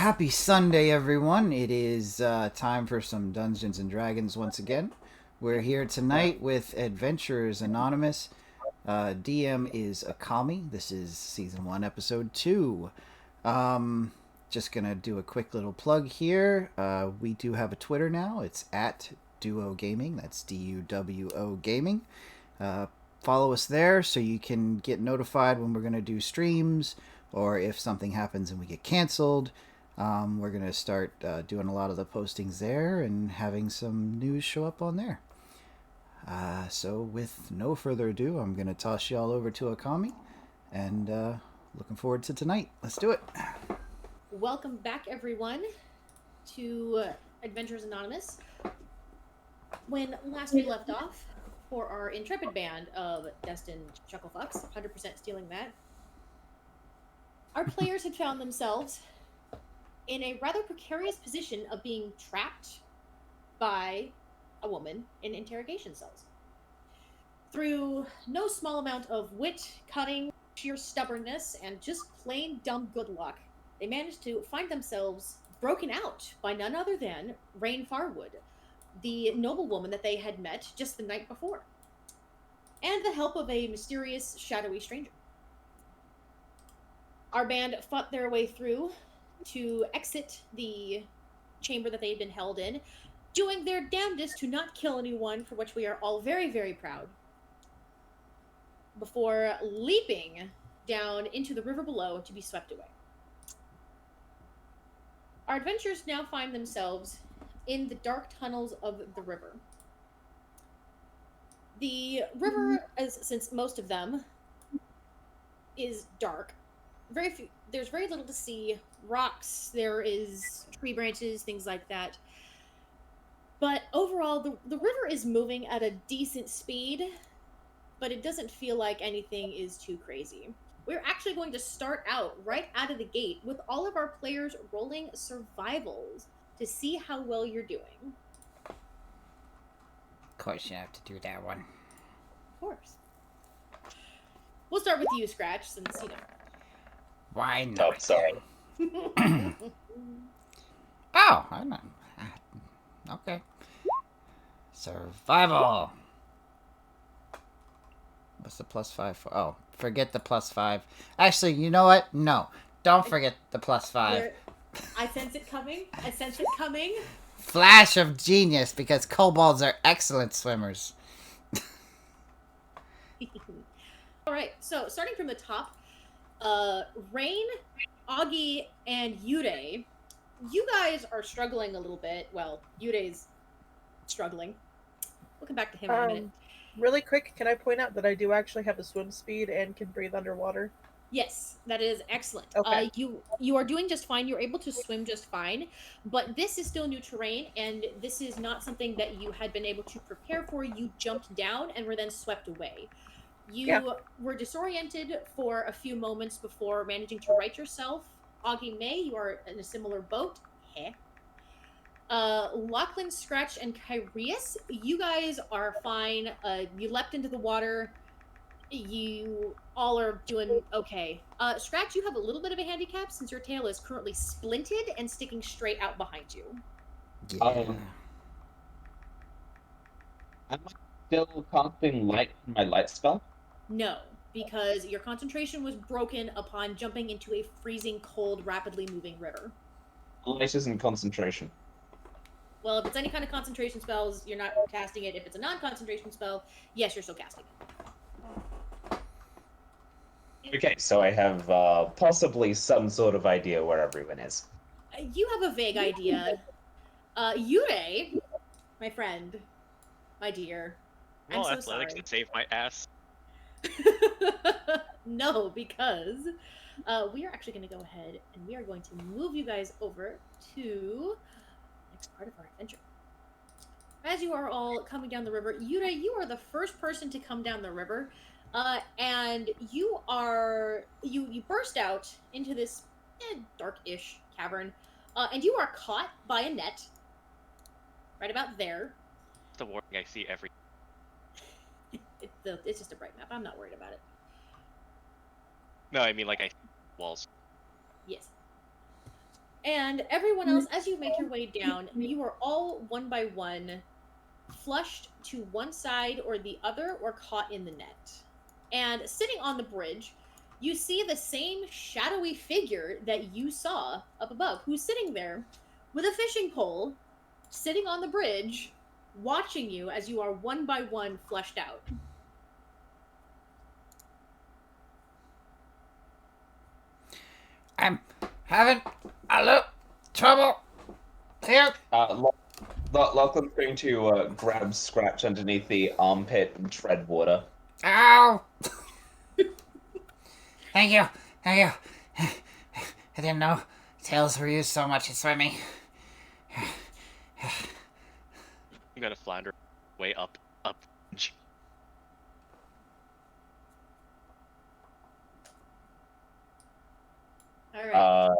Happy Sunday, everyone. It is time for some Dungeons and Dragons once again. We're here tonight with Adventurers Anonymous. DM is Okami. This is Season 1, Episode 2. Just going to do a quick little plug here. We do have a Twitter now. It's at Duo Gaming. That's DUWO Gaming. Follow us there so you can get notified when we're going to do streams or if something happens and we get canceled. We're going to start doing a lot of the postings there and having some news show up on there. So with no further ado, I'm going to toss you all over to Okami and looking forward to tonight. Let's do it. Welcome back, everyone, to Adventures Anonymous. When last we left off for our intrepid band of destined chucklefucks, 100% stealing that, our players had found themselves in a rather precarious position of being trapped by a woman in interrogation cells. Through no small amount of wit, cunning, sheer stubbornness, and just plain dumb good luck, they managed to find themselves broken out by none other than Rain Farwood, the noblewoman that they had met just the night before, and the help of a mysterious, shadowy stranger. Our band fought their way through to exit the chamber that they had been held in, doing their damnedest to not kill anyone, for which we are all very, very proud, before leaping down into the river below to be swept away. Our adventurers now find themselves in the dark tunnels of the river. The river, since most of them is dark, there's very little to see. Rocks, there is tree branches, things like that. But overall, the river is moving at a decent speed, but it doesn't feel like anything is too crazy. We're actually going to start out right out of the gate with all of our players rolling survivals to see how well you're doing. Of course you have to do that one. Of course. We'll start with you, Scratch, since, you know. Why Oh, not? sorry. Oh, I'm not. Okay. Survival. What's the +5 for? Oh, forget the +5. Actually, you know what? No. Don't forget the +5. I sense it coming. I sense it coming. Flash of genius, because kobolds are excellent swimmers. Alright, so starting from the top, Rain, Augie, and Yude, you guys are struggling a little bit. Well, Yude's struggling. We'll come back to him in a minute. Really quick, can I point out that I do actually have a swim speed and can breathe underwater? Yes, that is excellent. Okay. You are doing just fine. You're able to swim just fine, but this is still new terrain, and this is not something that you had been able to prepare for. You jumped down and were then swept away. You were disoriented for a few moments before managing to right yourself. Augie May, you are in a similar boat. Heh. Lachlan, Scratch, and Kyrius, you guys are fine. You leapt into the water. You all are doing okay. Scratch, you have a little bit of a handicap since your tail is currently splinted and sticking straight out behind you. Yeah. Am I still casting light in my light spell? No, because your concentration was broken upon jumping into a freezing cold, rapidly moving river. Light isn't concentration. Well, if it's any kind of concentration spells, you're not casting it. If it's a non-concentration spell, yes, you're still casting it. Okay, so I have possibly some sort of idea where everyone is. You have a vague idea. Yude, my friend, my dear, I'm so athletics sorry. and save my ass. No, because we are actually going to go ahead and we are going to move you guys over to the next part of our adventure. As you are all coming down the river, Yude, you are the first person to come down the river, and you burst out into this dark-ish cavern, and you are caught by a net right about there. The warning I see every. It's just a bright map. I'm not worried about it. No, I mean like I walls. Yes. And everyone else, as you make your way down, you are all one by one flushed to one side or the other or caught in the net. And sitting on the bridge, you see the same shadowy figure that you saw up above, who's sitting there with a fishing pole, sitting on the bridge, watching you as you are one by one flushed out. I'm having a little trouble here. Lachlan's going to grab Scratch underneath the armpit and tread water. Ow! Thank you. Thank you. I didn't know tails were used so much in swimming. I'm gonna flounder way up. All right.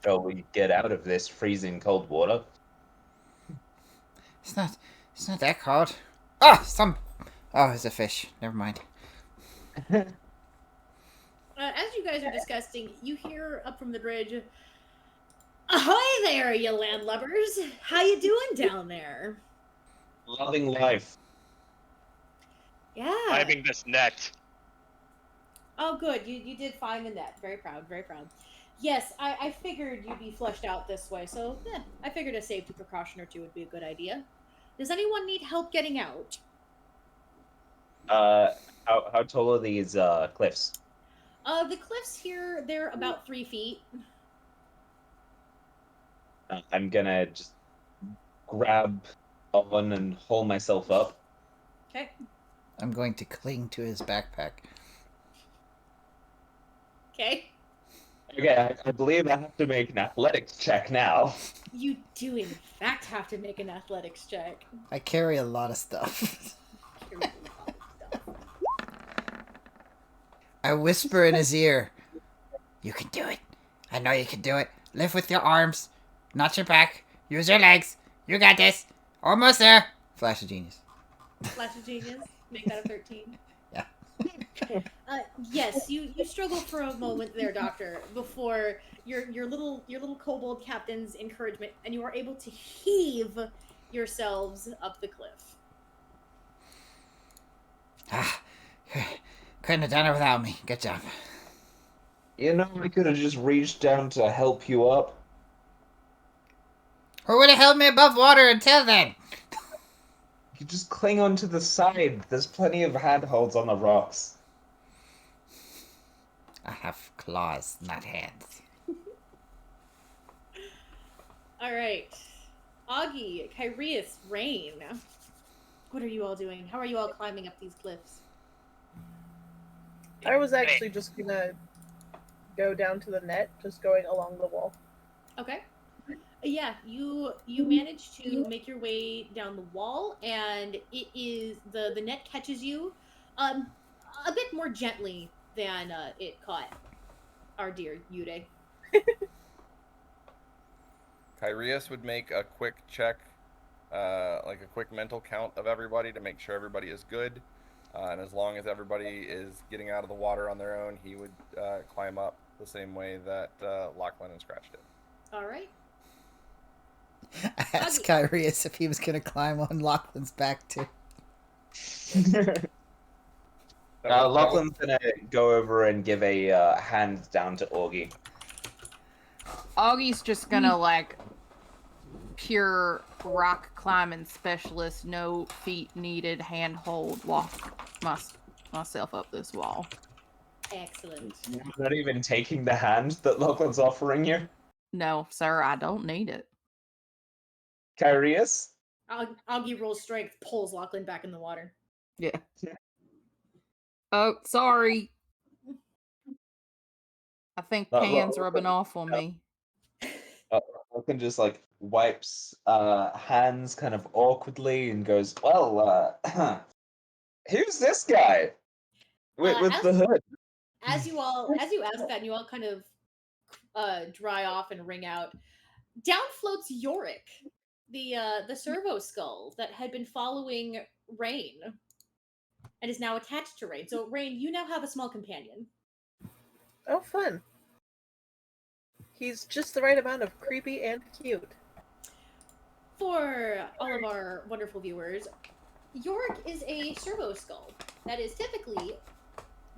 Shall we get out of this freezing cold water? It's not that cold. Oh, it's a fish. Never mind. As you guys are discussing, you hear up from the bridge, "Ahoy there, you landlubbers! How you doing down there?" Loving life. Yeah. Climbing this net. Oh, good. You did find the net. Very proud. Very proud. Yes, I figured you'd be flushed out this way, so I figured a safety precaution or two would be a good idea. Does anyone need help getting out? How tall are these cliffs? The cliffs here, they're about 3 feet. I'm gonna just grab on and haul myself up. Okay. I'm going to cling to his backpack. Okay. Okay, I believe I have to make an athletics check now. You do, in fact, have to make an athletics check. I carry a lot of stuff. I whisper in his ear, "You can do it. I know you can do it. Lift with your arms, not your back. Use your legs. You got this. Almost there." Flash of genius. Flash of genius. Make that a 13. Yeah. Yes, you struggle for a moment there, Doctor, before your little kobold captain's encouragement, and you are able to heave yourselves up the cliff. Couldn't have done it without me. Good job. You know, I could have just reached down to help you up. Who would have held me above water until then? You just cling onto the side. There's plenty of handholds on the rocks. I have claws, not hands. All right. Augie, Kyrius, Rain. What are you all doing? How are you all climbing up these cliffs? I was actually just gonna go down to the net, just going along the wall. Okay. Yeah, you manage to make your way down the wall, and it is the net catches you a bit more gently than it caught our dear Yude. Kyrius would make a quick check, like a quick mental count of everybody to make sure everybody is good. And as long as everybody is getting out of the water on their own, he would climb up the same way that Lachlan and Scratch did. All right. I asked Kyrius if he was going to climb on Lachlan's back too. Lachlan's gonna go over and give a hand down to Augie. Augie's just gonna pure rock climbing specialist, no feet needed, handhold, walk myself up this wall. Excellent. Not even taking the hand that Lachlan's offering you. No, sir, I don't need it. Kyrius? Augie rolls strength, pulls Lachlan back in the water. Yeah. Oh, sorry. I think Pan's rubbing off on me. Lachlan just wipes hands kind of awkwardly and goes, "Well, who's this guy with the hood?" As you ask that, and you all kind of dry off and ring out. Down floats Yorick, the servo skull that had been following Rain, and is now attached to Rain. So Rain, you now have a small companion. Oh, fun. He's just the right amount of creepy and cute. For all of our wonderful viewers, Yorick is a servo skull that is typically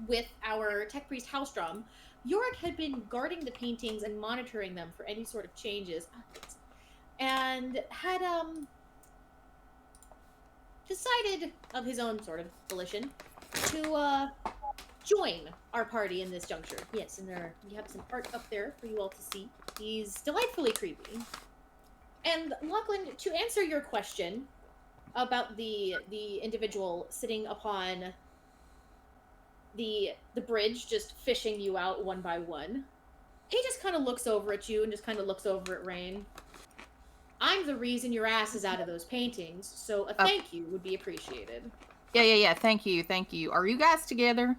with our tech priest Halstrom. Yorick had been guarding the paintings and monitoring them for any sort of changes, and had decided of his own sort of volition to join our party in this juncture. Yes, and we have some art up there for you all to see. He's delightfully creepy. And Lachlan, to answer your question about the individual sitting upon the bridge, just fishing you out one by one, he just kind of looks over at you and just kind of looks over at Rain. I'm the reason your ass is out of those paintings, so a thank you would be appreciated. Yeah. Thank you. Are you guys together?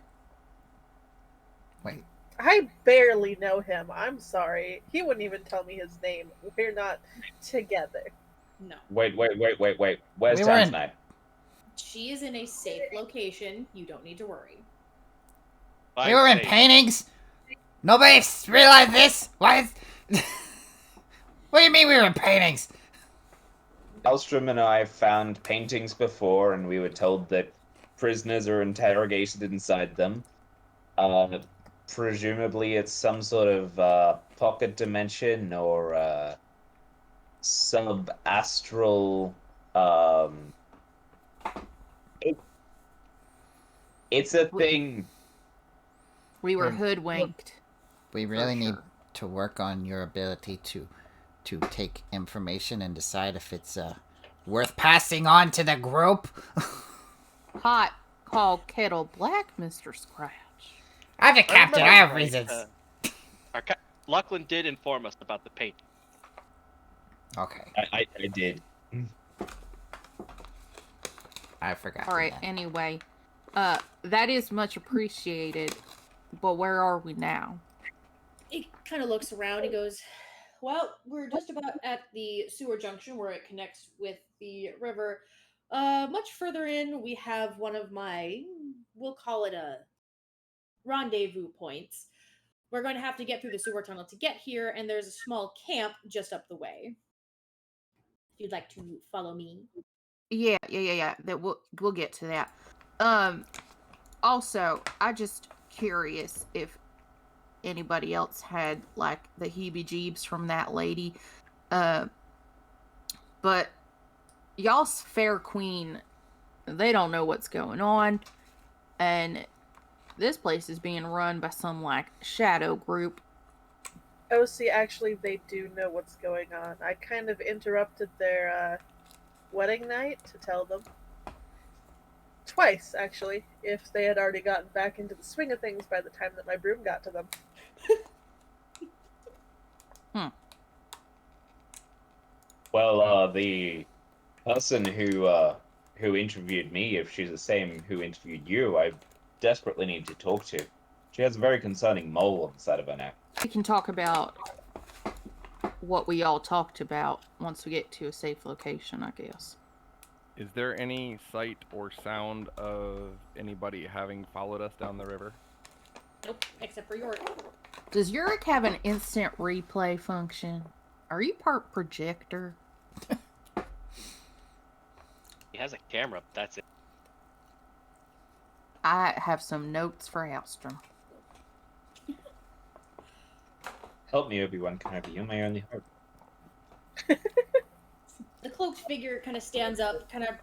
Wait. I barely know him. I'm sorry. He wouldn't even tell me his name. We're not together. No. Wait. Where's We were in- Tanzanite? She is in a safe location. You don't need to worry. We were in paintings. Nobody realized this. Why is... What do you mean we were in paintings? Alstrom and I found paintings before, and we were told that prisoners are interrogated inside them. Presumably it's some sort of pocket dimension or sub-astral... It's a thing. We were hoodwinked. We really need sure. to work on your ability to take information and decide if it's worth passing on to the group. Hot call kettle black, Mr. Scratch. I'm the captain. I have reasons. Lachlan did inform us about the paint. Okay, I did. I forgot. All right. that. Anyway, that is much appreciated. But where are we now? He kind of looks around. He goes, well, we're just about at the sewer junction where it connects with the river. Much further in, we have one of my, we'll call it a rendezvous points. We're going to have to get through the sewer tunnel to get here, and there's a small camp just up the way. If you'd like to follow me. Yeah. That we'll get to that. Also, I just curious if anybody else had like the heebie-jeebs from that lady. But y'all's fair queen, they don't know what's going on, and this place is being run by some like shadow group. Oh, see, actually, they do know what's going on. I kind of interrupted their wedding night to tell them. Twice, actually, if they had already gotten back into the swing of things by the time that my broom got to them. Well, the person who interviewed me, if she's the same who interviewed you, I desperately need to talk to. She has a very concerning mole on the side of her neck. We can talk about what we all talked about once we get to a safe location, I guess. Is there any sight or sound of anybody having followed us down the river? Nope, except for Yorick. Does Yorick have an instant replay function? Are you part projector? He has a camera. That's it. I have some notes for Alstrom. Help me, Obi-Wan Kenobi. You're my only hope. The cloaked figure kind of stands up, kind of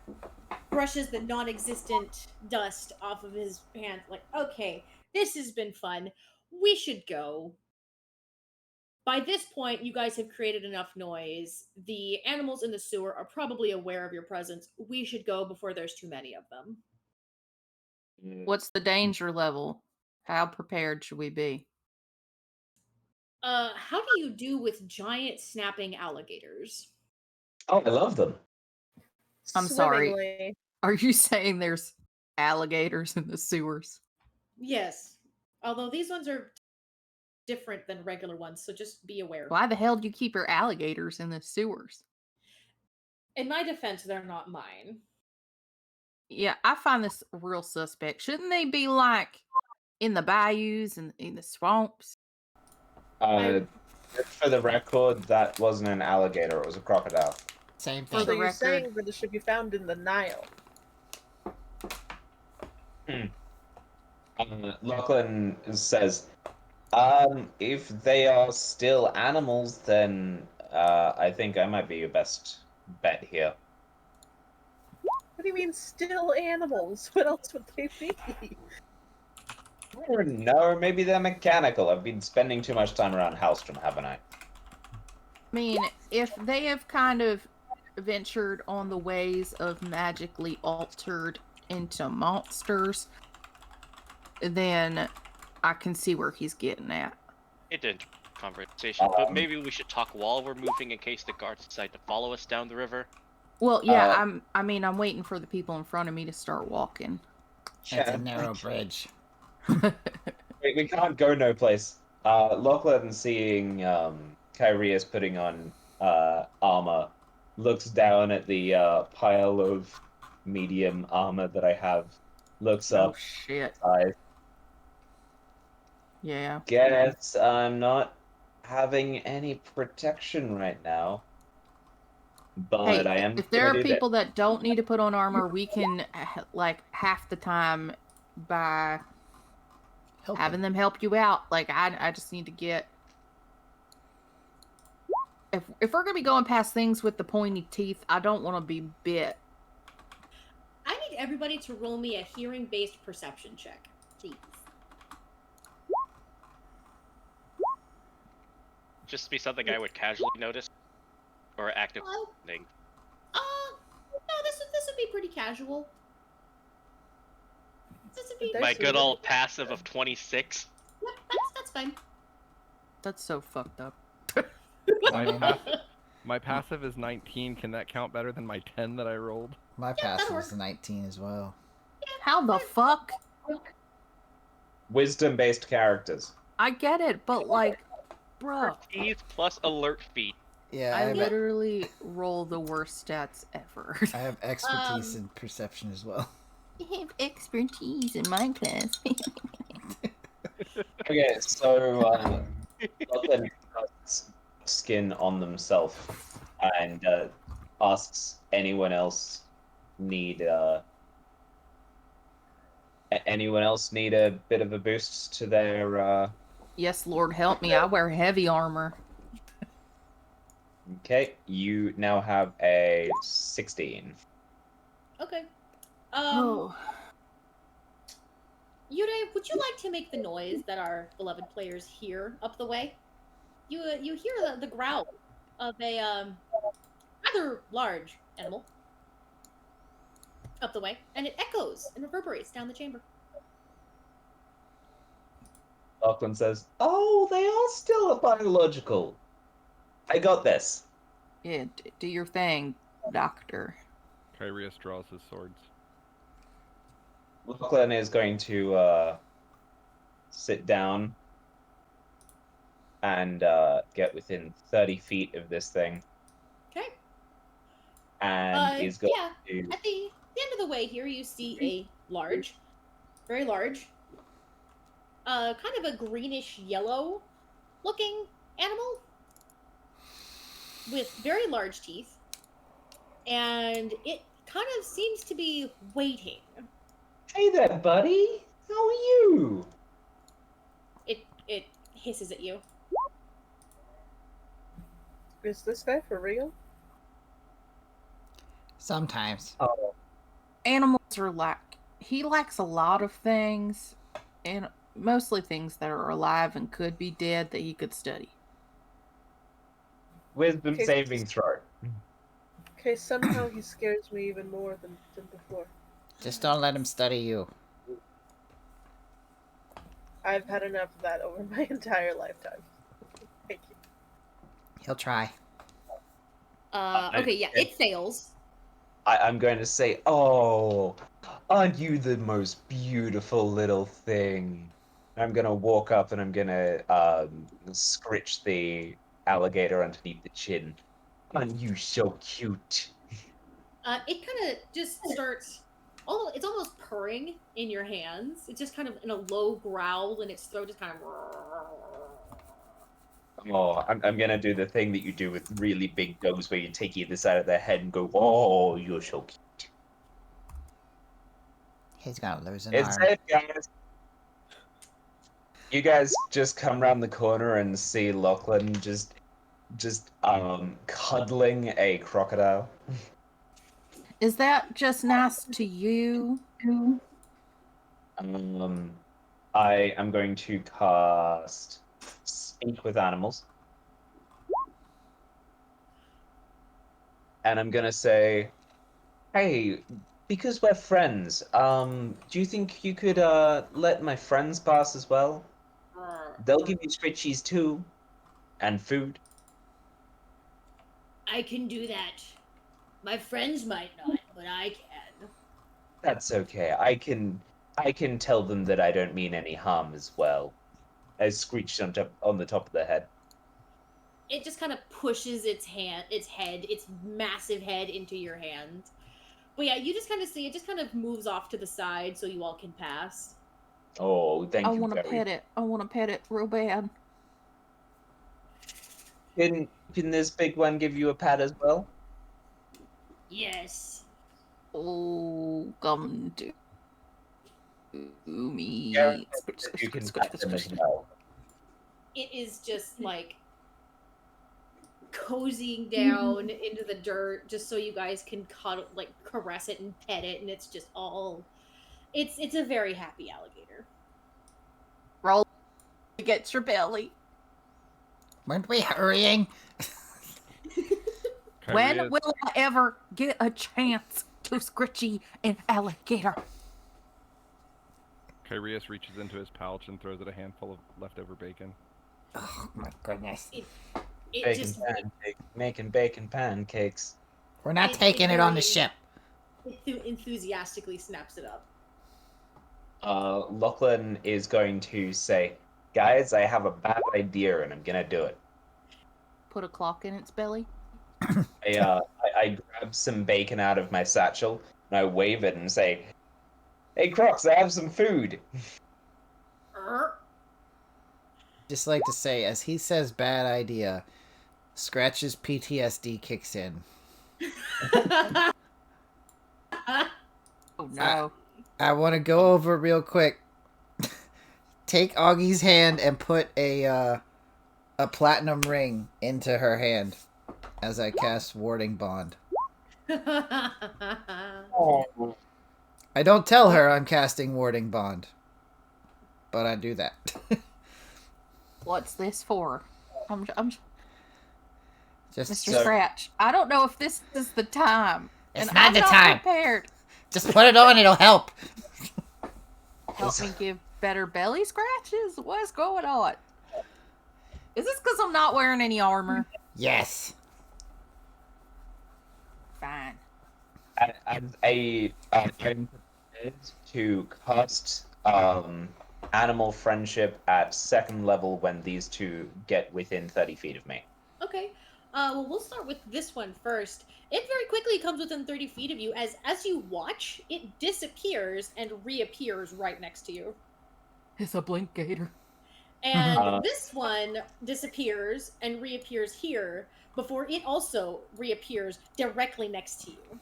brushes the non-existent dust off of his hand, like, okay, this has been fun. We should go. By this point, you guys have created enough noise. The animals in the sewer are probably aware of your presence. We should go before there's too many of them. What's the danger level? How prepared should we be? How do you do with giant snapping alligators? Oh, I love them. I'm sorry. Swimmingly. Are you saying there's alligators in the sewers? Yes. Although these ones are different than regular ones, so just be aware. Why the hell do you keep your alligators in the sewers? In my defense, they're not mine. Yeah, I find this real suspect. Shouldn't they be like in the bayous and in the swamps? For the record, that wasn't an alligator, it was a crocodile. Same For thing. the So you're record. saying that it should be found in the Nile? Lachlan says, if they are still animals, then I think I might be your best bet here. What do you mean, still animals? What else would they be? Or no, maybe they're mechanical. I've been spending too much time around Hellstrom, haven't I? I mean, if they have kind of ventured on the ways of magically altered into monsters, then I can see where he's getting at. It didn't conversation, but maybe we should talk while we're moving in case the guards decide to follow us down the river. Well, yeah, I'm waiting for the people in front of me to start walking. It's a narrow bridge. We can't go no place. Lachlan, seeing Kyrius putting on armor, looks down at the pile of medium armor that I have, looks Oh up, shit. I Yeah. guess I'm not having any protection right now. But I Hey, am if there gonna are do people that don't need to put on armor, we can like half the time by having them help you out. Like I just need to get if we're gonna be going past things with the pointy teeth, I don't want to be bit. I need everybody to roll me a hearing-based perception check, please. Just be something I would casually notice, or active thing. No, this would be pretty casual. This would be. The My dice are good really old passive of 26. Yep, that's fine. That's so fucked up. My passive is 19. Can that count better than my 10 that I rolled? My that'll passive work. is 19 as well. How the fuck? wisdom-based characters. I get it, but like, bro, Teeth plus alert feet. Yeah, I literally roll the worst stats ever. I have expertise in perception as well. I have expertise in my class. Okay, so Lachlan casts skin on themselves and asks anyone else need anyone else need a bit of a boost to their Yes, Lord help me. I wear heavy armor. Okay, you now have a 16. Okay. Oh. Yude, would you like to make the noise that our beloved players hear up the way? You hear the growl of a rather large animal up the way, and it echoes and reverberates down the chamber. Lachlan says, "Oh, they are still a biological. I got this." Yeah, do your thing, doctor. Kyrius draws his swords. Lachlan is going to sit down and get within 30 feet of this thing. Okay. And is going to... At the end of the way here, you see a large, very large, kind of a greenish yellow looking animal with very large teeth, and it kind of seems to be waiting. Hey there, buddy. How are you? It hisses at you. Is this guy for real? Sometimes. Oh, Animals are he lacks a lot of things, and mostly things that are alive and could be dead that he could study. wisdom Okay. saving throw. Okay, somehow he scares me even more than before. Just don't let him study you. I've had enough of that over my entire lifetime. Thank you. He'll try. Okay, yeah, it fails. I'm going to say, oh, aren't you the most beautiful little thing? I'm going to walk up and I'm going to scritch the alligator underneath the chin. Aren't you so cute? It kind of just starts. It's almost purring in your hands. It's just kind of in a low growl, and its throat just kind of. Oh, I'm gonna do the thing that you do with really big dogs, where you take either side of their head and go, "Oh, you're so cute." He's gonna lose an It's arm. it, guys. You guys just come around the corner and see Lachlan just cuddling a crocodile. Is that just nice to you? Um, I am going to cast Speak with Animals, and I'm gonna say, "Hey, because we're friends, do you think you could let my friends pass as well? They'll give you scritchies too, and food." I can do that. My friends might not, but I can. That's okay. I can tell them that I don't mean any harm as well. I screeched on the top of the head. It just kind of pushes its head, its massive head into your hand. But yeah, you just kind of see it just kind of moves off to the side so you all can pass. Oh, I thank you want to very pet it. I want to pet it real bad. Can this big one give you a pat as well? Yes. Oh, come to me. Guaranteed that you can pat them as well. It is just like cozying down into the dirt just so you guys can cuddle, like caress it and pet it, and it's just all it's a very happy alligator. Roll against your belly. Weren't we hurrying? When Kyria, will I ever get a chance to scritchy an alligator? Kyrius reaches into his pouch and throws it a handful of leftover bacon. Oh my goodness. It Bacon just pancakes, making bacon pancakes. We're not it taking it on the very ship. enthusiastically snaps it up. Lachlan is going to say, "Guys, I have a bad idea, and I'm gonna do it." Put a clock in its belly. I grab some bacon out of my satchel and I wave it and say, "Hey, Crocs, I have some food." Just like to say, as he says bad idea, Scratch's PTSD kicks in. Oh no. I want to go over real quick. Take Augie's hand and put a platinum ring into her hand as I cast Warding Bond. Oh. I don't tell her I'm casting Warding Bond, but I do that. What's this for? I'm Just Mr. Scratch. I don't know if this is the time. It's and not I'm the not time. Prepared. Just put it on, it'll help. Help me give better belly scratches? What's going on? Is this because I'm not wearing any armor? Yes. Fine. I'm prepared to cast animal friendship at second level when these two get within 30 feet of me. Okay. Well, we'll start with this one first. It very quickly comes within 30 feet of you. As you watch, it disappears and reappears right next to you. It's a blink gator. And this one disappears and reappears here before it also reappears directly next to you.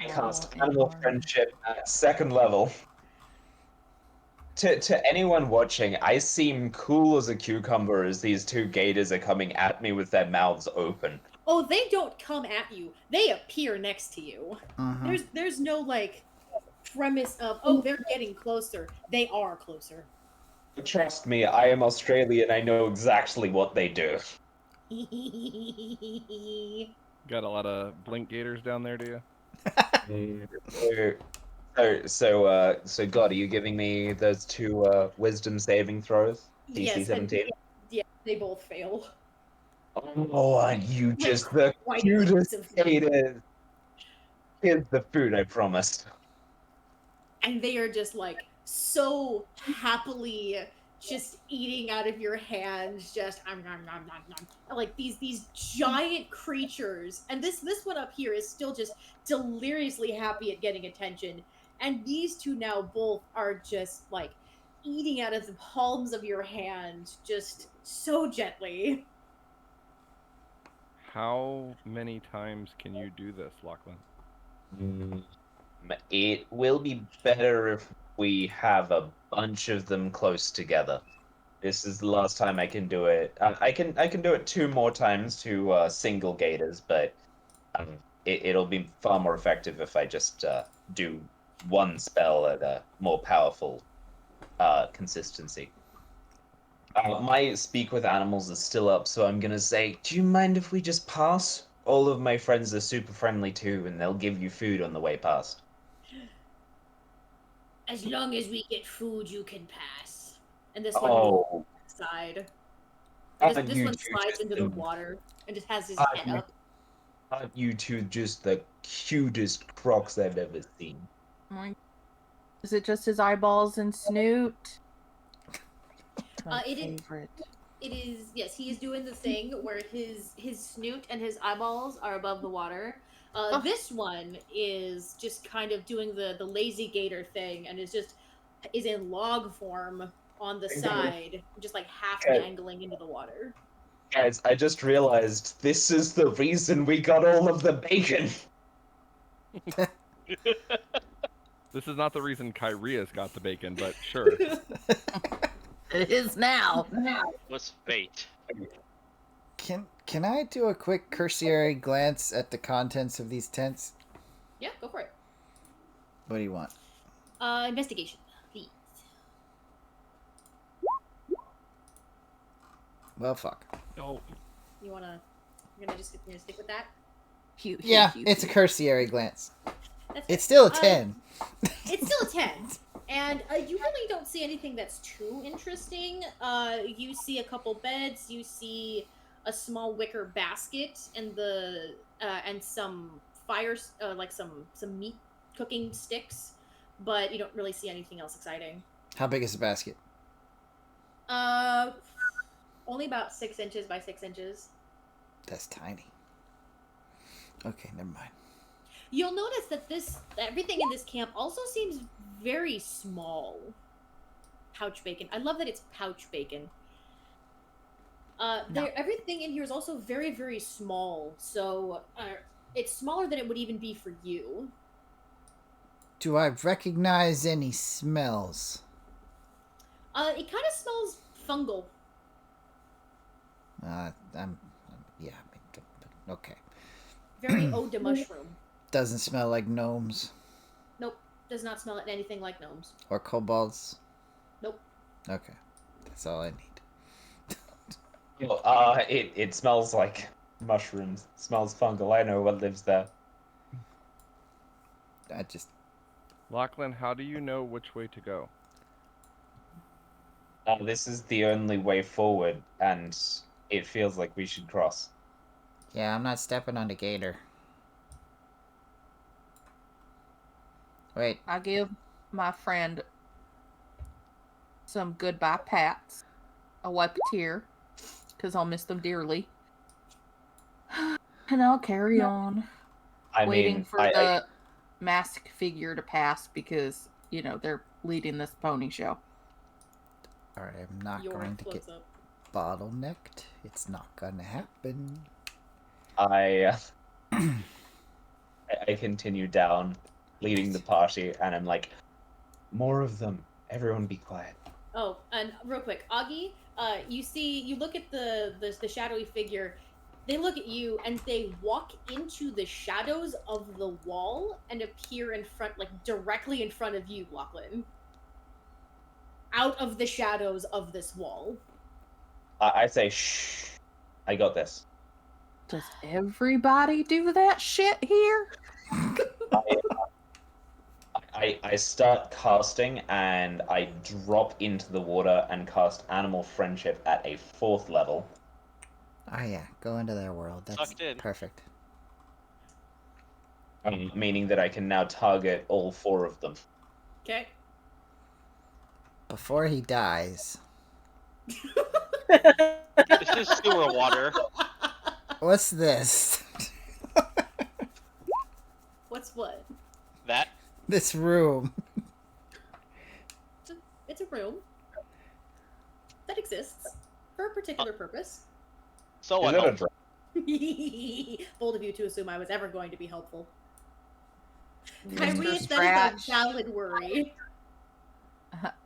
I cast animal friendship at second level. To anyone watching, I seem cool as a cucumber as these two gators are coming at me with their mouths open. Oh, they don't come at you. They appear next to you. Uh-huh. There's no like premise of, oh, they're getting closer. They are closer. Trust me, I am Australian. I know exactly what they do. Got a lot of blink gators down there, do you? So, God, are you giving me those two wisdom saving throws? DC Yes, 17. yeah, they both fail. Oh, and you just the Quite cutest aggressively. gators. Here's the food I promised. And they are just like so happily just eating out of your hands, just like these giant creatures. And this one up here is still just deliriously happy at getting attention. And these two now both are just like eating out of the palms of your hand, just so gently. How many times can you do this, Lachlan? It will be better if we have a bunch of them close together. This is the last time I can do it. I can do it 2 more times to single gators, but it'll be far more effective if I just do one spell at a more powerful consistency. My speak with animals is still up, so I'm gonna say, do you mind if we just pass? All of my friends are super friendly too, and they'll give you food on the way past. As long as we get food, you can pass. And this one moves Oh, side. And this you one two slides just into the water and just has his head aren't up. aren't you two just the cutest crocs I've ever seen? Is it just his eyeballs and snoot? My It is. favorite. It is, yes. He is doing the thing where his snoot and his eyeballs are above the water. This one is just kind of doing the lazy gator thing and is in log form on the side, just like half Okay. dangling into the water. Guys, I just realized this is the reason we got all of the bacon. This is not the reason Kyria's got the bacon, but sure. It is now. Was fate. Can I do a quick cursory glance at the contents of these tents? Yeah, go for it. What do you want? Investigation, please. Well, fuck. Oh, You're gonna stick with that? Yeah, it's a cursory glance. That's It's still a fine. 10. It's still a 10. And you really don't see anything that's too interesting. You see a couple beds, you see a small wicker basket, and and some fires, like some meat cooking sticks, but you don't really see anything else exciting. How big is the basket? Only about 6 inches by 6 inches. That's tiny. Okay, never mind. You'll notice that everything in this camp also seems very small. Pouch bacon. I love that it's pouch bacon. Everything in here is also very, very small. So it's smaller than it would even be for you. Do I recognize any smells? It kind of smells fungal. Okay. Very eau de mushroom. Doesn't smell like gnomes Nope. Does not smell anything like gnomes. or kobolds. Nope. Okay, that's all I need. It smells like mushrooms. It smells fungal. I know what lives there. I just Lachlan, how do you know which way to go? This is the only way forward, and it feels like we should cross. yeah, I'm not stepping on the gator. Wait, I give my friend some goodbye pats. I wipe a tear because I'll miss them dearly. And I'll carry on. Waiting for the mask figure to pass because, they're leading this pony show. alright, I'm not Your going to get floats up. bottlenecked. It's not gonna happen. I continue down, leading the party, and I'm like, more of them. Everyone be quiet. Oh, and real quick, Augie, you look at the shadowy figure. They look at you and they walk into the shadows of the wall and appear in front, like directly in front of you, Lachlan. Out of the shadows of this wall. I say, shh. I got this. Does everybody do that shit here? I start casting, and I drop into the water and cast Animal Friendship at a 4th level. Oh yeah, go into their world. That's Sucked in. perfect. Meaning that I can now target all 4 of them. Okay. Before he dies, This is sewer water. what's this? What's what? That This room. It's a room that exists for a particular purpose. so Is I it a hope. drop? Bold of you to assume I was ever going to be helpful. Mr. Kyrius, that is a Scratch. valid worry.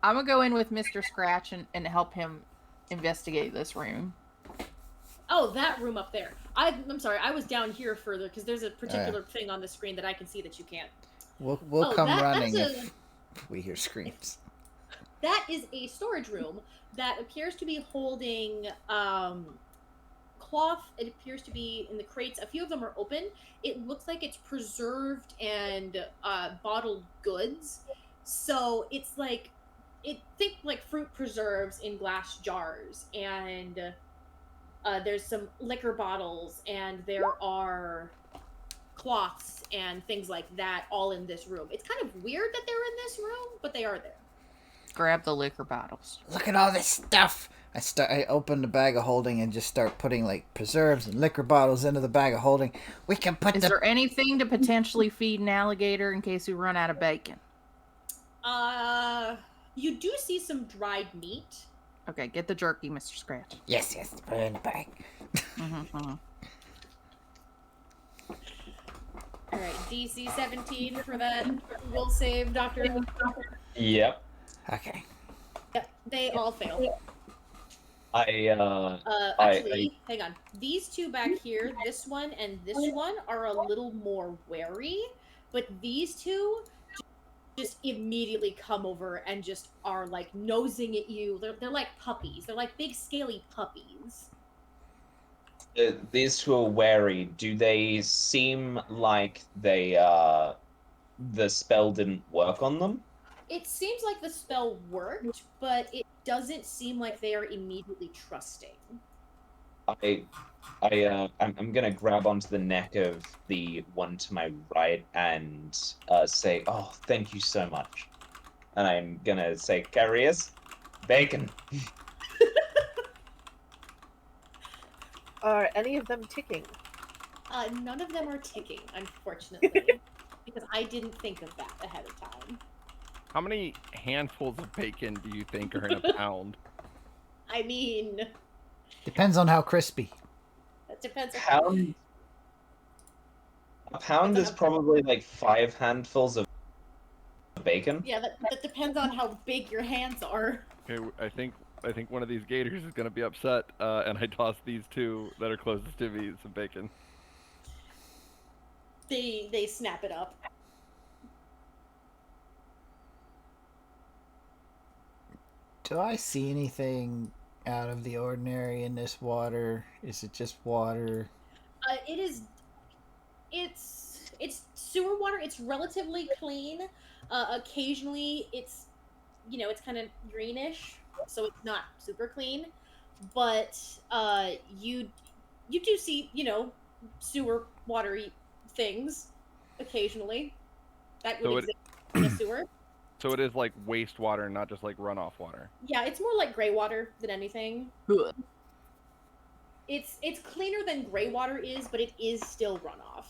I'm gonna go in with Mr. Scratch and help him investigate this room. Oh, that room up there. I'm sorry, I was down here further because there's a particular thing on the screen that I can see that you can't. We'll Oh, come that's running a- if we hear screams. That is a storage room that appears to be holding cloth. It appears to be in the crates. A few of them are open. It looks like it's preserved and bottled goods. So it's like think like fruit preserves in glass jars, and there's some liquor bottles, and there are cloths and things like that all in this room. It's kind of weird that they're in this room, but they are there. Grab the liquor bottles. Look at all this stuff. I open the bag of holding and just start putting like preserves and liquor bottles into the bag of holding. We can put Is there anything to potentially feed an alligator in case we run out of bacon? You do see some dried meat. Okay, get the jerky, Mr. Scratch. Yes, put it in the bag. All right, DC 17 for that. Will save, Doctor. Yep. Okay. Yep, they all fail. I Hang on. These two back here, this one and this one, are a little more wary, but these two just immediately come over and just are like nosing at you. They're like puppies. They're like big scaly puppies. these two are wary. Do they seem like they the spell didn't work on them? It seems like the spell worked, but it doesn't seem like they are immediately trusting. I'm gonna grab onto the neck of the one to my right and say, "Oh, thank you so much." And I'm gonna say, "Carriers, bacon." Are any of them ticking? None of them are ticking, unfortunately, because I didn't think of that ahead of time. How many handfuls of bacon do you think are in a pound? I mean, Depends on how crispy. that depends on Pound. A pound is probably like 5 handfuls of bacon. Yeah, that depends on how big your hands are. Okay, I think one of these gators is gonna be upset, and I toss these two that are closest to me some bacon. They snap it up. Do I see anything out of the ordinary in this water? Is it just water? It's sewer water. It's relatively clean. Occasionally, it's it's kind of greenish, so it's not super clean. But you do see sewer watery things occasionally that would So exist in a sewer. So it is like wastewater, not just like runoff water. Yeah, it's more like gray water than anything. Ugh. It's cleaner than gray water is, but it is still runoff.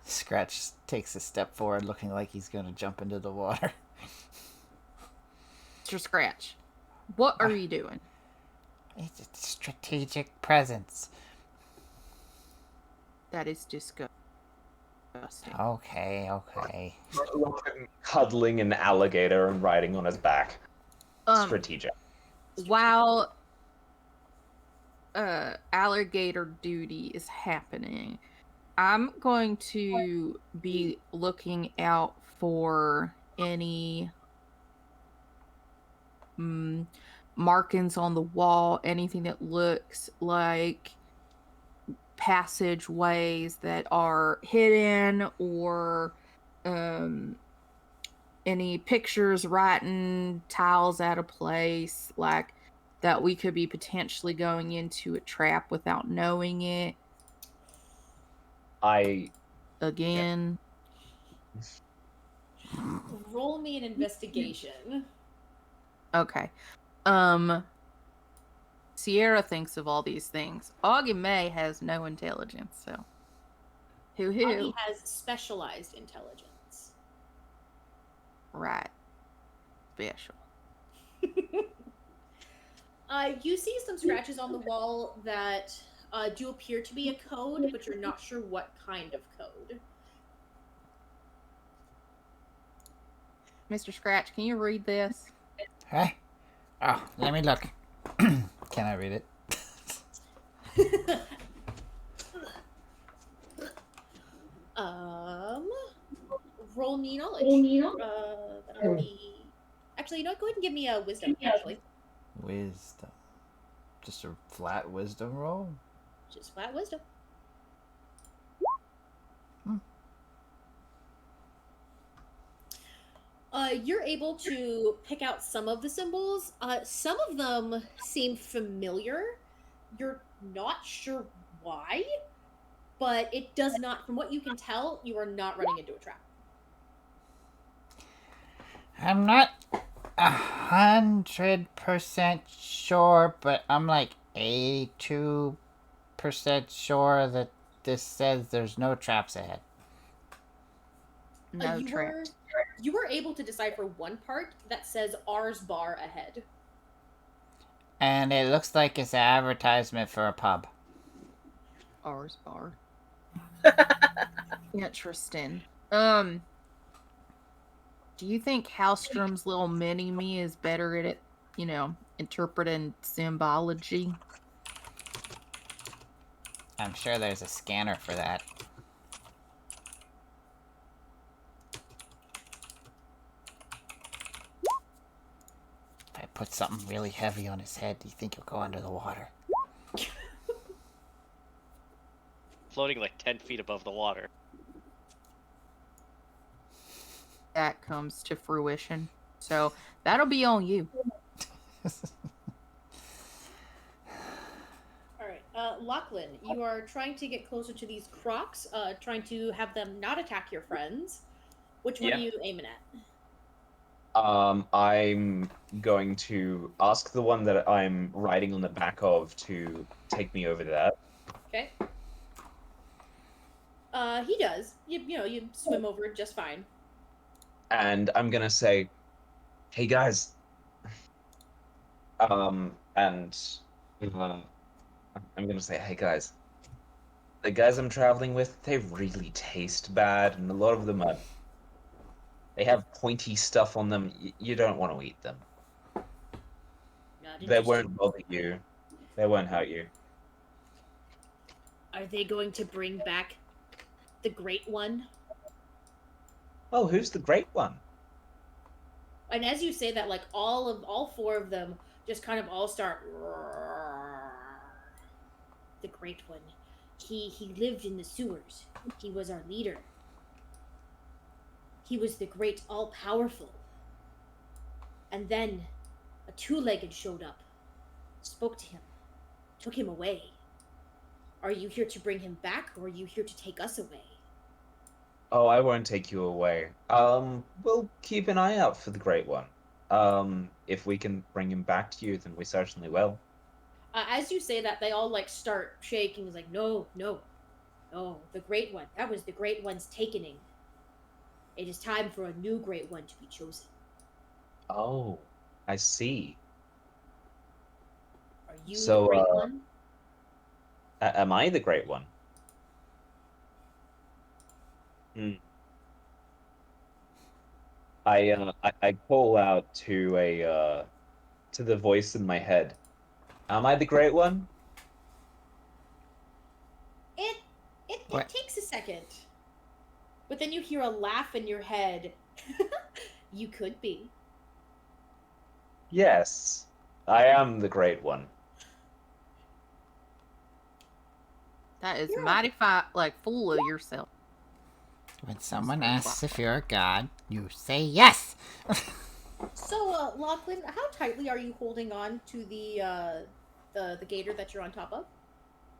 Scratch takes a step forward, looking like he's going to jump into the water. Mr. Scratch, what are you doing? It's a strategic presence. That is disgusting. Okay. Cuddling an alligator and riding on his back. Strategic. While alligator duty is happening, I'm going to be looking out for any markings on the wall, anything that looks like passageways that are hidden, or any pictures, writing, tiles out of place, like that we could be potentially going into a trap without knowing it. Again. Roll me an investigation. Okay. Sierra thinks of all these things. Augie May has no intelligence, so. Augie has specialized intelligence. Right. Special. You see some scratches on the wall that do appear to be a code, but you're not sure what kind of code. Mr. Scratch, can you read this? Huh? Oh, let me look. Can I read it? Roll me knowledge. That'll be. Actually, you know what? Go ahead and give me a wisdom. Actually, Wisdom. Just a flat wisdom roll? just flat wisdom. You're able to pick out some of the symbols. Some of them seem familiar. You're not sure why, but it does not, from what you can tell, you are not running into a trap. I'm not 100% sure, but I'm like 82% sure that this says there's no traps ahead. No traps. You were able to decipher one part that says R's bar ahead. And it looks like it's an advertisement for a pub. R's bar. Interesting. Do you think Hallstrom's little mini-me is better at it, interpreting symbology? I'm sure there's a scanner for that. If I put something really heavy on his head, do you think he'll go under the water? Floating like 10 feet above the water. That comes to fruition. So that'll be on you. Alright, Lachlan, you are trying to get closer to these crocs, trying to have them not attack your friends. Which one are you aiming at? I'm going to ask the one that I'm riding on the back of to take me over there. Okay. He does. You swim over it just fine. And I'm gonna say, "Hey guys," and I'm gonna say, "Hey guys, the guys I'm traveling with, they really taste bad, and a lot of them they have pointy stuff on them. You don't want to eat them. They won't bother you. They won't hurt you." Are they going to bring back the Great One? Oh, who's the Great One? And as you say that, like all four of them just kind of all start. The Great One. He lived in the sewers. He was our leader. He was the great all-powerful. And then a two-legged showed up, spoke to him, took him away. Are you here to bring him back, or are you here to take us away? Oh, I won't take you away. We'll keep an eye out for the Great One. If we can bring him back to you, then we certainly will. As you say that, they all like start shaking. It's like, no, the Great One. That was the Great One's takening. It is time for a new Great One to be chosen. Oh, I see. Are you So, the Great One? Am I the Great One? I call out to the voice in my head. Am I the Great One? It takes a second. But then you hear a laugh in your head. You could be. Yes, I am the Great One. That is You're mighty full of yourself. When someone asks if you're a god, you say yes! So, Lachlan, how tightly are you holding on to the gator that you're on top of?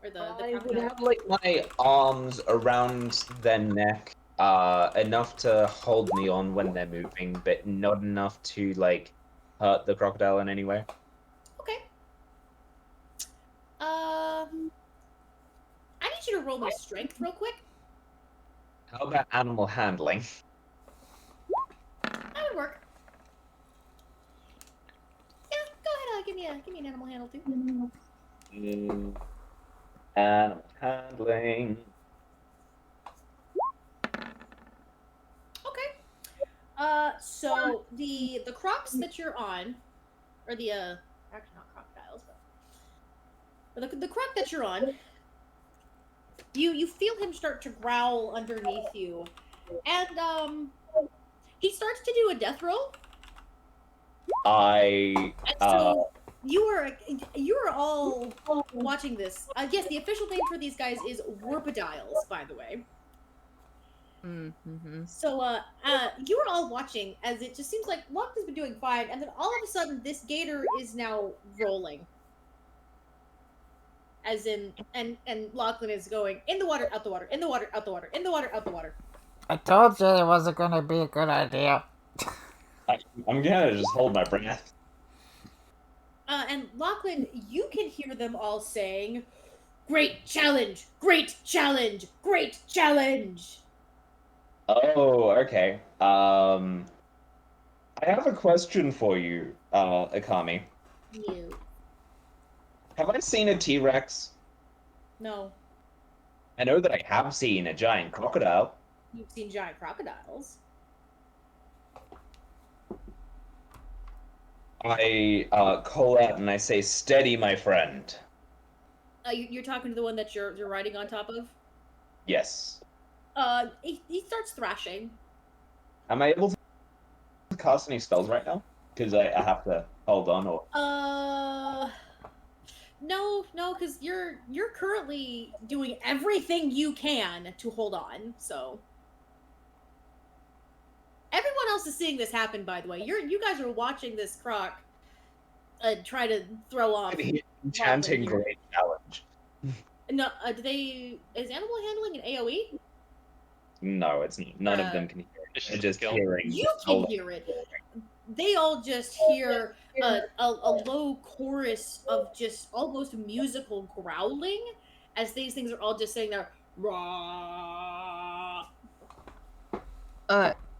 Or the I would crocodile? have like my arms around their neck, enough to hold me on when they're moving, but not enough to like hurt the crocodile in any way. Okay. I need you to roll me strength real quick. How about animal handling? That would work. Yeah, go ahead. Give me an animal handle too. Animal handling. Okay. So the crocs that you're on, or the actually not crocodiles, but the croc that you're on, you feel him start to growl underneath you, and he starts to do a death roll. I And so you are all watching this. Yes, the official name for these guys is warpodiles, by the way. Mm-hmm. So you are all watching as it just seems like Locke has been doing fine, and then all of a sudden this gator is now rolling. As in, and Lachlan is going in the water, out the water, in the water, out the water, in the water, out the water. I told you it wasn't gonna be a good idea. I'm gonna just hold my breath. And Lachlan, you can hear them all saying, "Great challenge! Great challenge! Great challenge!" Oh, okay. I have a question for you, Okami. You. Have I seen a T-Rex? No. I know that I have seen a giant crocodile. You've seen giant crocodiles. I call out and I say, "Steady, my friend." You're talking to the one that you're riding on top of? Yes. He starts thrashing. Am I able to cast any spells right now? Because I have to hold on, or No, because you're currently doing everything you can to hold on. So everyone else is seeing this happen. By the way, you guys are watching this croc try to throw off. enchanting here. great challenge. No, is animal handling an AOE? No, it's not. None of them can hear it. It's They're just just a skill. hearing. You can hear it. They all just hear a low chorus of just almost musical growling as these things are all just sitting there. Rah.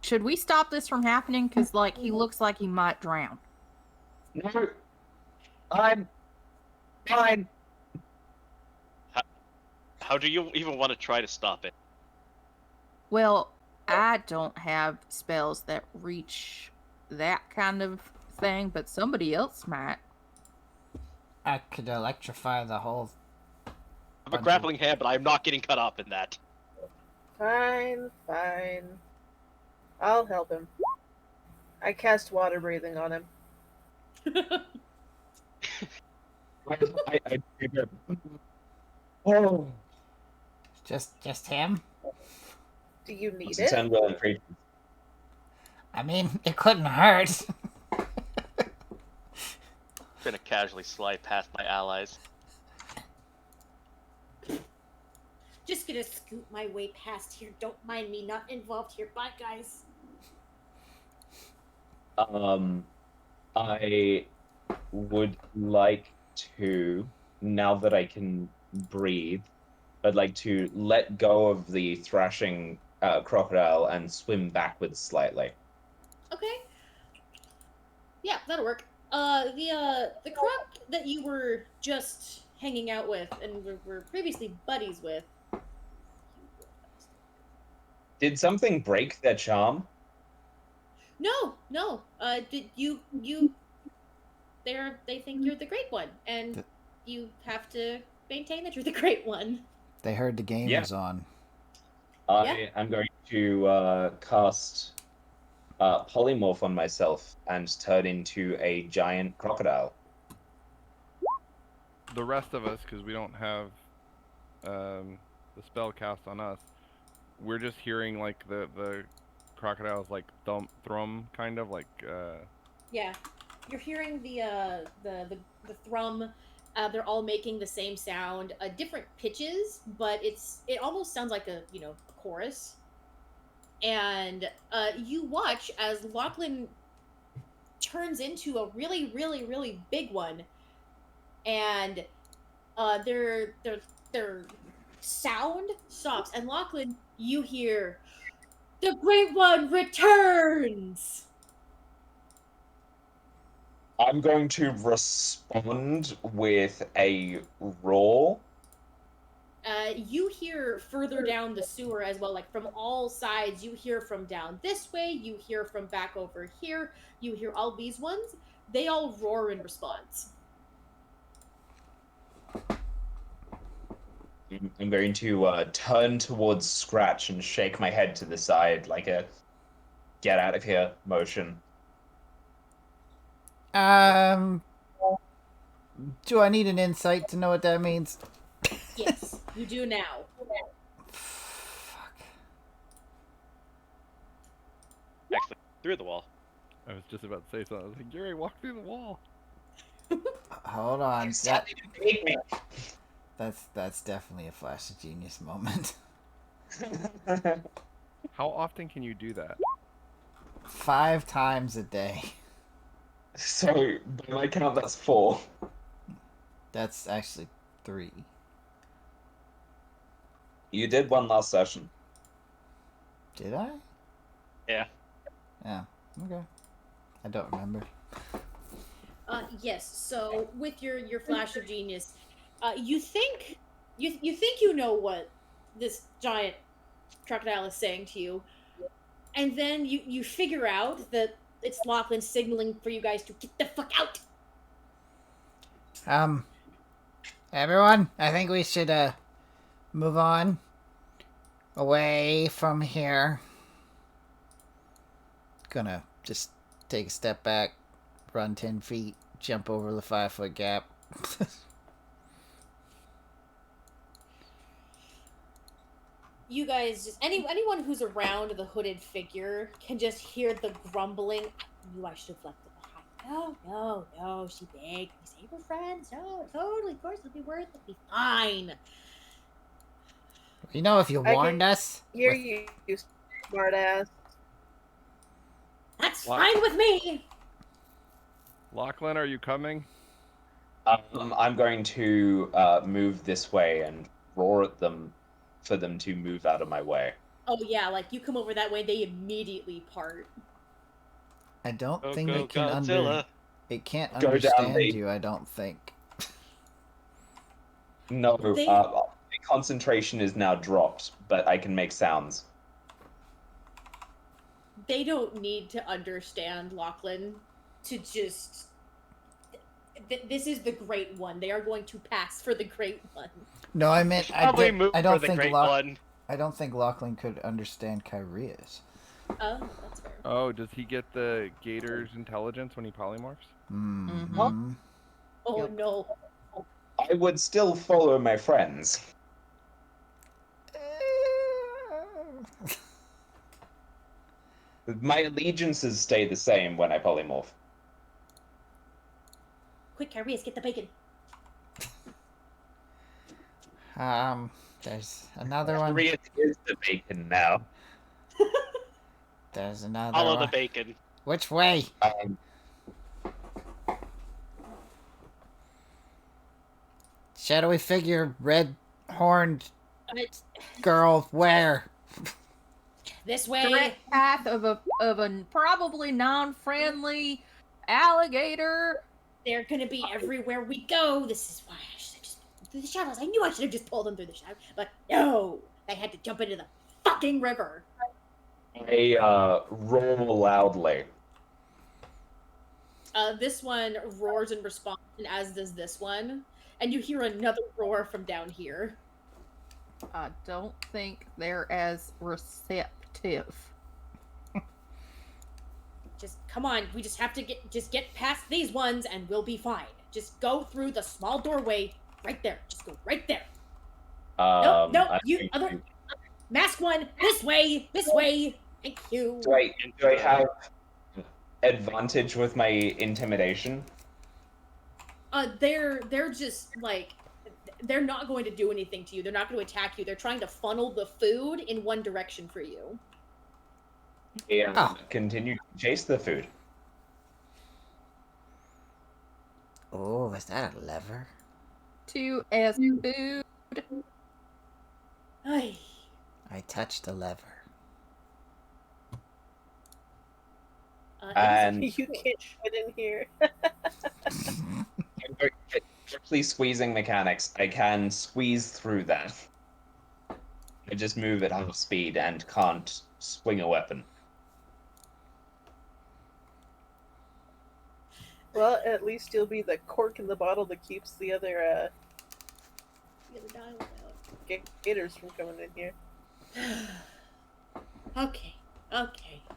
Should we stop this from happening? Because, like, he looks like he might drown. No, I'm fine. How do you even want to try to stop it? Well, I don't have spells that reach that kind of thing, but somebody else might. I could electrify the whole. I'm a grappling hand, but I'm not getting cut off in that. Fine. I'll help him. I cast water breathing on him. Oh, Just him. Do you need it's it? 10 willing creatures. I mean, it couldn't hurt. Gonna casually slide past my allies. Just gonna scoot my way past here. Don't mind me, not involved here. Bye, guys. I would like to, now that I can breathe, I'd like to let go of the thrashing crocodile and swim backwards slightly. Okay. Yeah, that'll work. The croc that you were just hanging out with and were previously buddies with. Did something break their charm? No. Did you? They think you're the great one, and you have to maintain that you're the great one. They heard the game Yeah. was on. I am going to cast polymorph on myself and turn into a giant crocodile. The rest of us, because we don't have the spell cast on us, we're just hearing like the crocodiles like thrum kind of like. Yeah, you're hearing the thrum. They're all making the same sound, different pitches, but it almost sounds like a chorus. And you watch as Lachlan turns into a really, really, really big one, and their sound stops, and Lachlan, you hear, "The Great One returns!" I'm going to respond with a roar You hear further down the sewer as well, like from all sides. You hear from down this way, you hear from back over here, you hear all these ones. They all roar in response. I'm going to turn towards Scratch and shake my head to the side like a get out of here motion. Do I need an insight to know what that means? Yes, you do now. Fuck. Actually, through the wall. I was just about to say something. I was like, Gary, walk through the wall. Hold on. Stop it, me. That's definitely a flash of genius moment. How often can you do that? 5 times a day. So, by my count, that's 4. That's actually 3. You did one last session. Did I? Yeah. Oh, okay. I don't remember. Yes. So with your flash of genius, you think you know what this giant crocodile is saying to you, and then you figure out that it's Lachlan signaling for you guys to get the fuck out. Everyone, I think we should move on away from here. Gonna just take a step back, run 10 feet, jump over the 5-foot gap. You guys just anyone who's around the hooded figure can just hear the grumbling. I knew I should have left it behind. No, she begged me. Save her friends. No, totally, of course, it'll be worth it. It'll be fine. You know, if you warned us. Hear with- you smartass. That's What? fine with me. Lachlan, are you coming? I'm going to move this way and roar at them for them to move out of my way. Oh yeah, like you come over that way, they immediately part. I don't Go, think go, it can Godzilla. It can't Go down, understand babe. you, I don't think. No, They- my concentration is now dropped, but I can make sounds. They don't need to understand Lachlan to just. This is the Great One. They are going to pass for the Great One. No, I meant Probably move I for don't the think great Lachlan. one. I don't think Lachlan could understand Kyria's. Oh, that's fair. Oh, does he get the gator's intelligence when he polymorphs? Mm-hmm. Oh Yep. no. I would still follow my friends. My allegiances stay the same when I polymorph. Quick, Kyrias, get the bacon. There's another one. Korea is the bacon now. There's another Follow the one. bacon. Which way? Shadowy figure, red horned girl, where? This way. Direct path of a probably non-friendly alligator. They're gonna be everywhere we go. This is why I should have just pulled them through the shadows. I knew I should have just pulled them through the shadows, but no, they had to jump into the fucking river. I roar loudly. This one roars in response, and as does this one. And you hear another roar from down here. I don't think they're as receptive. Just come on, we just have to get past these ones, and we'll be fine. Just go through the small doorway right there. Just go right there. No, I you think other mask one. This way. Thank you. Do I have advantage with my intimidation? They're just like they're not going to do anything to you. They're not going to attack you. They're trying to funnel the food in one direction for you. And continue to chase the food. Oh, is that a lever? To as food. Ay. I touched the lever. And You can't fit in here. I'm very quickly squeezing mechanics. I can squeeze through that. I just move at half speed and can't swing a weapon. Well, at least you'll be the cork in the bottle that keeps the other The other dial out. gators from coming in here. Okay.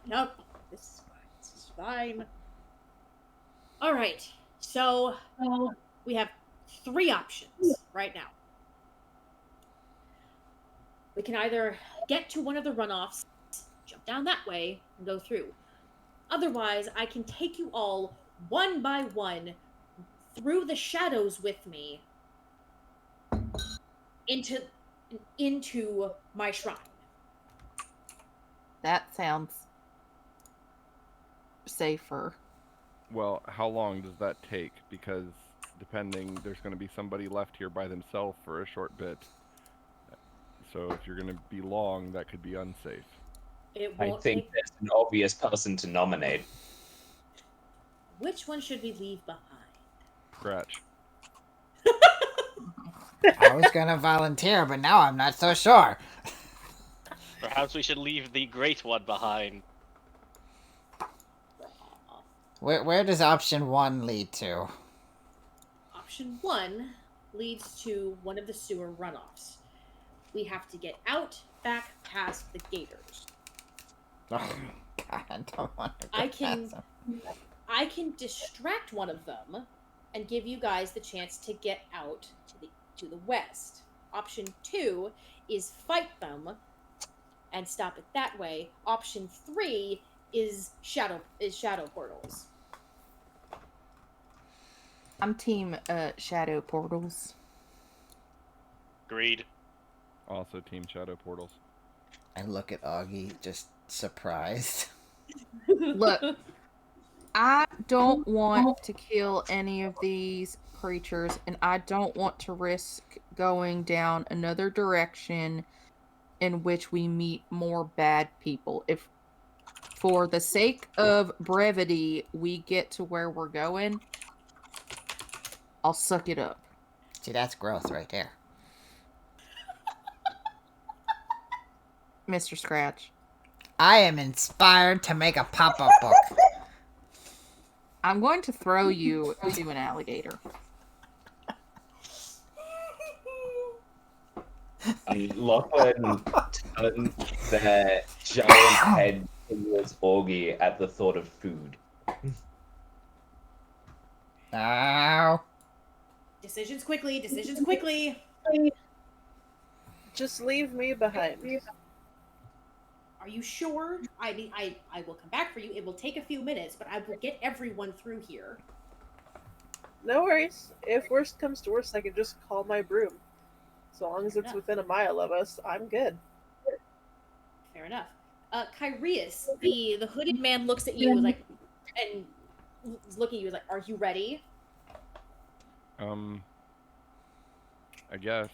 Nope. This is fine. This is fine. All right. So we have 3 options right now. We can either get to one of the runoffs, jump down that way, and go through. Otherwise, I can take you all one by one through the shadows with me into my shrine. That sounds safer. Well, how long does that take? Because depending, there's going to be somebody left here by themselves for a short bit. So if you're going to be long, that could be unsafe. It I won't think take. there's an obvious person to nominate. Which one should we leave behind? Scratch. I was gonna volunteer, but now I'm not so sure. Perhaps we should leave the Great One behind. Where does option 1 lead to? Option 1 leads to one of the sewer runoffs. We have to get out, back, past the gators. Oh, God, I don't want to go I can- past them. I can distract one of them and give you guys the chance to get out to the west. Option 2 is fight them and stop it that way. Option 3 is shadow portals. I'm team shadow portals. Agreed. Also, Team Shadow Portals. I look at Augie, just surprised. Look, I don't want to kill any of these creatures, and I don't want to risk going down another direction in which we meet more bad people. If, for the sake of brevity, we get to where we're going, I'll suck it up. See, that's growth right there. Mr. Scratch. I am inspired to make a pop-up book. I'm going to throw you to an alligator. Lachlan turns their giant head towards Augie at the thought of food. Ow. Decisions quickly. Decisions quickly. Just leave me behind. Are you sure? I will come back for you. It will take a few minutes, but I will get everyone through here. No worries. If worst comes to worst, I can just call my broom. So long as it's Yeah. within a mile of us, I'm good. Fair enough. Kyrius, the hooded man looks at you like, and looking at you like, "Are you ready?" I guess.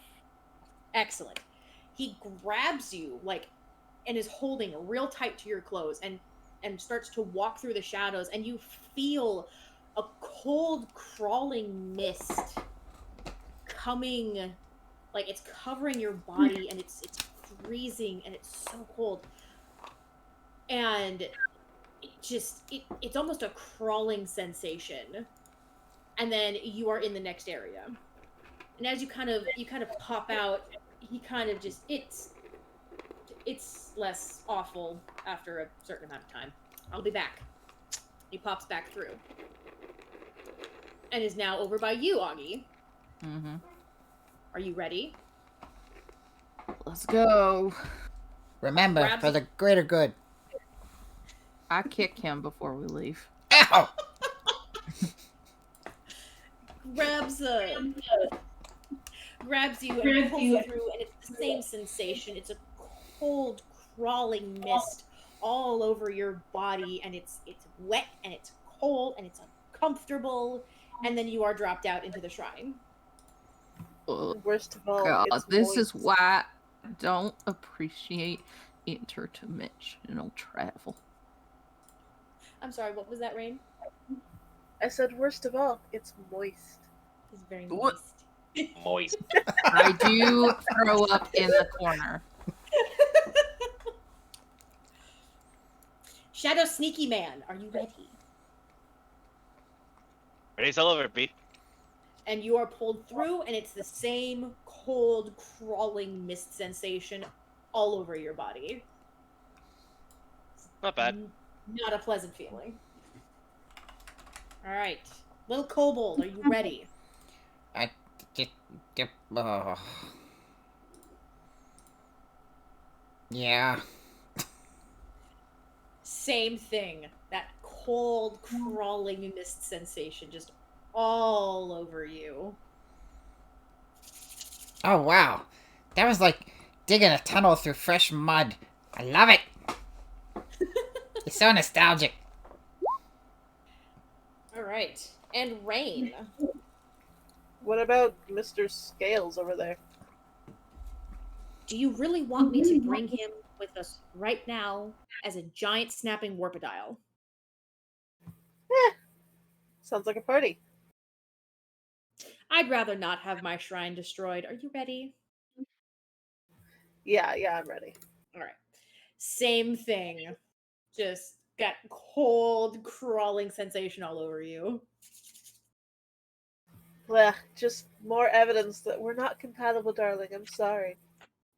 Excellent. He grabs you like, and is holding real tight to your clothes, and starts to walk through the shadows, and you feel a cold, crawling mist coming, like it's covering your body, and it's freezing, and it's so cold, and it's almost a crawling sensation, and then you are in the next area, and as you kind of pop out, he kind of just it's less awful after a certain amount of time. I'll be back. He pops back through. And is now over by you, Augie. Mm-hmm. Are you ready? Let's go. Remember, Grabs for the greater good. I kick him before we leave. Ow! Grabs you and pulls you through, and it's the same sensation. It's a cold, crawling mist all over your body, and it's wet, and it's cold, and it's uncomfortable, and then you are dropped out into the shrine. Ugh. Worst of all, God, it's this is moist. why I don't appreciate interdimensional travel. I'm sorry, what was that, Rain? I said worst of all, it's moist. It's very What? moist. Moist. I do throw up in the corner. Shadow Sneaky Man, are you ready? Ready all over, Pete. And you are pulled through, and it's the same cold, crawling mist sensation all over your body. Not bad. Not a pleasant feeling. All right. Little Kobold, are you ready? I just. Oh. Yeah. Same thing. That cold, crawling mist sensation just all over you. Oh, wow. That was like digging a tunnel through fresh mud. I love it. It's so nostalgic. All right. And Rain. What about Mr. Scales over there? Do you really want me to bring him with us right now as a giant snapping warpodile? Sounds like a party. I'd rather not have my shrine destroyed. Are you ready? Yeah, I'm ready. All right. Same thing. Just got cold, crawling sensation all over you. Well, just more evidence that we're not compatible, darling. I'm sorry.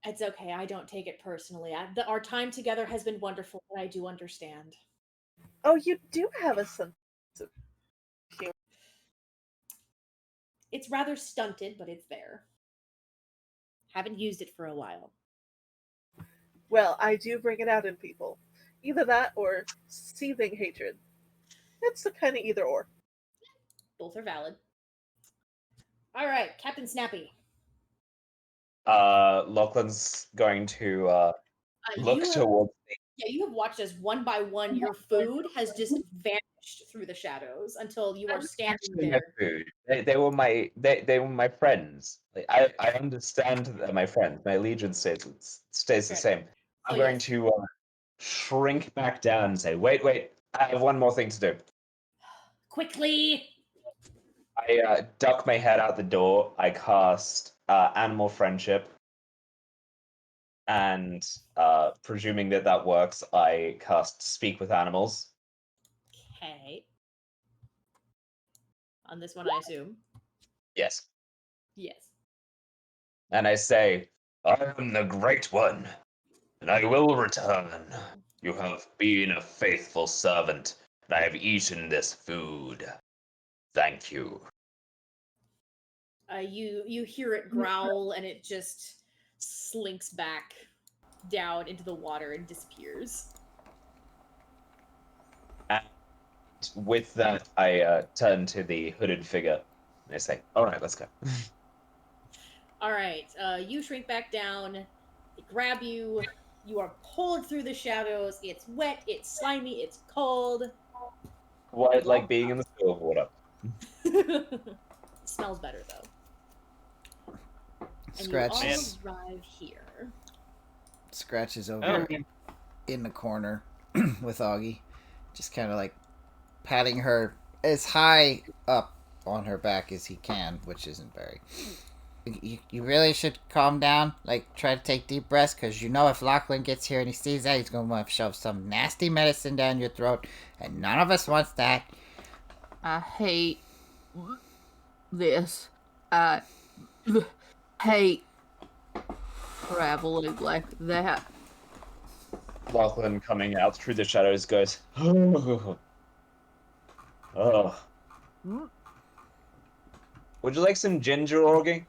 It's okay. I don't take it personally. Our time together has been wonderful, but I do understand. Oh, you do have a sense of humor. It's rather stunted, but it's there. Haven't used it for a while. Well, I do bring it out in people. Either that or seething hatred. It's a kind of either or. Both are valid. All right, Captain Snappy. Lachlan's going to look towards. Yeah, you have watched as one by one your food has just vanished through the shadows until you are standing Actually, there. my food. They were my friends. Like, I understand that they're my friends. My allegiance stays the Right. same. I'm So, going yes. to shrink back down and say, wait, I have one more thing to do. Quickly! I duck my head out the door. I cast Animal Friendship. And presuming that works, I cast Speak with Animals. Okay. On this one, I assume. Yes. Yes. And I say, I am the Great One, and I will return. You have been a faithful servant, and I have eaten this food. Thank you. You hear it growl, and it just slinks back down into the water and disappears. And with that, I turn to the hooded figure, and I say, all right, let's go. All right, you shrink back down. They grab you. You are pulled through the shadows. It's wet. It's slimy. It's cold. What, like being in the still of water? It smells better though. And you all Scratches. arrive here. Scratches over in the corner with Augie. Just kind of like patting her as high up on her back as he can, which isn't very. You really should calm down. Like, try to take deep breaths, because you know if Lachlan gets here and he sees that, he's going to want to shove some nasty medicine down your throat, and none of us wants that. I hate this. I hate traveling like that. Lachlan, coming out through the shadows, goes, oh. Would you like some ginger, Augie?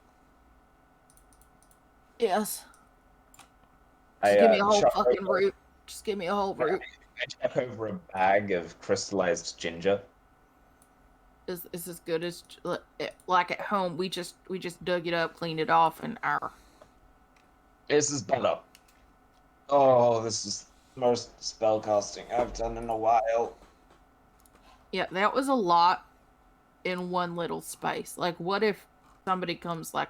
Yes. I Just give me a whole chuck fucking over- root. Just give me a whole root. I check over a bag of crystallized ginger. Is as good as like at home. We just dug it up, cleaned it off, and This is better. Oh, this is the most spellcasting I've done in a while. yeah, that was a lot in one little space. Like, what if somebody comes like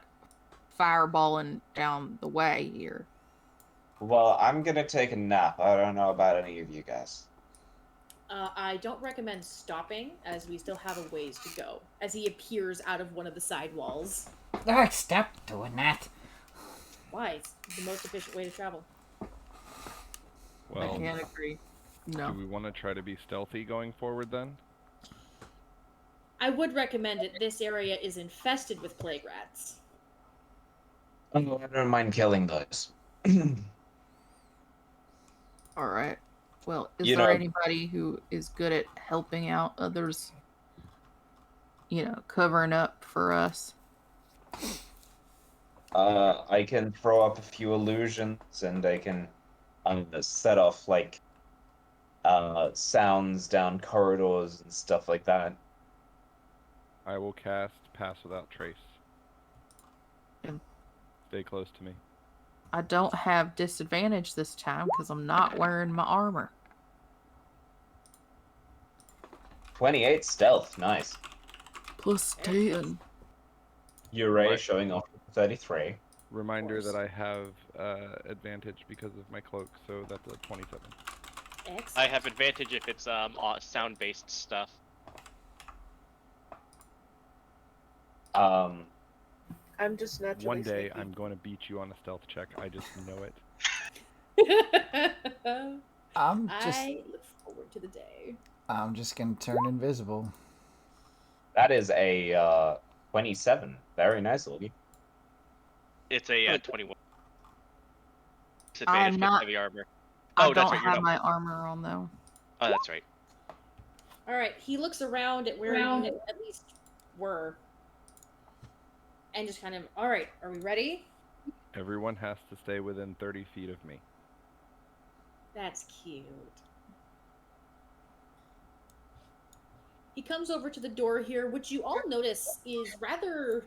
fireballing down the way here? Well, I'm gonna take a nap. I don't know about any of you guys. I don't recommend stopping, as we still have a ways to go. As he appears out of one of the side walls. Alright, stop doing that. Why? It's the most efficient way to travel. Well, I can't agree. No. Do we want to try to be stealthy going forward then? I would recommend it. This area is infested with plague rats. Oh, I don't mind killing those. All right. Well, is You there know- anybody who is good at helping out others? Covering up for us. I can throw up a few illusions, and I can set off like sounds down corridors and stuff like that. I will cast Pass Without Trace. Yeah. Stay close to me. I don't have disadvantage this time because I'm not wearing my armor. 28 stealth, nice. Plus 10. Uray Right. showing off 33. Reminder course. that I have advantage because of my cloak, so that's a 27. Excellent. I have advantage if it's sound-based stuff. Um, I'm just naturally One day sneaky. I'm going to beat you on a stealth check. I just know it. I'm just I look forward to the day. I'm just gonna turn invisible. that is a 27. Very nice, Augie. It's a Oh, 21. I'm Disadvantage with not- heavy armor. I Oh, that's don't right, you're have not. my armor on though. Oh, that's right. All right, he looks around at where you at least were, and just kind of, all right, are we ready? Everyone has to stay within 30 feet of me. That's cute. He comes over to the door here, which you all notice is rather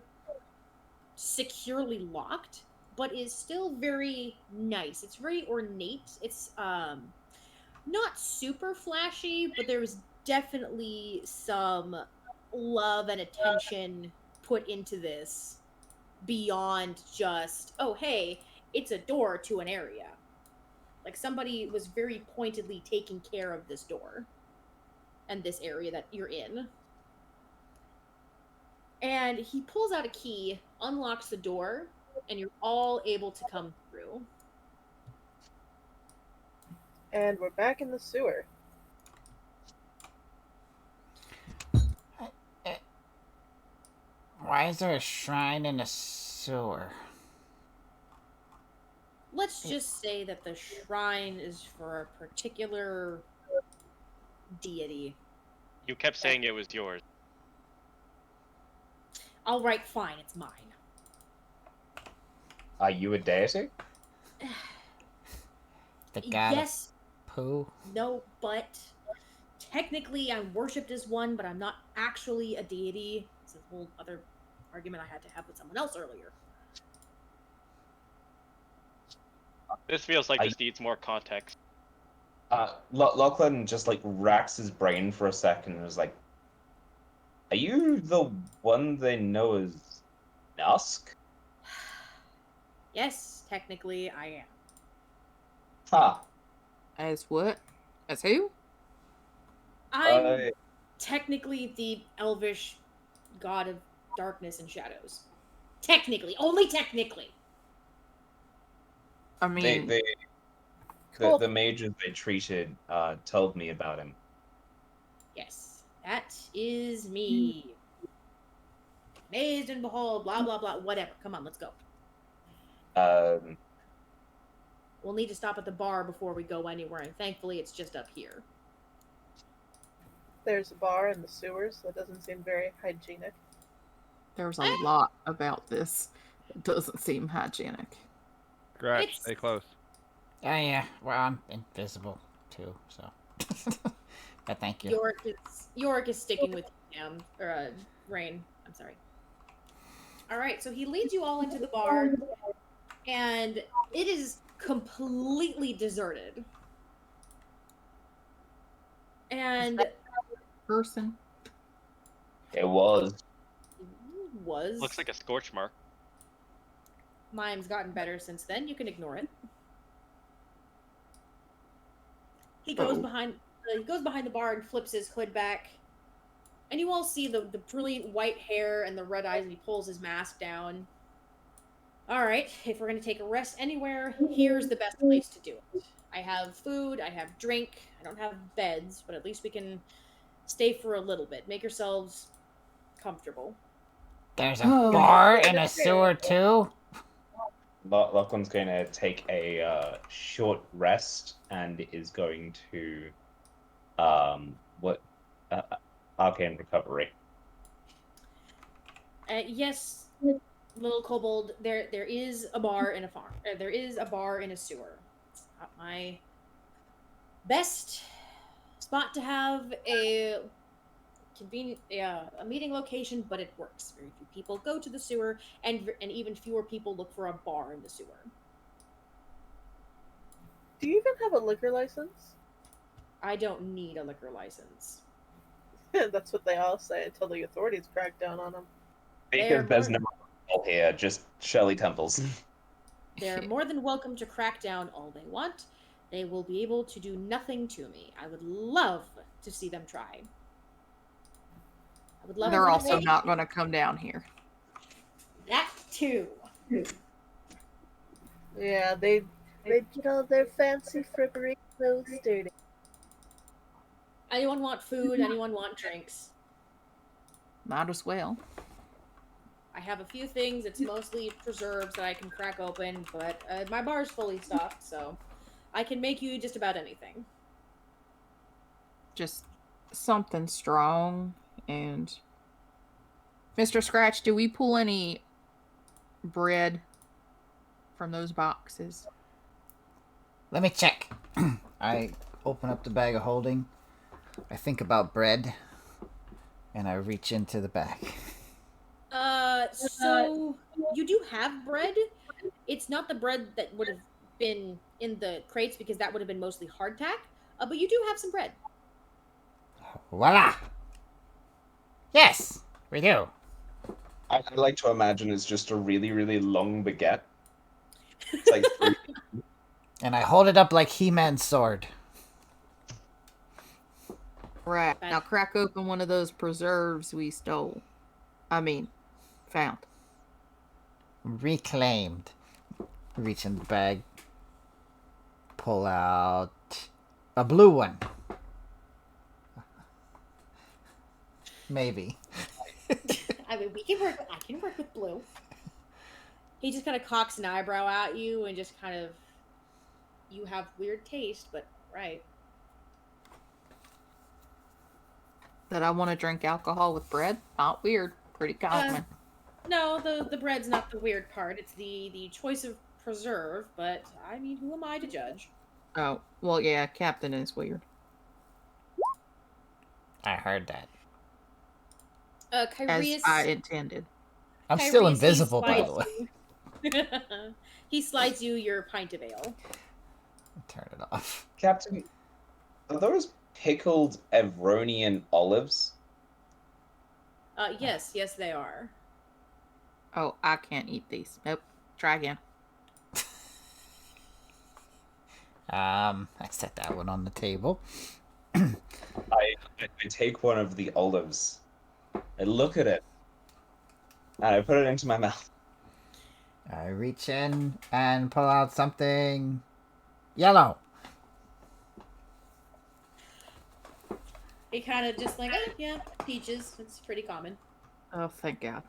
securely locked, but is still very nice. It's very ornate. It's not super flashy, but there's definitely some love and attention put into this beyond just, oh hey, it's a door to an area. Like somebody was very pointedly taking care of this door and this area that you're in. And he pulls out a key, unlocks the door, and you're all able to come through. And we're back in the sewer. Why is there a shrine in a sewer? Let's just say that the shrine is for a particular deity. You kept saying it was yours. All right, fine, it's mine. Are you a deity? The god Yes, of poo? no, but technically I'm worshipped as one, but I'm not actually a deity. It's a whole other argument I had to have with someone else earlier. This feels like this needs more context. Lachlan just like racks his brain for a second and is like, "Are you the one they know as Nusk?" Yes, technically I am. Ha! As what? As who? I'm technically the elvish god of darkness and shadows. Technically, only technically. I mean, The mages they treated told me about him. Yes, that is me. Amazed and behold, blah blah blah, whatever. Come on, let's go. We'll need to stop at the bar before we go anywhere, and thankfully it's just up here. There's a bar in the sewers. That doesn't seem very hygienic. there's a lot about this that doesn't seem hygienic. Scratch, It's- stay close. Oh yeah, well I'm invisible too, so. But thank you. Yorick is sticking with you, Rain. I'm sorry. All right, so he leads you all into the bar, and it is completely deserted. And Person. It was. Looks like a scorch mark. Mime's gotten better since then. You can ignore it. He goes behind the bar and flips his hood back. And you all see the brilliant white hair and the red eyes, and he pulls his mask down. All right, if we're going to take a rest anywhere, here's the best place to do it. I have food, I have drink. I don't have beds, but at least we can stay for a little bit. Make yourselves comfortable. There's a Oh. bar and a sewer too. Lachlan's going to take a short rest and is going to what arcane recovery. Yes, little kobold. There is a bar in a farm. There is a bar in a sewer. It's not my best spot to have a convenient a meeting location, but it works. Very few people go to the sewer, and even fewer people look for a bar in the sewer. Do you even have a liquor license? I don't need a liquor license. That's what they all say until the authorities crack down on them. Because there's no alcohol here, just Shirley Temples. They're more than welcome to crack down all they want. They will be able to do nothing to me. I would love to see them try. I would love. They're to also see not going to come down here. that too. Yeah, they'd get all their fancy frippery clothes dirty. Anyone want food? Anyone want drinks? Might as well. I have a few things. It's mostly preserves that I can crack open, but my bar's fully stocked, so I can make you just about anything. Just something strong. And Mr. Scratch, do we pull any bread from those boxes? Let me check. I open up the bag of holding. I think about bread, and I reach into the bag. So you do have bread. It's not the bread that would have been in the crates because that would have been mostly hardtack. But you do have some bread. Voila! Yes, we do. I like to imagine it's just a really, really long baguette. It's like And I hold it up like He-Man's sword. Right. Now crack open one of those preserves we stole. Found. Reclaimed. Reach in the bag. Pull out a blue one. Maybe. I mean, I can work with blue. He just kind of cocks an eyebrow at you and just kind of, you have weird taste, but right. That I want to drink alcohol with bread? Not weird. Pretty common. No, the bread's not the weird part. It's the choice of preserve, but I mean, who am I to judge? Oh, well, yeah, Captain is weird. I heard that. As Kyrius, I intended. I'm still Kyrius, invisible, by the way. He slides you your pint of ale. Turn it off. Captain, are those pickled Evronian olives? Yes, they are. Oh, I can't eat these. Nope. Try again. I set that one on the table. I take one of the olives. I look at it. And I put it into my mouth. I reach in and pull out something yellow. He kind of just like, oh, yeah, peaches. It's pretty common. Oh, thank God.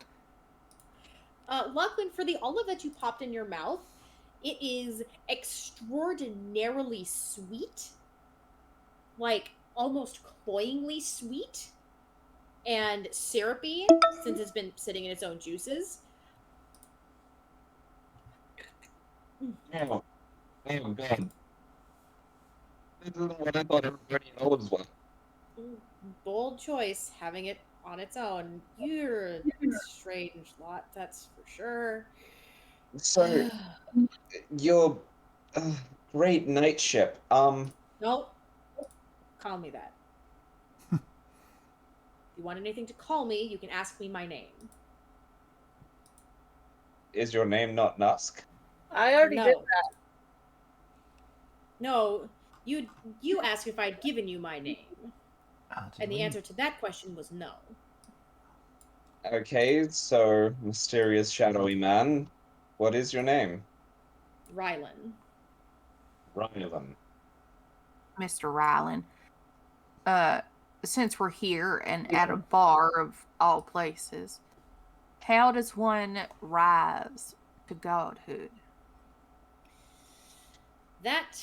Lachlan, for the olive that you popped in your mouth, it is extraordinarily sweet. Like, almost cloyingly sweet. And syrupy, since it's been sitting in its own juices. Oh, God. This isn't what I thought Evronian olives were. Bold choice, having it on its own. You're a strange lot, that's for sure. So, your great night ship, Nope. Call me that. If you want anything to call me, you can ask me my name. is your name not Nusk? I already did that. No, you asked if I'd given you my name. And the answer to that question was no. Okay, so, mysterious shadowy man, what is your name? Rylan. Rylan. Mr. Ryland, since we're here and at a bar of all places, how does one rise to godhood? That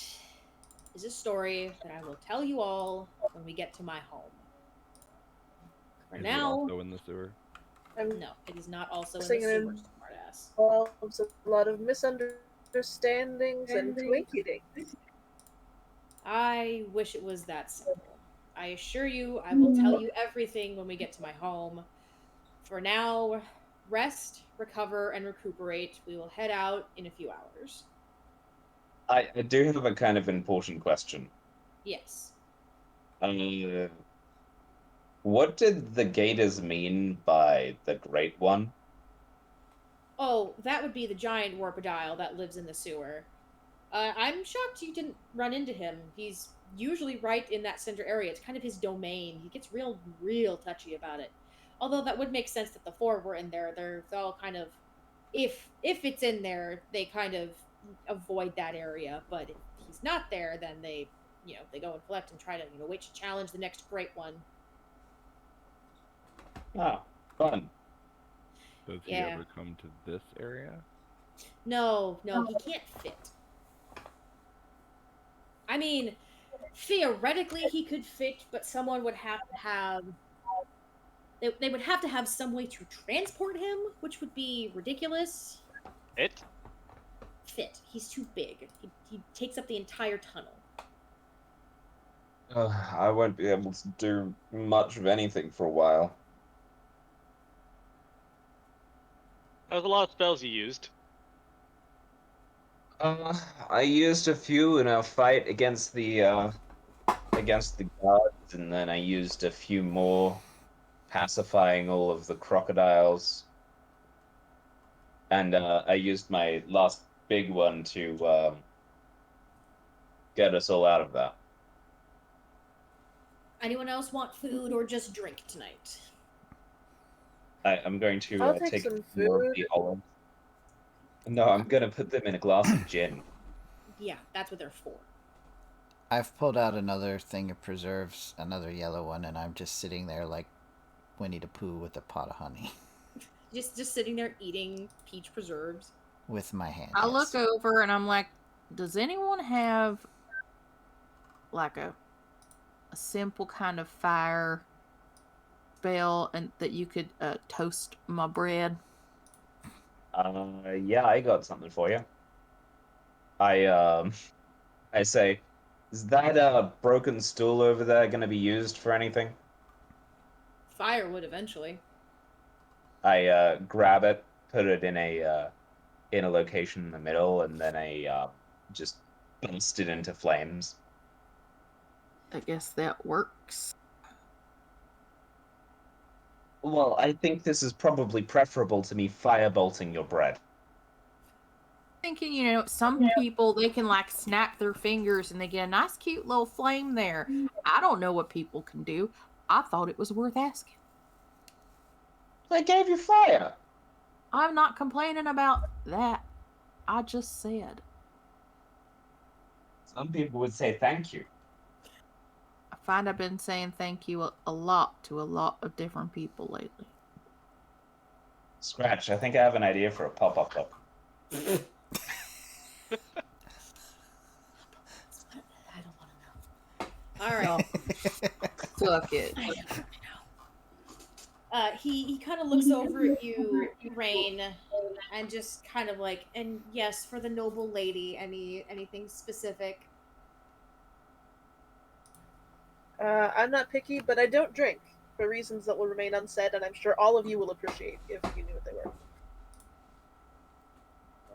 is a story that I will tell you all when we get to my home. For Is it now, also in the sewer? no, it is not also in the Singing sewer, in- smartass. Involves a lot of misunderstandings and twinkie dinks. I wish it was that simple. I assure you, I will tell you everything when we get to my home. For now, rest, recover, and recuperate. We will head out in a few hours. I do have a kind of important question. Yes. What did the Gators mean by the Great One? Oh, that would be the giant warpodile that lives in the sewer. I'm shocked you didn't run into him. He's usually right in that center area. It's kind of his domain. He gets real touchy about it. Although that would make sense that the four were in there. They're all kind of, if it's in there, they kind of avoid that area. But if he's not there, then they go and collect and try to wait to challenge the next great one. Ah, fun. Does he Yeah. ever come to this area? No, he can't fit. I mean, theoretically he could fit, but someone would have to have. They would have to have some way to transport him, which would be ridiculous. It? Fit. He's too big. He takes up the entire tunnel. I won't be able to do much of anything for a while. That was a lot of spells you used. I used a few in a fight against the guards, and then I used a few more pacifying all of the crocodiles. And I used my last big one to get us all out of that. Anyone else want food or just drink tonight? I'm going to I'll take take some more of food. the olives. No, I'm gonna put them in a glass of gin. Yeah, that's what they're for. I've pulled out another thing of preserves, another yellow one, and I'm just sitting there like Winnie the Pooh with a pot of honey Just sitting there eating peach preserves. with my hand. I yes. look over and I'm like, does anyone have like a simple kind of fire spell and that you could toast my bread? Yeah, I got something for you. I say, is that broken stool over there gonna be used for anything? Fire would eventually. I grab it, put it in a location in the middle, and then I just burst it into flames. I guess that works. Well, I think this is probably preferable to me firebolting your bread. Thinking, some people, they can like snap their fingers and they get a nice cute little flame there. I don't know what people can do. I thought it was worth asking. I gave you fire. I'm not complaining about that. I just said. Some people would say thank you. I find I've been saying thank you a lot to a lot of different people lately. Scratch, I think I have an idea for a pop-up book. I don't want to know. All right. Fuck it. He kind of looks over at you, Rain, and just kind of like, and yes, for the noble lady, anything specific? I'm not picky, but I don't drink for reasons that will remain unsaid, and I'm sure all of you will appreciate if you knew what they were.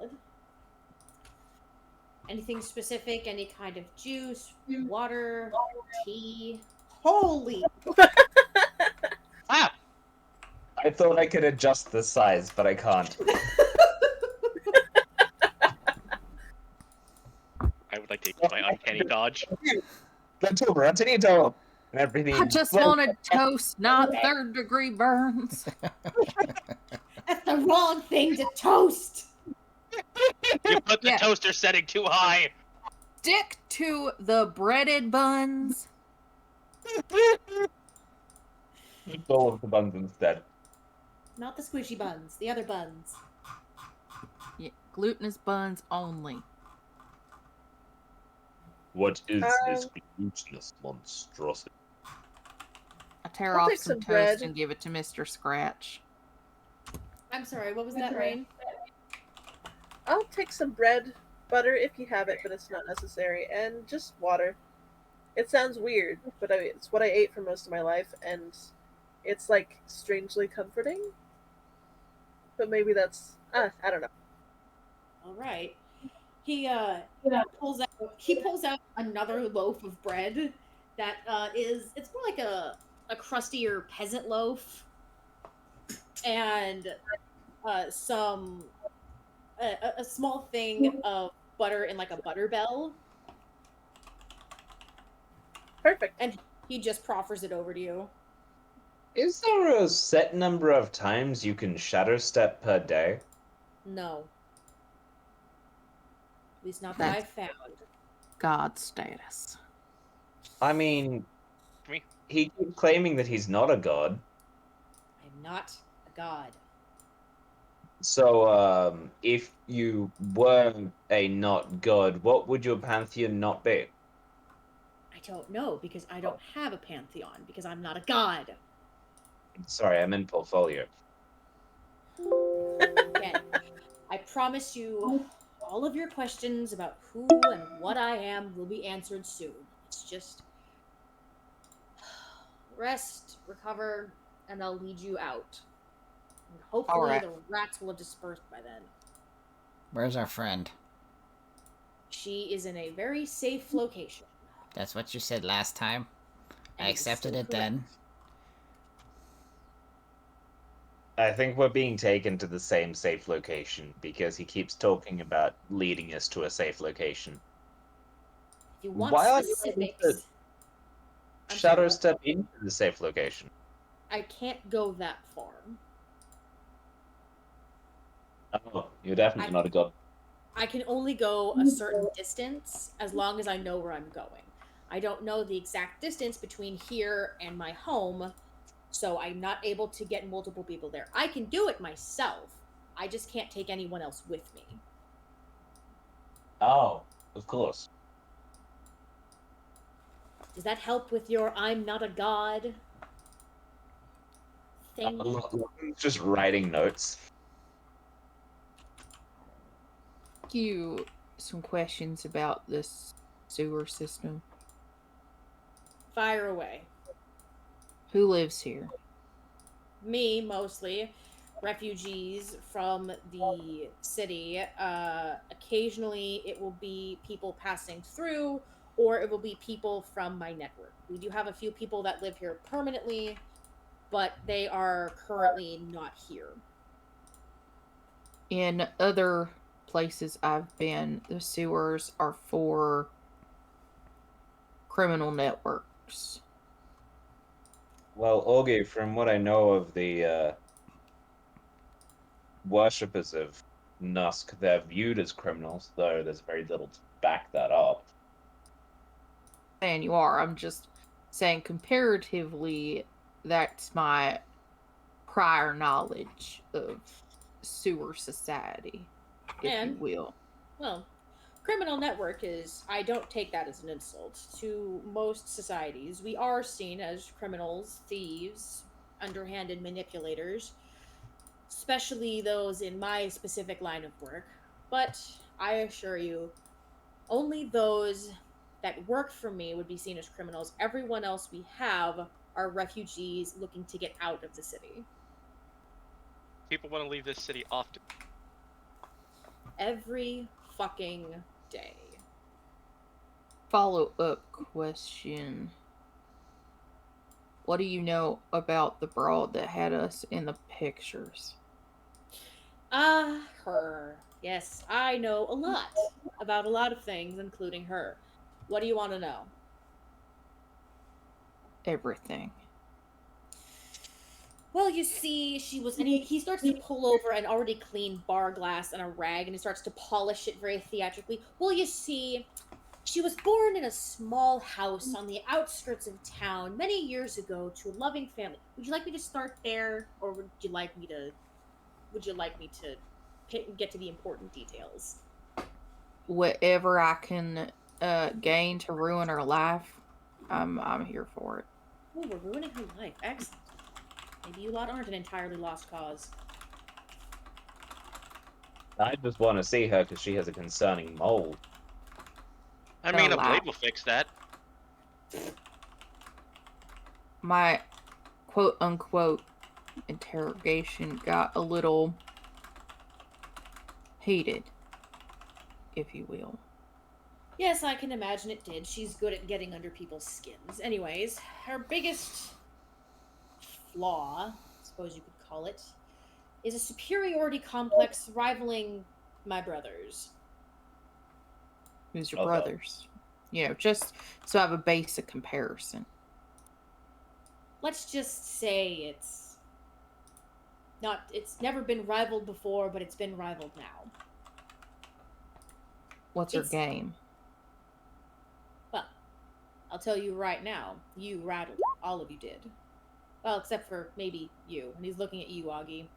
Good. Anything specific? Any kind of juice, water, tea? Holy! Ah! I thought I could adjust the size, but I can't. I would like to use my uncanny dodge. Gato, Ratanito! And everything. I just wanted toast, not third-degree burns. That's the wrong thing to toast! You put the Yeah. toaster setting too high. stick to the breaded buns. All of the buns instead. Not the squishy buns, the other buns. Yeah, glutinous buns only. What is this Um, glutinous monstrosity? I tear I'll off take some some toast bread. and give it to Mr. Scratch. I'm sorry, what was that, Rain? I'll take some bread, butter if you have it, but it's not necessary, and just water. It sounds weird, but it's what I ate for most of my life, and it's like strangely comforting. But maybe that's I don't know. All right. He pulls out another loaf of bread that it's more like a crustier peasant loaf, and some a small thing of butter in like a butter bell, Perfect. and he just proffers it over to you. Is there a set number of times you can shadow step per day? No, at least not that That's I've found. God status. I mean, Me? he keeps claiming that he's not a god. I'm not a god. So, if you were a not god, what would your pantheon not be? I don't know because I don't have a pantheon because I'm not a god. Sorry, I meant portfolio. Again, I promise you, all of your questions about who and what I am will be answered soon. It's just rest, recover, and I'll lead you out. And hopefully Alright. the rats will have dispersed by then. Where's our friend? She is in a very safe location. That's what you said last time. And I it is accepted still it then. I think we're being taken to the same safe location because he keeps talking about leading us to a safe location. If you want Why are you able to specifics, I'm sorry, shadow what? step into the safe location? I can't go that far. Oh, you're definitely not a god. I can only go a certain distance as long as I know where I'm going. I don't know the exact distance between here and my home, so I'm not able to get multiple people there. I can do it myself. I just can't take anyone else with me. Oh, of course. Does that help with your I'm not a god thing? Just writing notes. You some questions about this sewer system. Fire away. Who lives here? Me, mostly. Refugees from the city. Occasionally, it will be people passing through, or it will be people from my network. We do have a few people that live here permanently, but they are currently not here. In other places I've been, the sewers are for criminal networks. Well, Augie, from what I know of the worshippers of Nusk, they're viewed as criminals, though there's very little to back that up. And you are. I'm just saying comparatively, that's my prior knowledge of sewer society, if you And, will. well, criminal network is, I don't take that as an insult. To most societies, we are seen as criminals, thieves, underhanded manipulators, especially those in my specific line of work. But I assure you, only those that work for me would be seen as criminals. Everyone else we have are refugees looking to get out of the city. People want to leave this city often. Every fucking day. Follow up question. What do you know about the broad that had us in the pictures? Her. Yes, I know a lot about a lot of things, including her. What do you want to know? Everything. Well, you see, she was, and he starts to pull over an already clean bar glass and a rag, and he starts to polish it very theatrically. Well, you see, She was born in a small house on the outskirts of town many years ago to a loving family. Would you like me to start there, or would you like me to? Would you like me to get to the important details? Whatever I can gain to ruin her life, I'm here for it. Oh, we're ruining her life. Excellent. Maybe you lot aren't an entirely lost cause. I just want to see her because she has a concerning mole. I Don't mean, a lie. blade will fix that. My quote unquote interrogation got a little heated, if you will. Yes, I can imagine it did. She's good at getting under people's skins. Anyways, her biggest flaw, I suppose you could call it, is a superiority complex rivaling my brother's. Who's your Okay. brothers? You know, just so I have a basic comparison. Let's just say it's never been rivaled before, but it's been rivaled now. What's her It's- game? Well, I'll tell you right now, you rattled her. All of you did. Well, except for maybe you. And he's looking at you, Augie.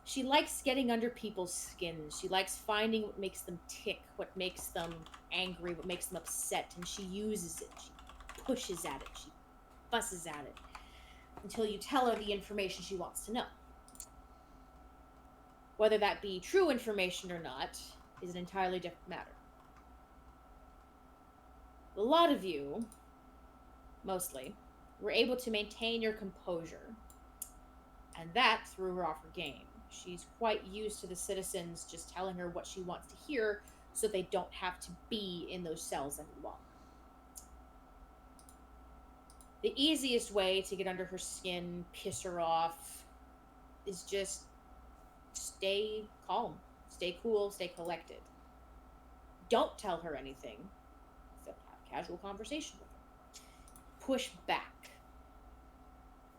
She likes getting under people's skins. She likes finding what makes them tick, what makes them angry, what makes them upset, and she uses it. She pushes at it. She fusses at it until you tell her the information she wants to know. Whether that be true information or not is an entirely different matter. A lot of you, mostly, were able to maintain your composure, and that threw her off her game. She's quite used to the citizens just telling her what she wants to hear so they don't have to be in those cells any longer. The easiest way to get under her skin, piss her off, is just stay calm, stay cool, stay collected. Don't tell her anything, except have casual conversation with her. Push back.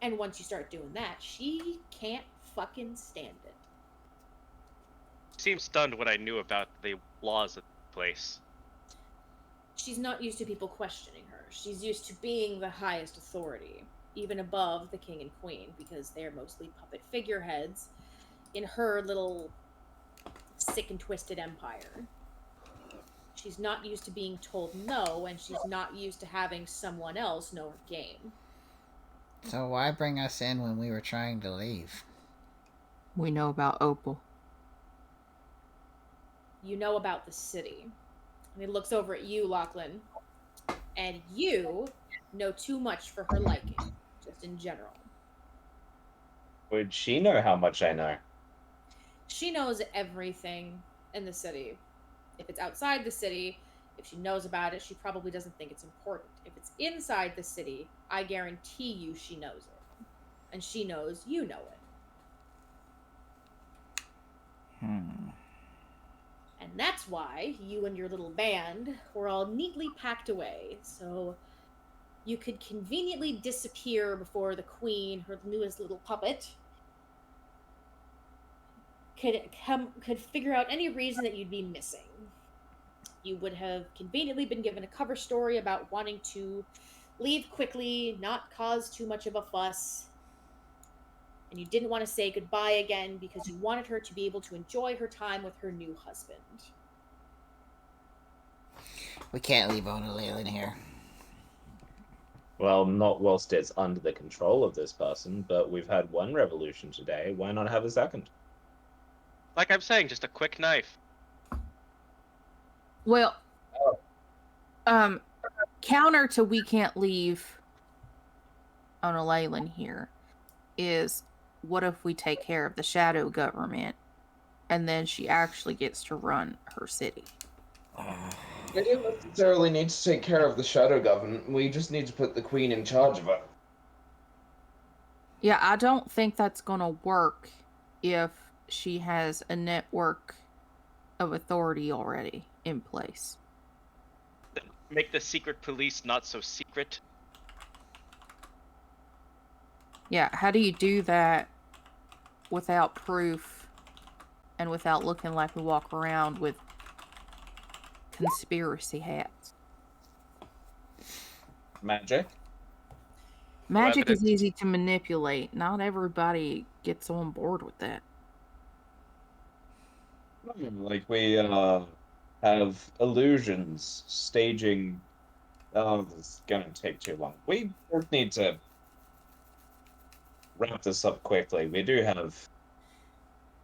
And once you start doing that, she can't fucking stand it. Seemed stunned when I knew about the laws of the place. She's not used to people questioning her. She's used to being the highest authority, even above the king and queen, because they're mostly puppet figureheads in her little sick and twisted empire. She's not used to being told no, and she's not used to having someone else know her game. So why bring us in when we were trying to leave? We know about Opal. You know about the city. And he looks over at you, Lachlan. And you know too much for her liking, just in general. Would she know how much I know? She knows everything in the city. If it's outside the city, if she knows about it, she probably doesn't think it's important. If it's inside the city, I guarantee you she knows it. And she knows you know it. And that's why you and your little band were all neatly packed away, so you could conveniently disappear before the queen, her newest little puppet, could figure out any reason that you'd be missing. You would have conveniently been given a cover story about wanting to leave quickly, not cause too much of a fuss, and you didn't want to say goodbye again because you wanted her to be able to enjoy her time with her new husband. We can't leave Ona Leyland here. Well, not whilst it's under the control of this person, but we've had one revolution today. Why not have a second? Like I'm saying, just a quick knife. Well, counter to we can't leave Ona Leyland here is what if we take care of the shadow government and then she actually gets to run her city? We don't necessarily need to take care of the shadow government. We just need to put the queen in charge of it. Yeah, I don't think that's gonna work if she has a network of authority already in place. Make the secret police not so secret. Yeah, how do you do that without proof and without looking like we walk around with conspiracy hats? magic. Magic Well, is easy to manipulate. Not everybody gets on board with that. Like we have illusions, staging. Oh, this is gonna take too long. We both need to wrap this up quickly. We do have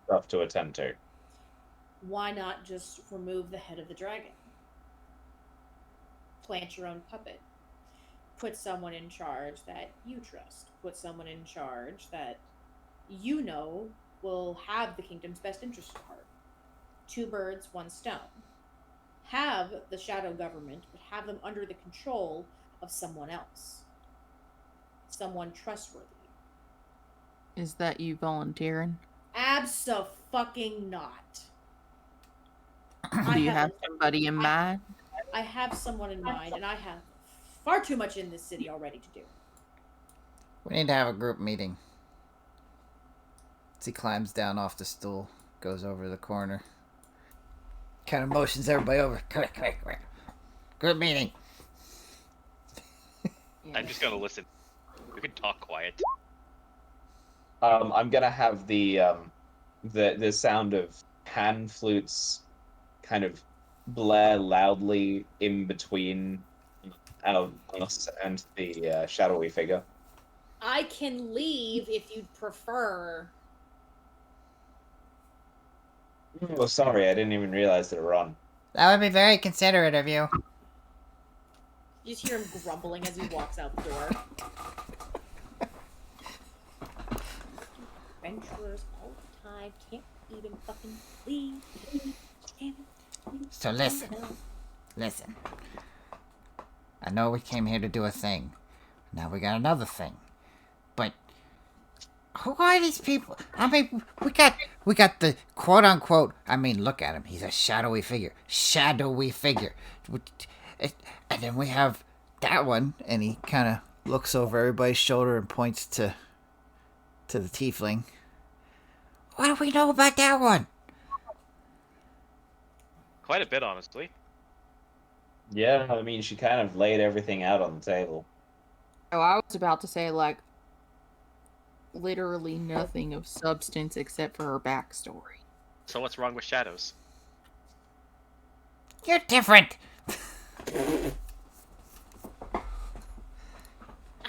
stuff to attend to. Why not just remove the head of the dragon? Plant your own puppet. Put someone in charge that you trust. Put someone in charge that you know will have the kingdom's best interest at heart. Two birds, one stone. Have the shadow government, but have them under the control of someone else. Someone trustworthy. Is that you volunteering? Abso-fucking-not. Do you have somebody in mind? I have someone in mind, and I have far too much in this city already to do. We need to have a group meeting. As he climbs down off the stool, goes over to the corner. Kind of motions everybody over. Come here. Group meeting. I'm just gonna listen. We can talk quiet. I'm gonna have the sound of pan flutes kind of blare loudly in between us and the shadowy figure. I can leave if you'd prefer. Oh, sorry, I didn't even realize they were on. That would be very considerate of you. You just hear him grumbling as he walks out the door. Adventurers all the time can't even fucking leave. So listen. I know we came here to do a thing. Now we got another thing. But who are these people? I mean, we got the quote unquote. I mean, look at him. He's a shadowy figure. And then we have that one, and he kind of looks over everybody's shoulder and points to the tiefling. What do we know about that one? Quite a bit, honestly. Yeah, I mean, she kind of laid everything out on the table. Oh, I was about to say, like, literally nothing of substance except for her backstory. So what's wrong with shadows? You're different.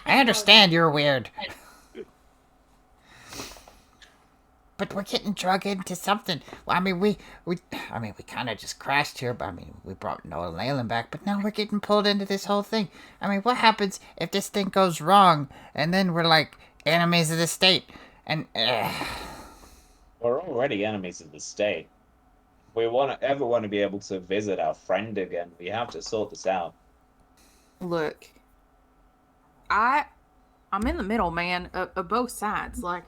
I understand you're weird. But we're getting drug into something. Well, I mean, we kind of just crashed here, but I mean, we brought Noah Leyland back, but now we're getting pulled into this whole thing. I mean, what happens if this thing goes wrong, and then we're like enemies of the state? And We're already enemies of the state. If we ever want to be able to visit our friend again, we have to sort this out. Look, I'm in the middle, man, of both sides. Like,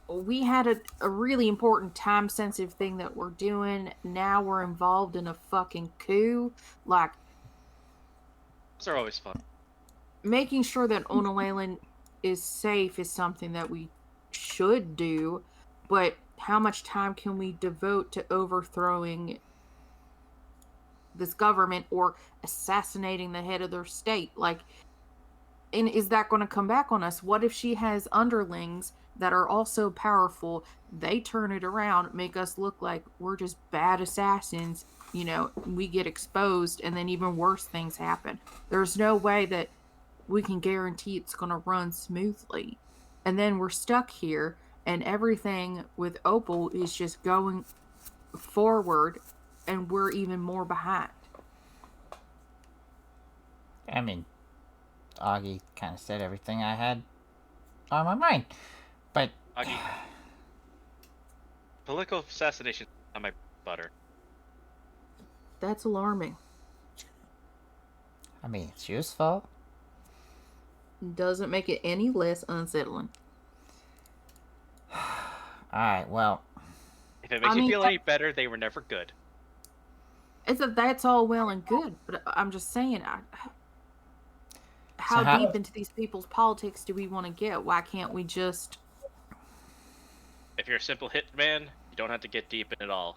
we had a really important time-sensitive thing that we're doing. Now we're involved in a fucking coup. Like, Those are always fun. making sure that Onalalan is safe is something that we should do, but how much time can we devote to overthrowing this government or assassinating the head of their state? Like, and is that going to come back on us? What if she has underlings that are also powerful? They turn it around, make us look like we're just bad assassins, you know, we get exposed, and then even worse things happen. There's no way that we can guarantee it's going to run smoothly. And then we're stuck here, and everything with Opal is just going forward, and we're even more behind. I mean, Augie kind of said everything I had on my mind. But Augie, political assassination on my butter. That's alarming. I mean, it's useful. Doesn't make it any less unsettling. Alright, well, If it makes you feel any better, they were never good. That's all well and good, but I'm just saying, how deep into these people's politics do we want to get? Why can't we just... If you're a simple hitman, you don't have to get deep in it all.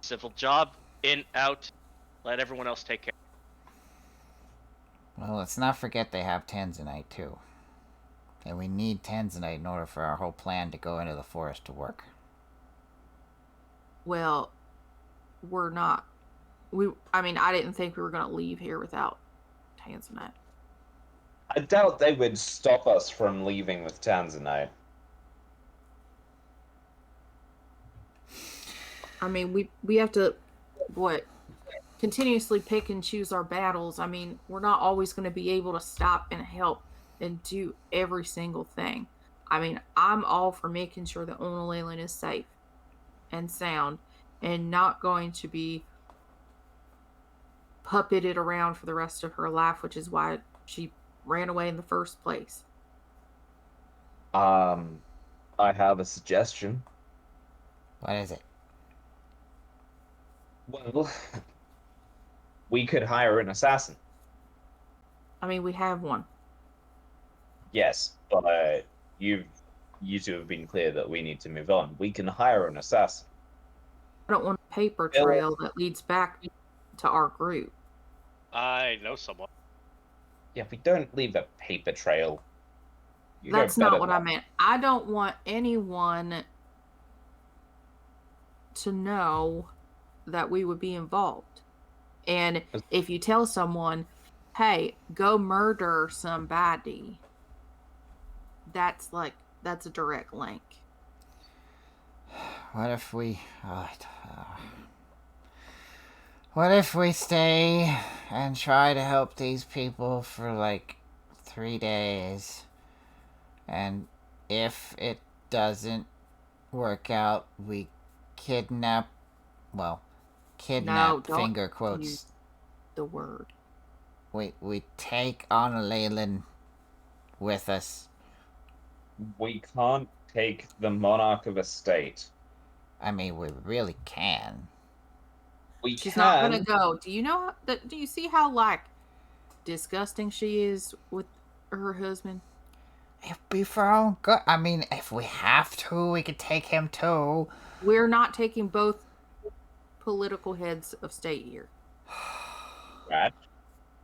Simple job, in, out, let everyone else take care. Well, let's not forget they have tanzanite, too. And we need tanzanite in order for our whole plan to go into the forest to work. Well, we're not. I didn't think we were going to leave here without tanzanite. I doubt they would stop us from leaving with tanzanite. I mean, we have to, continuously pick and choose our battles. I mean, we're not always going to be able to stop and help and do every single thing. I mean, I'm all for making sure that Ona Leyland is safe and sound and not going to be puppeted around for the rest of her life, which is why she ran away in the first place. I have a suggestion. What is it? Well, we could hire an assassin. I mean, we have one. Yes, but you two have been clear that we need to move on. We can hire an assassin. I don't want a paper trail that leads back to our group. I know someone. Yeah, we don't leave a paper trail. That's not what I meant. I don't want anyone to know that we would be involved. And if you tell someone, hey, go murder somebody, that's a direct link. What if we... what if we stay and try to help these people for 3 days? And if it doesn't work out, we kidnap... No, don't finger quotes. use the word. We take Anna Leyland with us. We can't take the monarch of a state. I mean, we really can. She's not gonna go. Do you see how disgusting she is with her husband? It'd be for our own good. I mean, if we have to, we could take him too. We're not taking both political heads of state here. Right.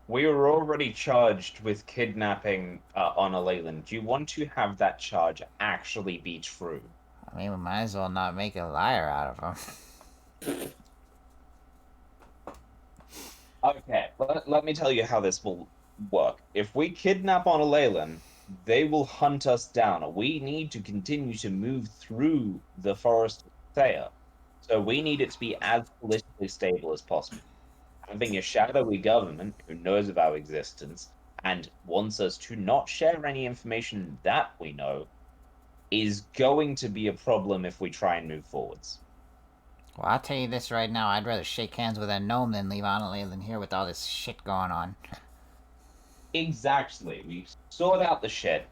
We were already charged with kidnapping Anna Leyland. Do you want to have that charge actually be true? I mean, we might as well not make a liar out of him. Okay, let me tell you how this will work. If we kidnap Anna Leyland, they will hunt us down. We need to continue to move through the forest of Thea. So we need it to be as politically stable as possible. Having a shadowy government who knows of our existence and wants us to not share any information that we know is going to be a problem if we try and move forwards. Well, I'll tell you this right now. I'd rather shake hands with a gnome than leave Anna Leyland here with all this shit going on. Exactly. We sort out the shit,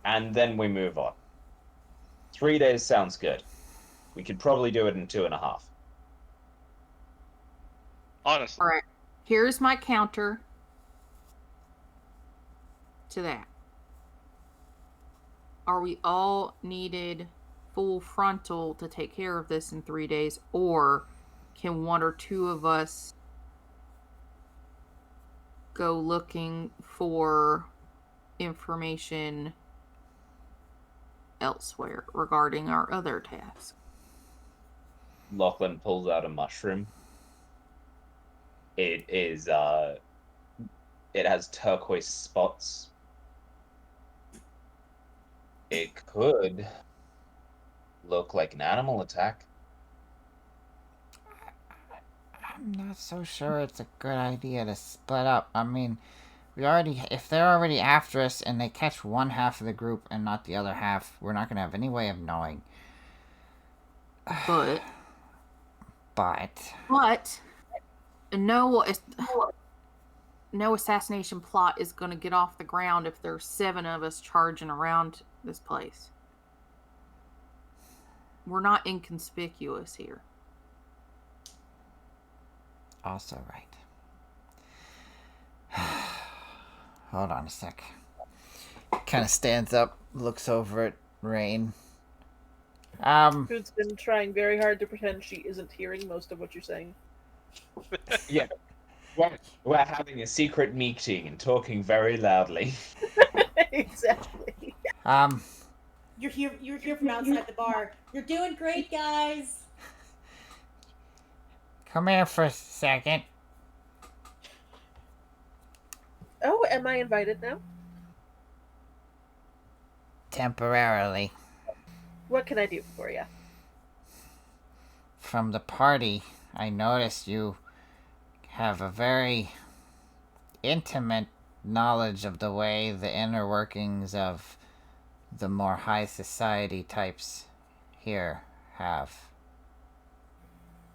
and then we move on. 3 days sounds good. We could probably do it in 2.5. Honestly. All right. Here's my counter to that. Are we all needed full frontal to take care of this in 3 days, or can one or two of us go looking for information elsewhere regarding our other tasks? Lachlan pulls out a mushroom. It is, it has turquoise spots. It could look like an animal attack. I'm not so sure it's a good idea to split up. I mean, if they're already after us and they catch one half of the group and not the other half, we're not going to have any way of knowing. But no assassination plot is going to get off the ground if there's 7 of us charging around this place. We're not inconspicuous here. Also right. Hold on a sec. Kind of stands up, looks over at Rain. Who's been trying very hard to pretend she isn't hearing most of what you're saying. Yeah. We're having a secret meeting and talking very loudly. Exactly. You're here from outside the bar. You're doing great, guys. Come here for a second. Oh, am I invited now? Temporarily. What can I do for you? From the party, I noticed you have a very intimate knowledge of the way the inner workings of the more high society types here have.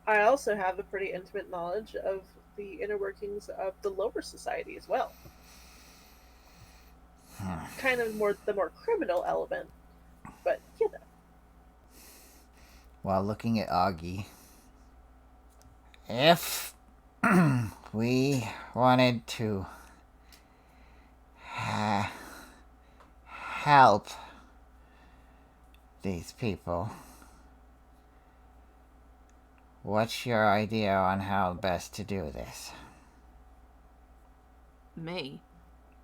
I also have a pretty intimate knowledge of the inner workings of the lower society as well. Kind of the more criminal element, but you know. While looking at Augie, if we wanted to help these people, what's your idea on how best to do this? Me.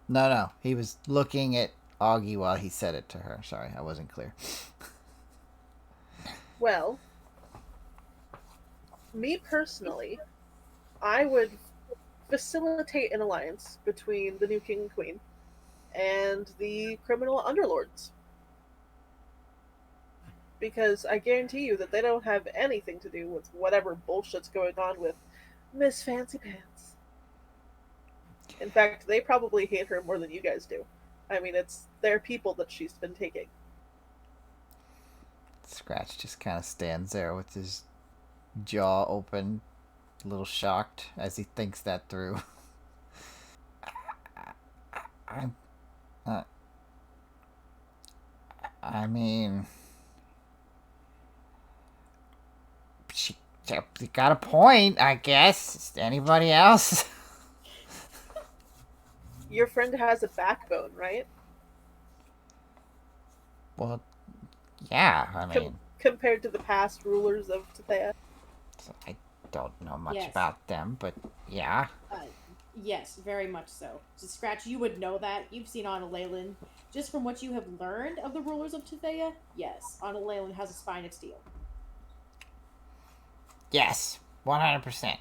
No, he was looking at Augie while he said it to her. Sorry, I wasn't clear. Well, me personally, I would facilitate an alliance between the new king and queen and the criminal underlords. Because I guarantee you that they don't have anything to do with whatever bullshit's going on with Miss Fancy Pants. In fact, they probably hate her more than you guys do. I mean, it's their people that she's been taking. Scratch just kind of stands there with his jaw open, a little shocked as he thinks that through. I mean, she got a point, I guess. Anybody else? Your friend has a backbone, right? Well, yeah, I mean, Compared to the past rulers of Tethea. I don't know much Yes. about them, but yeah. Yes, very much so. So Scratch, you would know that. You've seen Anna Leyland. Just from what you have learned of the rulers of Tethea, yes, Anna Leyland has a spine of steel. Yes, 100%.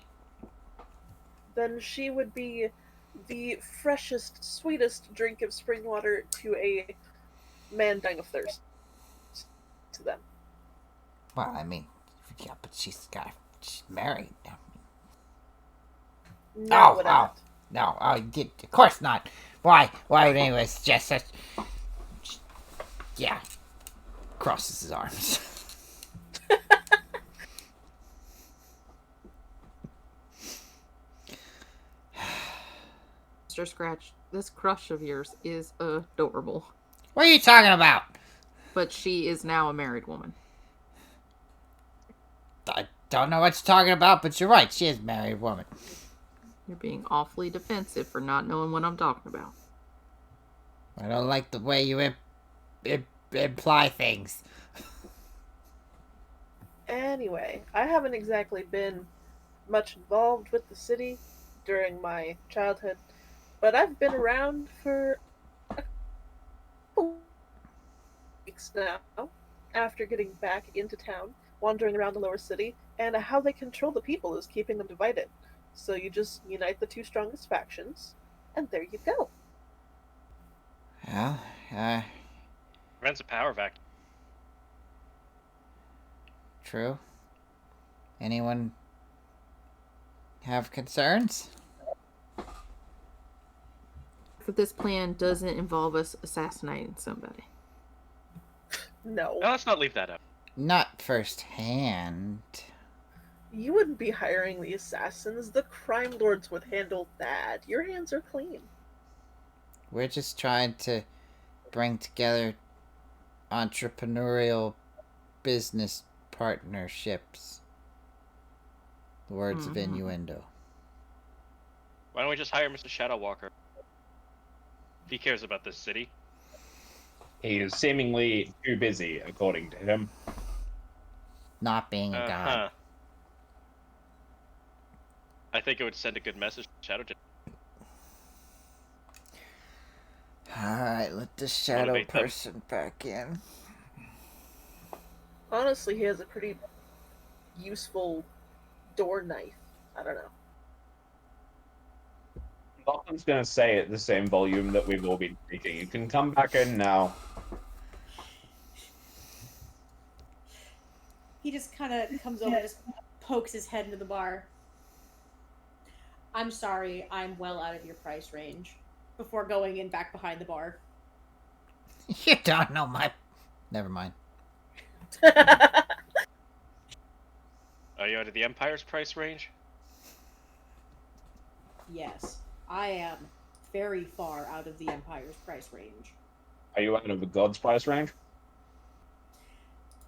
Then she would be the freshest, sweetest drink of spring water to a man dying of thirst. To them. Well, I mean, yeah, but she's married. Not what I meant. No, of course not. Why would anyone suggest such? Yeah, crosses his arms. Mr. Scratch, this crush of yours is adorable. What are you talking about? But she is now a married woman. I don't know what you're talking about, but you're right. She is a married woman. You're being awfully defensive for not knowing what I'm talking about. I don't like the way you imply things. Anyway, I haven't exactly been much involved with the city during my childhood, but I've been around for a couple weeks now after getting back into town, wandering around the lower city, and how they control the people is keeping them divided. So you just unite the two strongest factions, and there you go. Well, Prevents a power vacuum. true. Anyone have concerns? If this plan doesn't involve us assassinating somebody. No. Now, let's not leave that up. Not firsthand. You wouldn't be hiring the assassins. The crime lords would handle that. Your hands are clean. We're just trying to bring together entrepreneurial business partnerships. The words of innuendo. Why don't we just hire Mr. Shadowwalker? If he cares about this city. He is seemingly too busy, according to him. Not being a god. I think it would send a good message to Shadow. Alright, let the shadow Motivate them. person back in. Honestly, he has a pretty useful door knife. I don't know. Lachlan's going to say at the same volume that we've all been speaking. You can come back in now. He just kind of comes over, just pokes his head into the bar. I'm sorry, I'm well out of your price range. Before going in back behind the bar. You don't know my... Never mind. Are you out of the Empire's price range? Yes, I am very far out of the Empire's price range. Are you out of the God's price range?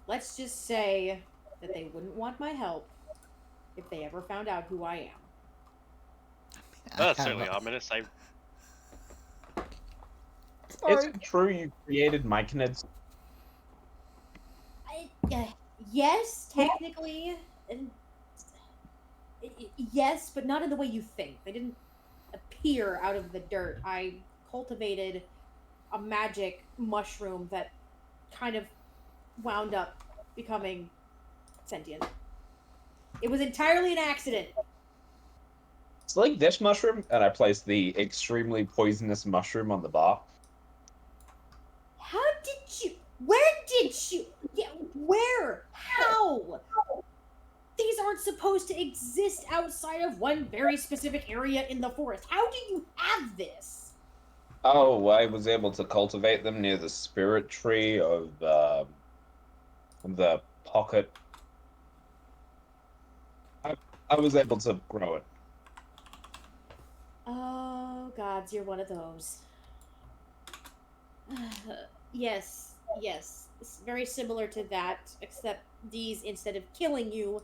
Let's just say that they wouldn't want my help if they ever found out who I am. That's certainly ominous. Is it true you created myconids? Yes, technically. Yes, but not in the way you think. They didn't appear out of the dirt. I cultivated a magic mushroom that kind of wound up becoming sentient. It was entirely an accident. It's like this mushroom, and I placed the extremely poisonous mushroom on the bar. How did you... Where did you... Yeah, where? How? These aren't supposed to exist outside of one very specific area in the forest. How do you have this? Oh, I was able to cultivate them near the spirit tree of the pocket. I was able to grow it. Oh, gods, you're one of those. Yes. It's very similar to that, except these, instead of killing you,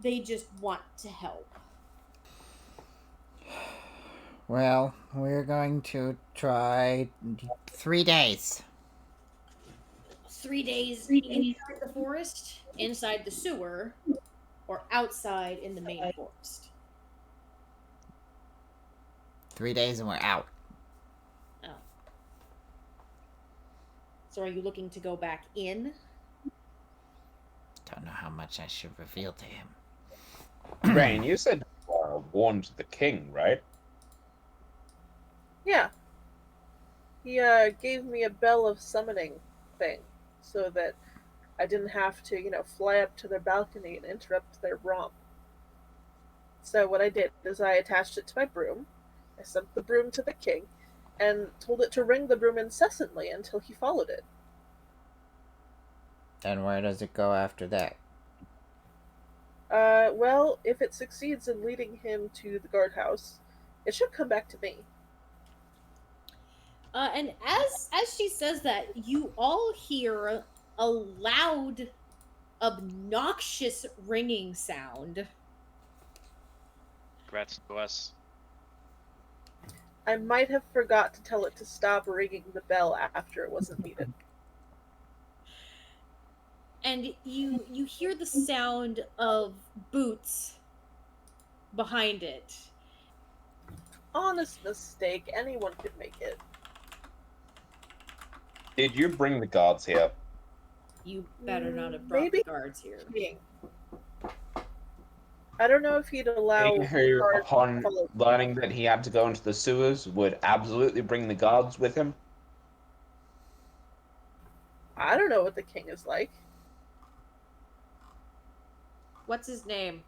they just want to help. Well, we're going to try 3 days. 3 days inside the forest, inside the sewer, or outside in the main forest. 3 days and we're out. Oh. So are you looking to go back in? Don't know how much I should reveal to him. Rain, you said warned the king, right? Yeah. He gave me a bell of summoning thing so that I didn't have to, fly up to their balcony and interrupt their romp. So what I did is I attached it to my broom. I sent the broom to the king and told it to ring the broom incessantly until he followed it. And where does it go after that? Well, if it succeeds in leading him to the guardhouse, it should come back to me. And as she says that, you all hear a loud, obnoxious ringing sound. Congrats to us. I might have forgot to tell it to stop ringing the bell after it wasn't needed. And you hear the sound of boots behind it. Honest mistake, anyone could make it. Did you bring the guards here? You better not have brought Maybe. the guards here. I don't know if he'd allow King, who, guards to upon follow. learning that he had to go into the sewers, would absolutely bring the guards with him? I don't know what the king is like. What's his name?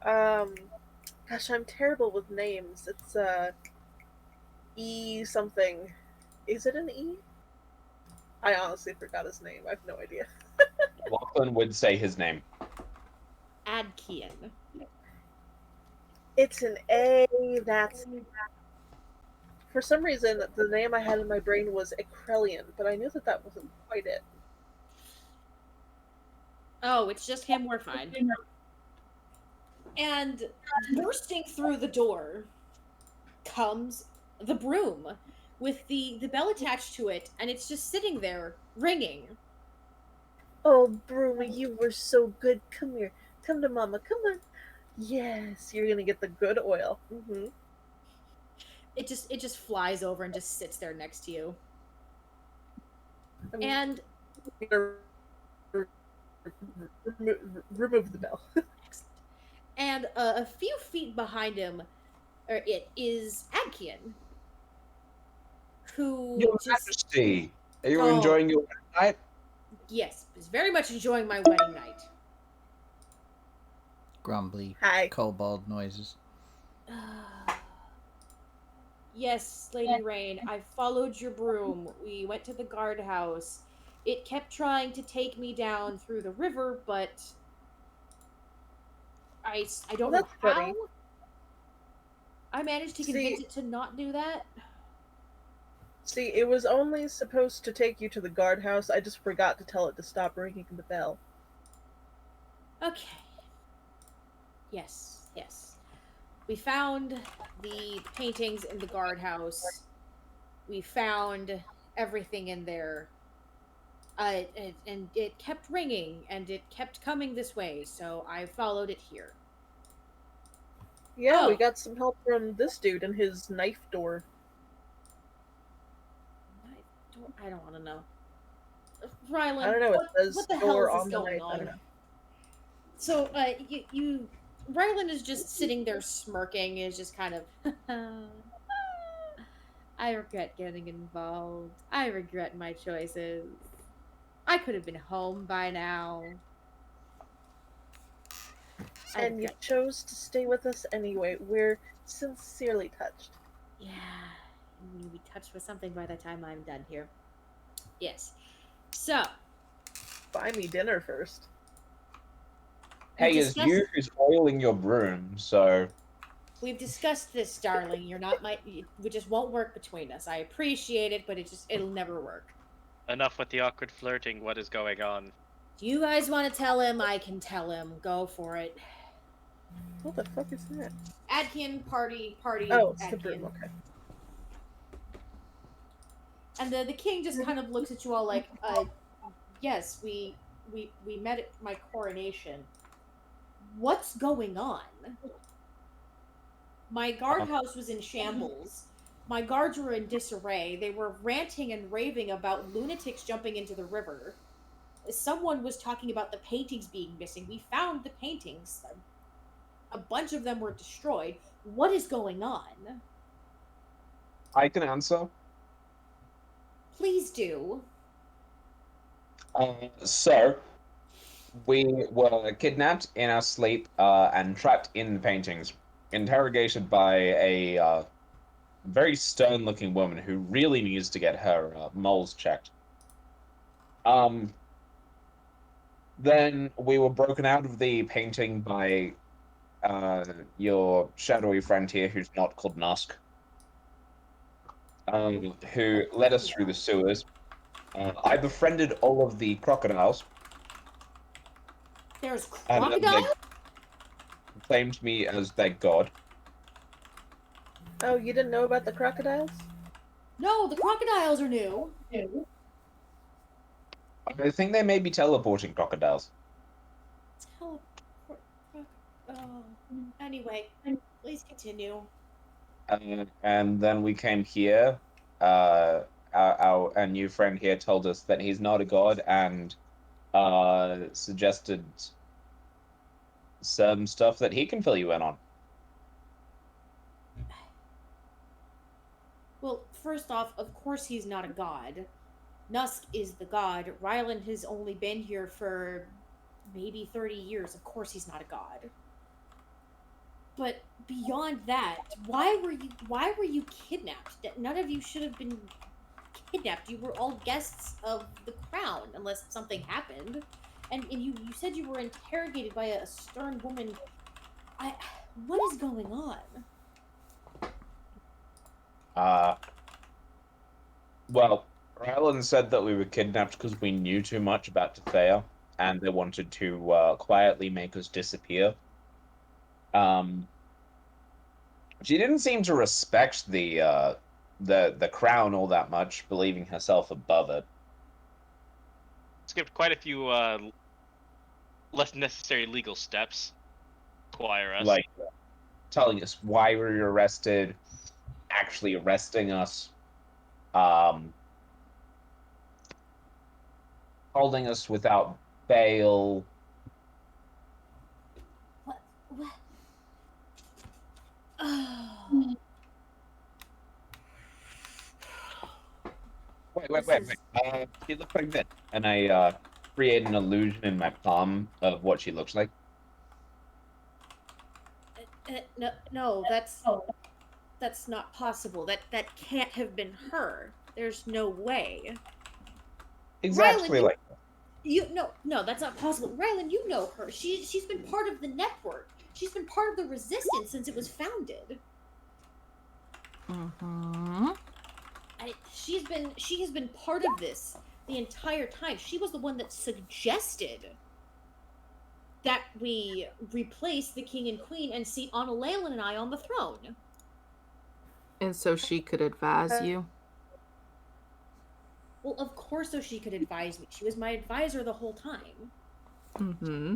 Gosh, I'm terrible with names. It's E something. Is it an E? I honestly forgot his name. I have no idea. Lachlan would say his name. Adkian. It's an A. That's. For some reason, the name I had in my brain was Ekrelian, but I knew that wasn't quite it. Oh, it's just him. We're fine. And bursting through the door comes the broom with the bell attached to it, and it's just sitting there ringing. Oh, Broomy, you were so good. Come here. Come to Mama. Come on. Yes, you're gonna get the good oil. Mm-hmm. It just flies over and just sits there next to you. I'm And gonna remove the bell. excellent. And a few feet behind him, it is Adkian, who Your just Majesty, are you oh enjoying your night? yes, is very much enjoying my wedding night. Grumbly, Hi. kobold noises. Yes, Lady Rain, I followed your broom. We went to the guardhouse. It kept trying to take me down through the river, but I don't Well, know that's how. funny. I managed to convince it to not do that. See, it was only supposed to take you to the guardhouse. I just forgot to tell it to stop ringing the bell. Okay. Yes, yes. We found the paintings in the guardhouse. We found everything in there. And it kept ringing, and it kept coming this way, so I followed it here. Yeah, we Oh, got some help from this dude and his knife door. I don't want to know. I Rylan, don't know, it what says the hell door is this on the going knife. I on? don't know. So, Rylan is just sitting there smirking, is just kind of, I regret getting involved. I regret my choices. I could have been home by now. I And you regret. chose to stay with us anyway. We're sincerely touched. Yeah, I'm gonna be touched with something by the time I'm done here. Yes. So, Buy me dinner first. Hey, it's discussed you who's oiling your broom, so we've discussed this, darling. You're not my. It just won't work between us. I appreciate it, but it'll never work. Enough with the awkward flirting. What is going on? Do you guys want to tell him? I can tell him. Go for it. What the fuck is that? Adkin party Oh, it's the Adkin. broom, okay. And the king just kind of looks at you all like, yes, we met at my coronation. What's going on? My guardhouse was in shambles. My guards were in disarray. They were ranting and raving about lunatics jumping into the river. Someone was talking about the paintings being missing. We found the paintings. A bunch of them were destroyed. What is going on? I can answer. Please do. So, we were kidnapped in our sleep and trapped in the paintings, interrogated by a very stern-looking woman who really needs to get her moles checked. Um, then we were broken out of the painting by your shadowy friend here, who's not called Nusk, who led us through the sewers. I befriended all of the crocodiles, There's and then they crocodile? claimed me as their god. Oh, you didn't know about the crocodiles? No, the crocodiles are new. I think they may be teleporting crocodiles. Teleport. Oh. Anyway, please continue. And then we came here. Our new friend here told us that he's not a god and suggested some stuff that he can fill you in on. Well, first off, of course he's not a god. Nusk is the god. Ryland has only been here for maybe 30 years. Of course he's not a god. But beyond that, why were you kidnapped? None of you should have been kidnapped. You were all guests of the crown, unless something happened. And you said you were interrogated by a stern woman. What is going on? Well, Rylan said that we were kidnapped because we knew too much about Tethea, and they wanted to quietly make us disappear. She didn't seem to respect the crown all that much, believing herself above it. Skipped quite a few less necessary legal steps. Inquire us. like telling us why we were arrested, actually arresting us, um, holding us without bail. What? Oh, Wait. this is. She looks like this, and I create an illusion in my palm of what she looks like. No, that's not possible. That can't have been her. There's no way. Exactly Rylan, like. no, that's not possible. Rylan, you know her. She's been part of the network. She's been part of the resistance since it was founded. Mm-hmm. And she has been part of this the entire time. She was the one that suggested that we replace the king and queen and seat Anna Leyland and I on the throne. And so she could advise you. Well, of course, so she could advise me. She was my advisor the whole time. Mm-hmm.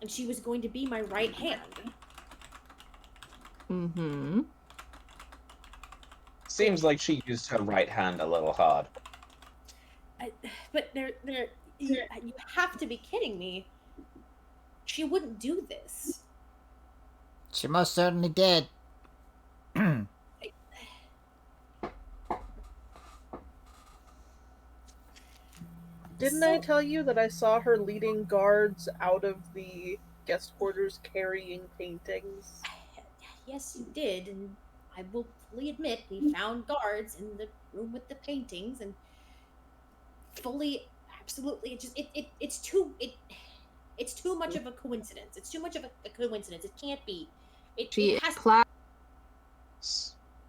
And she was going to be my right hand. Mm-hmm. Seems like she used her right hand a little hard. But you have to be kidding me. She wouldn't do this. She most certainly did. Didn't I tell you that I saw her leading guards out of the guest quarters carrying paintings? Yes, you did, and I will fully admit we found guards in the room with the paintings, and fully, absolutely, it's too much of a coincidence. It's too much of a coincidence. It can't be. She It has. implied,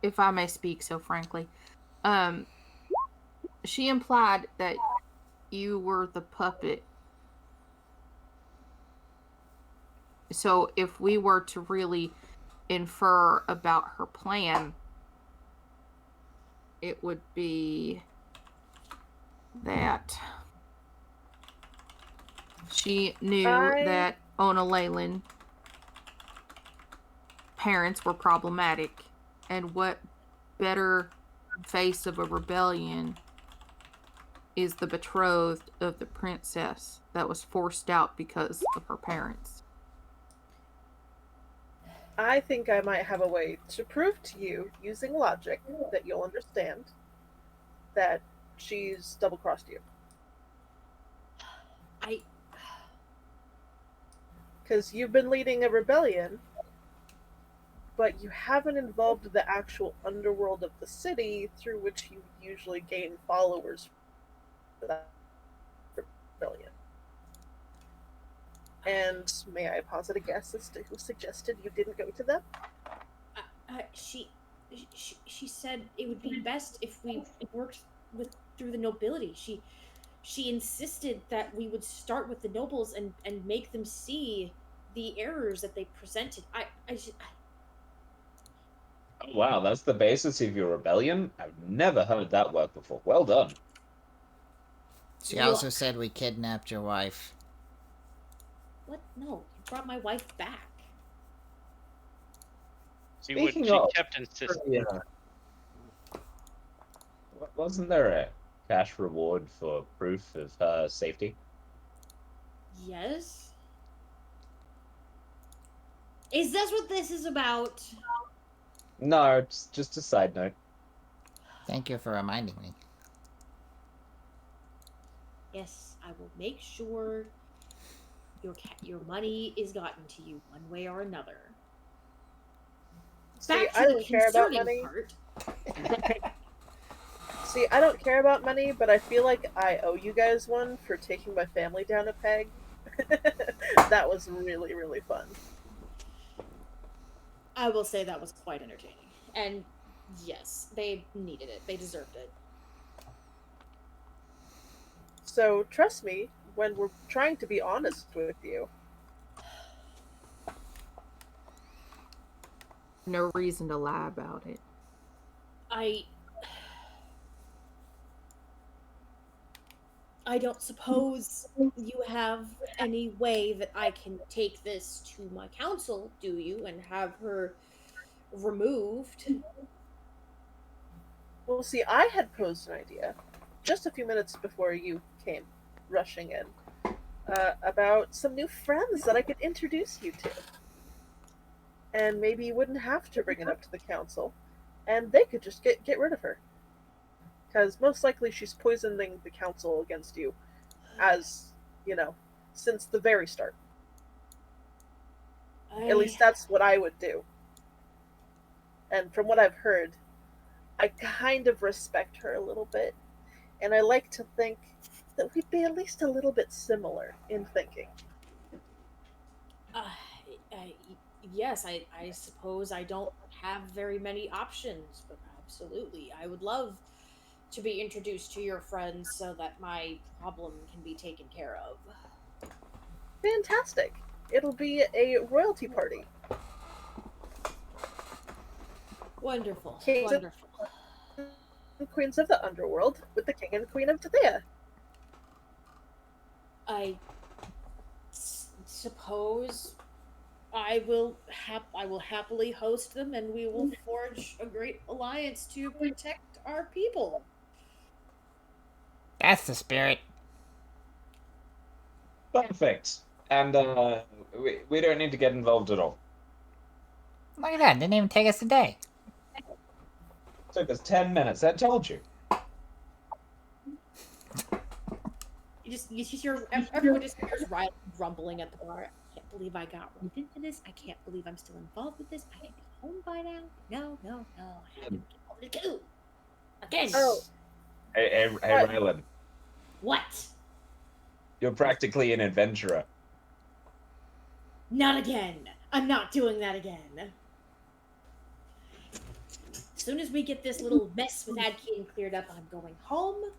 if I may speak so frankly, she implied that you were the puppet. So if we were to really infer about her plan, it would be that she knew that Ona Leyland parents were problematic, and what better face of a rebellion is the betrothed of the princess that was forced out because of her parents. I think I might have a way to prove to you, using logic, that you'll understand that she's double-crossed you. Because you've been leading a rebellion, but you haven't involved the actual underworld of the city through which you usually gain followers for that rebellion. And may I posit a guess as to who suggested you didn't go to them? She said it would be best if we worked through the nobility. She insisted that we would start with the nobles and make them see the errors that they presented. Oh, wow, that's the basis of your rebellion? I've never heard that work before. Well done. She also said we kidnapped your wife. What? No, you brought my wife back. She Speaking of- kept insisting. Yeah. Wasn't there a cash reward for proof of her safety? Yes. Is this what this is about? No, it's just a side note. Thank you for reminding me. Yes, I will make sure your money is gotten to you one way or another. See, I don't care about money. See, I don't care about money, but I feel like I owe you guys one for taking my family down a peg. That was really, really fun. I will say that was quite entertaining. And yes, they needed it. They deserved it. So, trust me when we're trying to be honest with you. No reason to lie about it. I don't suppose you have any way that I can take this to my council, do you, and have her removed? Well, see, I had posed an idea just a few minutes before you came rushing in about some new friends that I could introduce you to. And maybe you wouldn't have to bring it up to the council, and they could just get rid of her. Because most likely she's poisoning the council against you, as, you know, since the very start. At least that's what I would do. And from what I've heard, I kind of respect her a little bit, and I like to think that we'd be at least a little bit similar in thinking. Uh, I, yes, I suppose I don't have very many options, but absolutely, I would love to be introduced to your friends so that my problem can be taken care of. Fantastic. It'll be a royalty party. Wonderful, Kings wonderful. and queens of the underworld with the king and queen of Judea. I suppose I will happily host them, and we will forge a great alliance to protect our people. That's the spirit. Perfect. And we don't need to get involved at all. Look at that. Didn't even take us a day. Took us 10 minutes. I told you. You just hear everyone just hears Riley grumbling at the bar. I can't believe I got roped into this. I can't believe I'm still involved with this. I can be home by now. No, no, no. I have to get home to two. Again. Oh, Hey, What? Rylan, What? you're practically an adventurer. Not again. I'm not doing that again. As soon as we get this little mess with Adkean cleared up, I'm going home.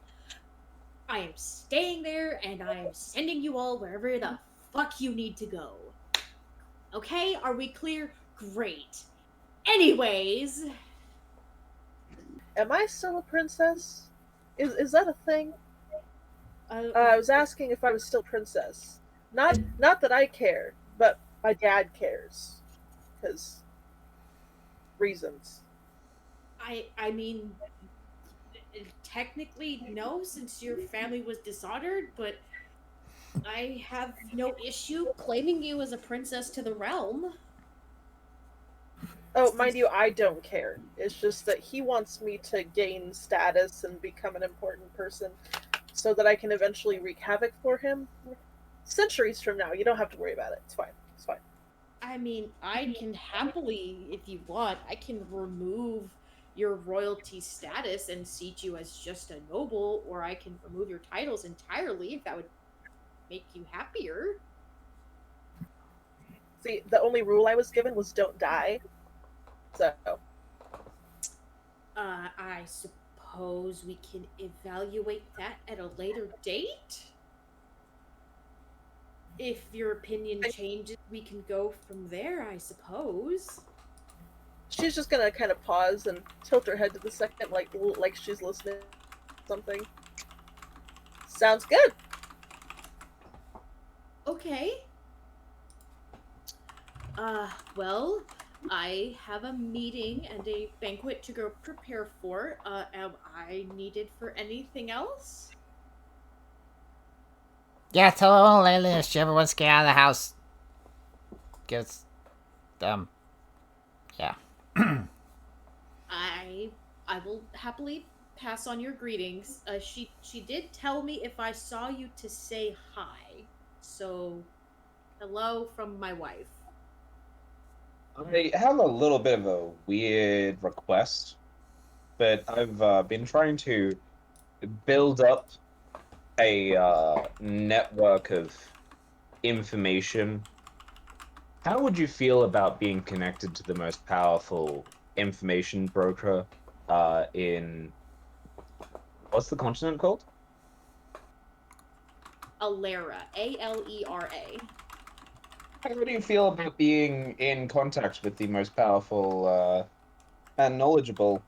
I am staying there, and I am sending you all wherever the fuck you need to go. Okay? Are we clear? Great. Anyways, am I still a princess? Is that a thing? uh, I was asking if I was still princess. Not that I care, but my dad cares, because reasons. I mean, technically no, since your family was dishonored, but I have no issue claiming you as a princess to the realm. Oh, mind you, I don't care. It's just that he wants me to gain status and become an important person so that I can eventually wreak havoc for him. Centuries from now, you don't have to worry about it. It's fine. It's fine. I mean, I can happily, if you want, I can remove your royalty status and seat you as just a noble, or I can remove your titles entirely if that would make you happier. See, the only rule I was given was don't die. So, I suppose we can evaluate that at a later date? If your opinion changes, we can go from there, I suppose. she's just gonna kind of pause and tilt her head to the second, like she's listening to something. Sounds good. Okay. Well, I have a meeting and a banquet to go prepare for. Am I needed for anything else? Yeah, tell Lily if she ever wants to get out of the house. Gets, yeah. I will happily pass on your greetings. She did tell me if I saw you to say hi. So, hello from my wife. I have a little bit of a weird request, but I've been trying to build up a network of information. How would you feel about being connected to the most powerful information broker in what's the continent called? Alera. Alera. How do you feel about being in contact with the most powerful and knowledgeable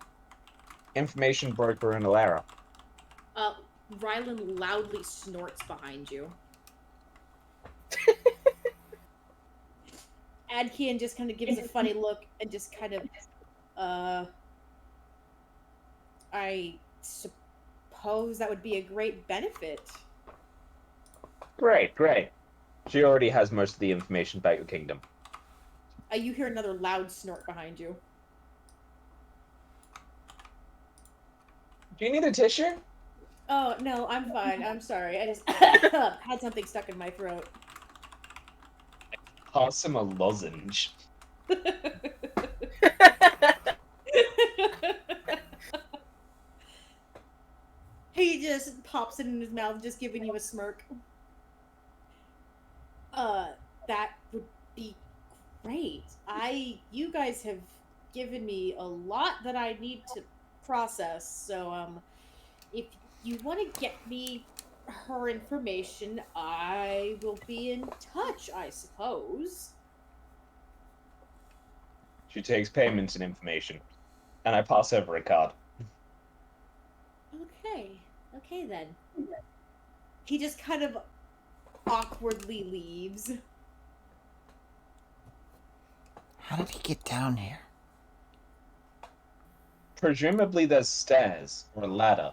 information broker in Alara? Rylan loudly snorts behind you. Adkian just kind of gives a funny look and just kind of, I suppose that would be a great benefit. Great, great. She already has most of the information about your kingdom. You hear another loud snort behind you. Do you need a tissue? Oh, no, I'm fine. I'm sorry. I just had something stuck in my throat. Pass him a lozenge. He just pops it in his mouth, just giving you a smirk. That would be great. You guys have given me a lot that I need to process, so, if you want to get me her information, I will be in touch, I suppose. She takes payment and information, and I pass over a card. Okay then. He just kind of awkwardly leaves. How did he get down here? Presumably there's stairs or a ladder.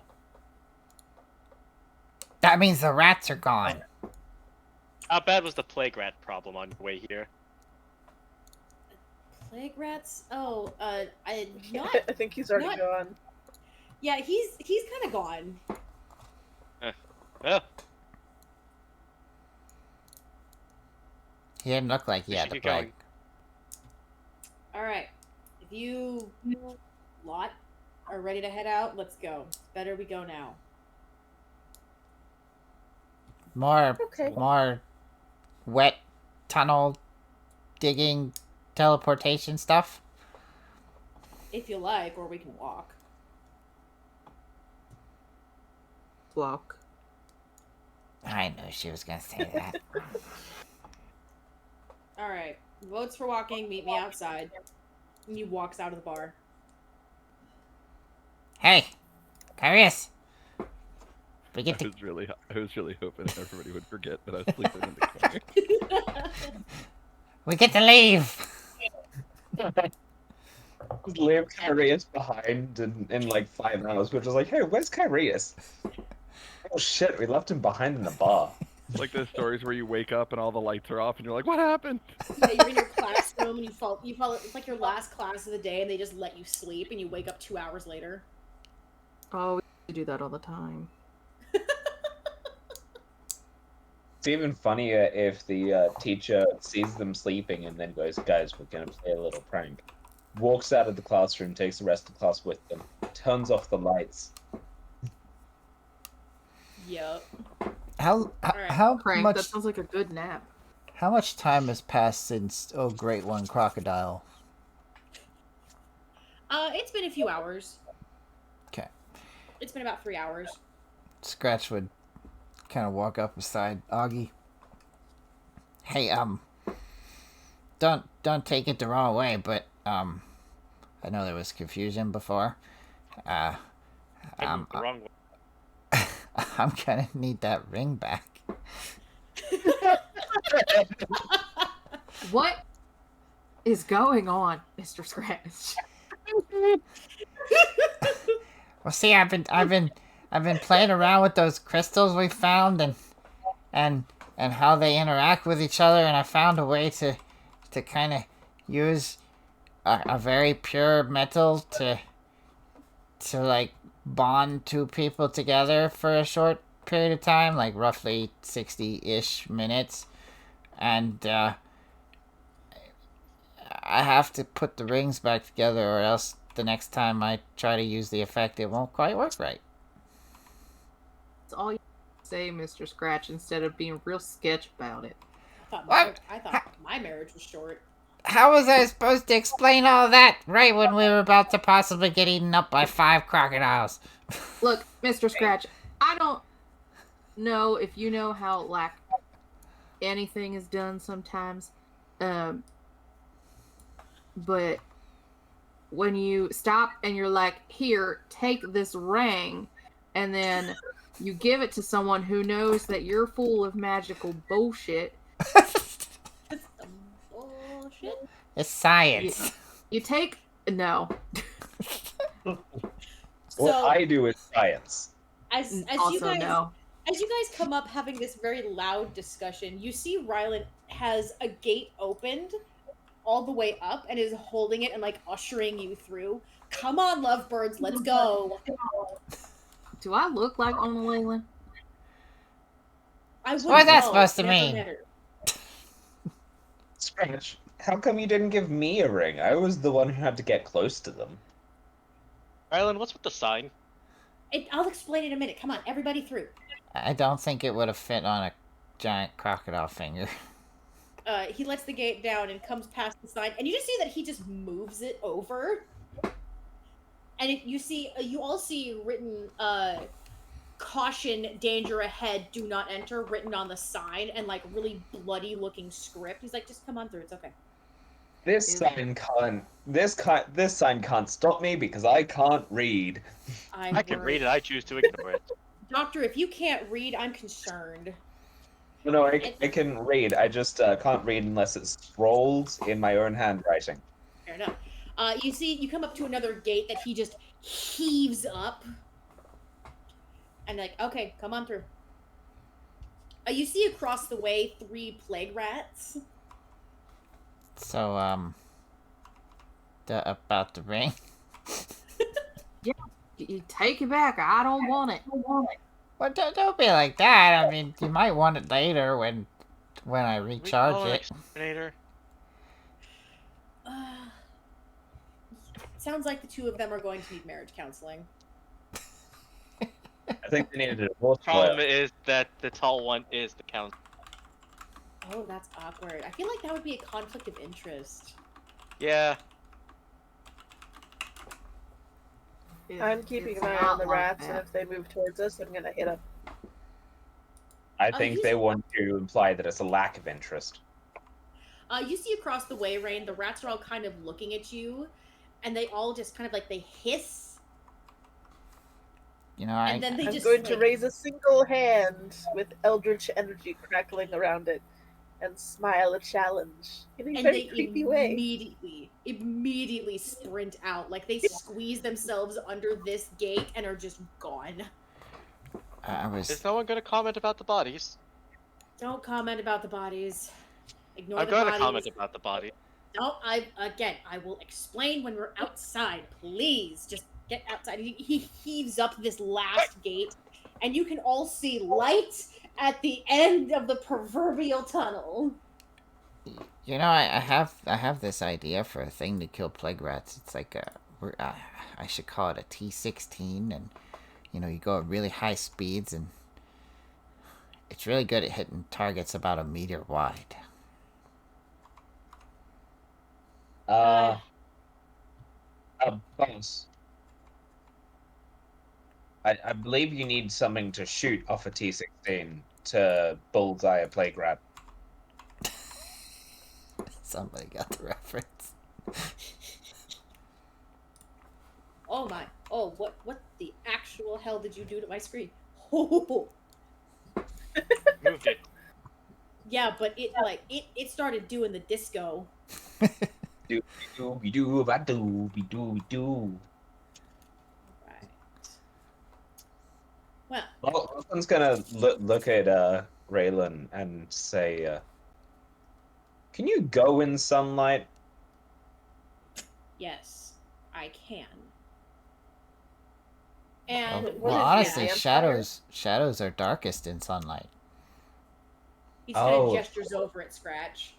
That means the rats are gone. How bad was the plague rat problem on your way here? Plague rats? Oh, I think he's already gone. Yeah, he's kind of gone. Well, He didn't look like he we had should the get plague. going. Alright. If you lot are ready to head out, let's go. Better we go now. More wet tunnel digging teleportation stuff. If you like, or we can walk. Walk. I knew she was gonna say that. Alright. Votes for walking, meet me outside. And he walks out of the bar. Hey, Curious. We get to... I was really hoping everybody would forget that I was sleeping in the corner. We get to leave. Leave Kyrius behind in like 5 hours. We're just like, hey, where's Kyrius? Oh shit, we left him behind in the bar. It's like those stories where you wake up and all the lights are off and you're like, what happened? Yeah, you're in your classroom and you fall, it's like your last class of the day and they just let you sleep and you wake up 2 hours later. Oh, we do that all the time. It's even funnier if the teacher sees them sleeping and then goes, guys, we're gonna play a little prank. Walks out of the classroom, takes the rest of the class with them, turns off the lights. Yup. How Crank, much? that sounds like a good nap. How much time has passed since Great One Crocodile? It's been a few hours. Okay. It's been about 3 hours. Scratch would kind of walk up beside Augie. Hey, don't take it the wrong way, but I know there was confusion before. The wrong way. I'm gonna need that ring back. What is going on, Mr. Scratch? Well, see, I've been playing around with those crystals we found and how they interact with each other, and I found a way to kind of use a very pure metal to like bond two people together for a short period of time, like roughly 60-ish minutes, and I have to put the rings back together, or else the next time I try to use the effect, it won't quite work right. That's all you say, Mr. Scratch, instead of being real sketch about it. I thought my marriage was short. How was I supposed to explain all that right when we were about to possibly get eaten up by 5 crocodiles? Look, Mr. Scratch, I don't know if you know how, like, anything is done sometimes, but when you stop and you're like, here, take this ring, and then You give it to someone who knows that you're full of magical bullshit. It's some bullshit. It's science. You take no. What So I do is science. as Also no. As you guys come up having this very loud discussion, you see Rylan has a gate opened all the way up and is holding it and like ushering you through. Come on, lovebirds, let's go. Do I look like Ona Leyland? I wouldn't What's that know. supposed to Never mean? met her. Scratch. How come you didn't give me a ring? I was the one who had to get close to them. Rylan, what's with the sign? I'll explain in a minute. Come on, everybody through. I don't think it would have fit on a giant crocodile finger. He lets the gate down and comes past the sign, and you just see that he just moves it over. And you all see written, caution, danger ahead, do not enter, written on the sign, and like really bloody looking script. He's like, just come on through, it's okay. This sign can't stop me because I can't read. I can read it. I choose to ignore it. Doctor, if you can't read, I'm concerned. No, I can read. I just can't read unless it's scrolled in my own handwriting. Fair enough. You come up to another gate that he just heaves up. And like, okay, come on through. You see across the way 3 plague rats. So, about the ring. You take it back. I don't want it. Well, don't be like that. I mean, you might want it later when I We recharge call an it. exterminator. Sounds like the 2 of them are going to need marriage counseling. I think they needed a divorce Problem lawyer. is that the tall one is the count. Oh, that's awkward. I feel like that would be a conflict of interest. Yeah. I'm keeping an eye on the rats, and if they move towards us, I'm gonna hit them. I Oh, think he's- they want to imply that it's a lack of interest. You see across the way, Rain, the rats are all kind of looking at you, and they all just kind of like, they hiss, You know, and then they I'm just going to like, raise a single hand with eldritch energy crackling around it and smile a challenge in a and very they creepy way. immediately sprint out. Like they squeeze themselves under this gate and are just gone. I was. Is no one going to comment about the bodies? Don't comment about the bodies. Ignore I'm the going bodies. to comment about the body. No, I will explain when we're outside. Please, just get outside. He heaves up this last gate, and you can all see light at the end of the proverbial tunnel. You know, I have this idea for a thing to kill plague rats. It's like I should call it a T-16, and you know, you go at really high speeds, and it's really good at hitting targets about a meter wide. Boss. I believe you need something to shoot off a T-16 to bullseye a plague rat. Somebody got the reference. Oh my! Oh, what the actual hell did you do to my screen? Oh, Moved it. yeah, but it started doing the disco. Do. Right. Well, Well, Wilson's gonna look at Raylan and say, "Can you go in sunlight?" yes, I can. And What Well, is honestly, it, shadows are darkest in sunlight. he kind of Oh. gestures over at Scratch.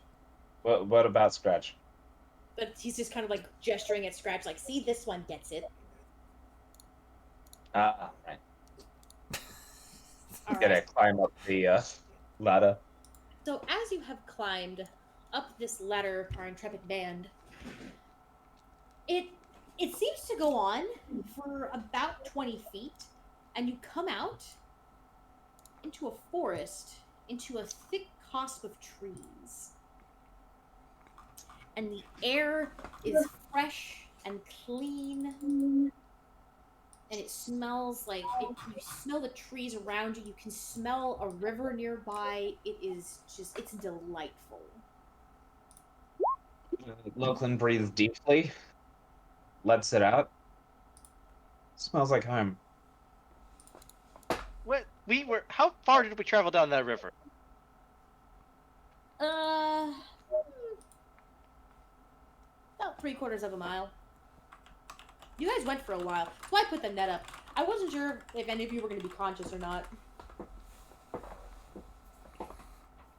What about Scratch? But he's just kind of like gesturing at Scratch, like, see, this one gets it. Right. All Gonna right. climb up the ladder. So as you have climbed up this ladder, our intrepid band, it seems to go on for about 20 feet, and you come out into a forest, into a thick cusp of trees. And the air is fresh and clean and it smells like you smell the trees around you. You can smell a river nearby. It is just, it's delightful. Lachlan breathes deeply, lets it out. Smells like home. What we were? How far did we travel down that river? Uh, about 3/4 of a mile. You guys went for a while, so I put the net up. I wasn't sure if any of you were going to be conscious or not.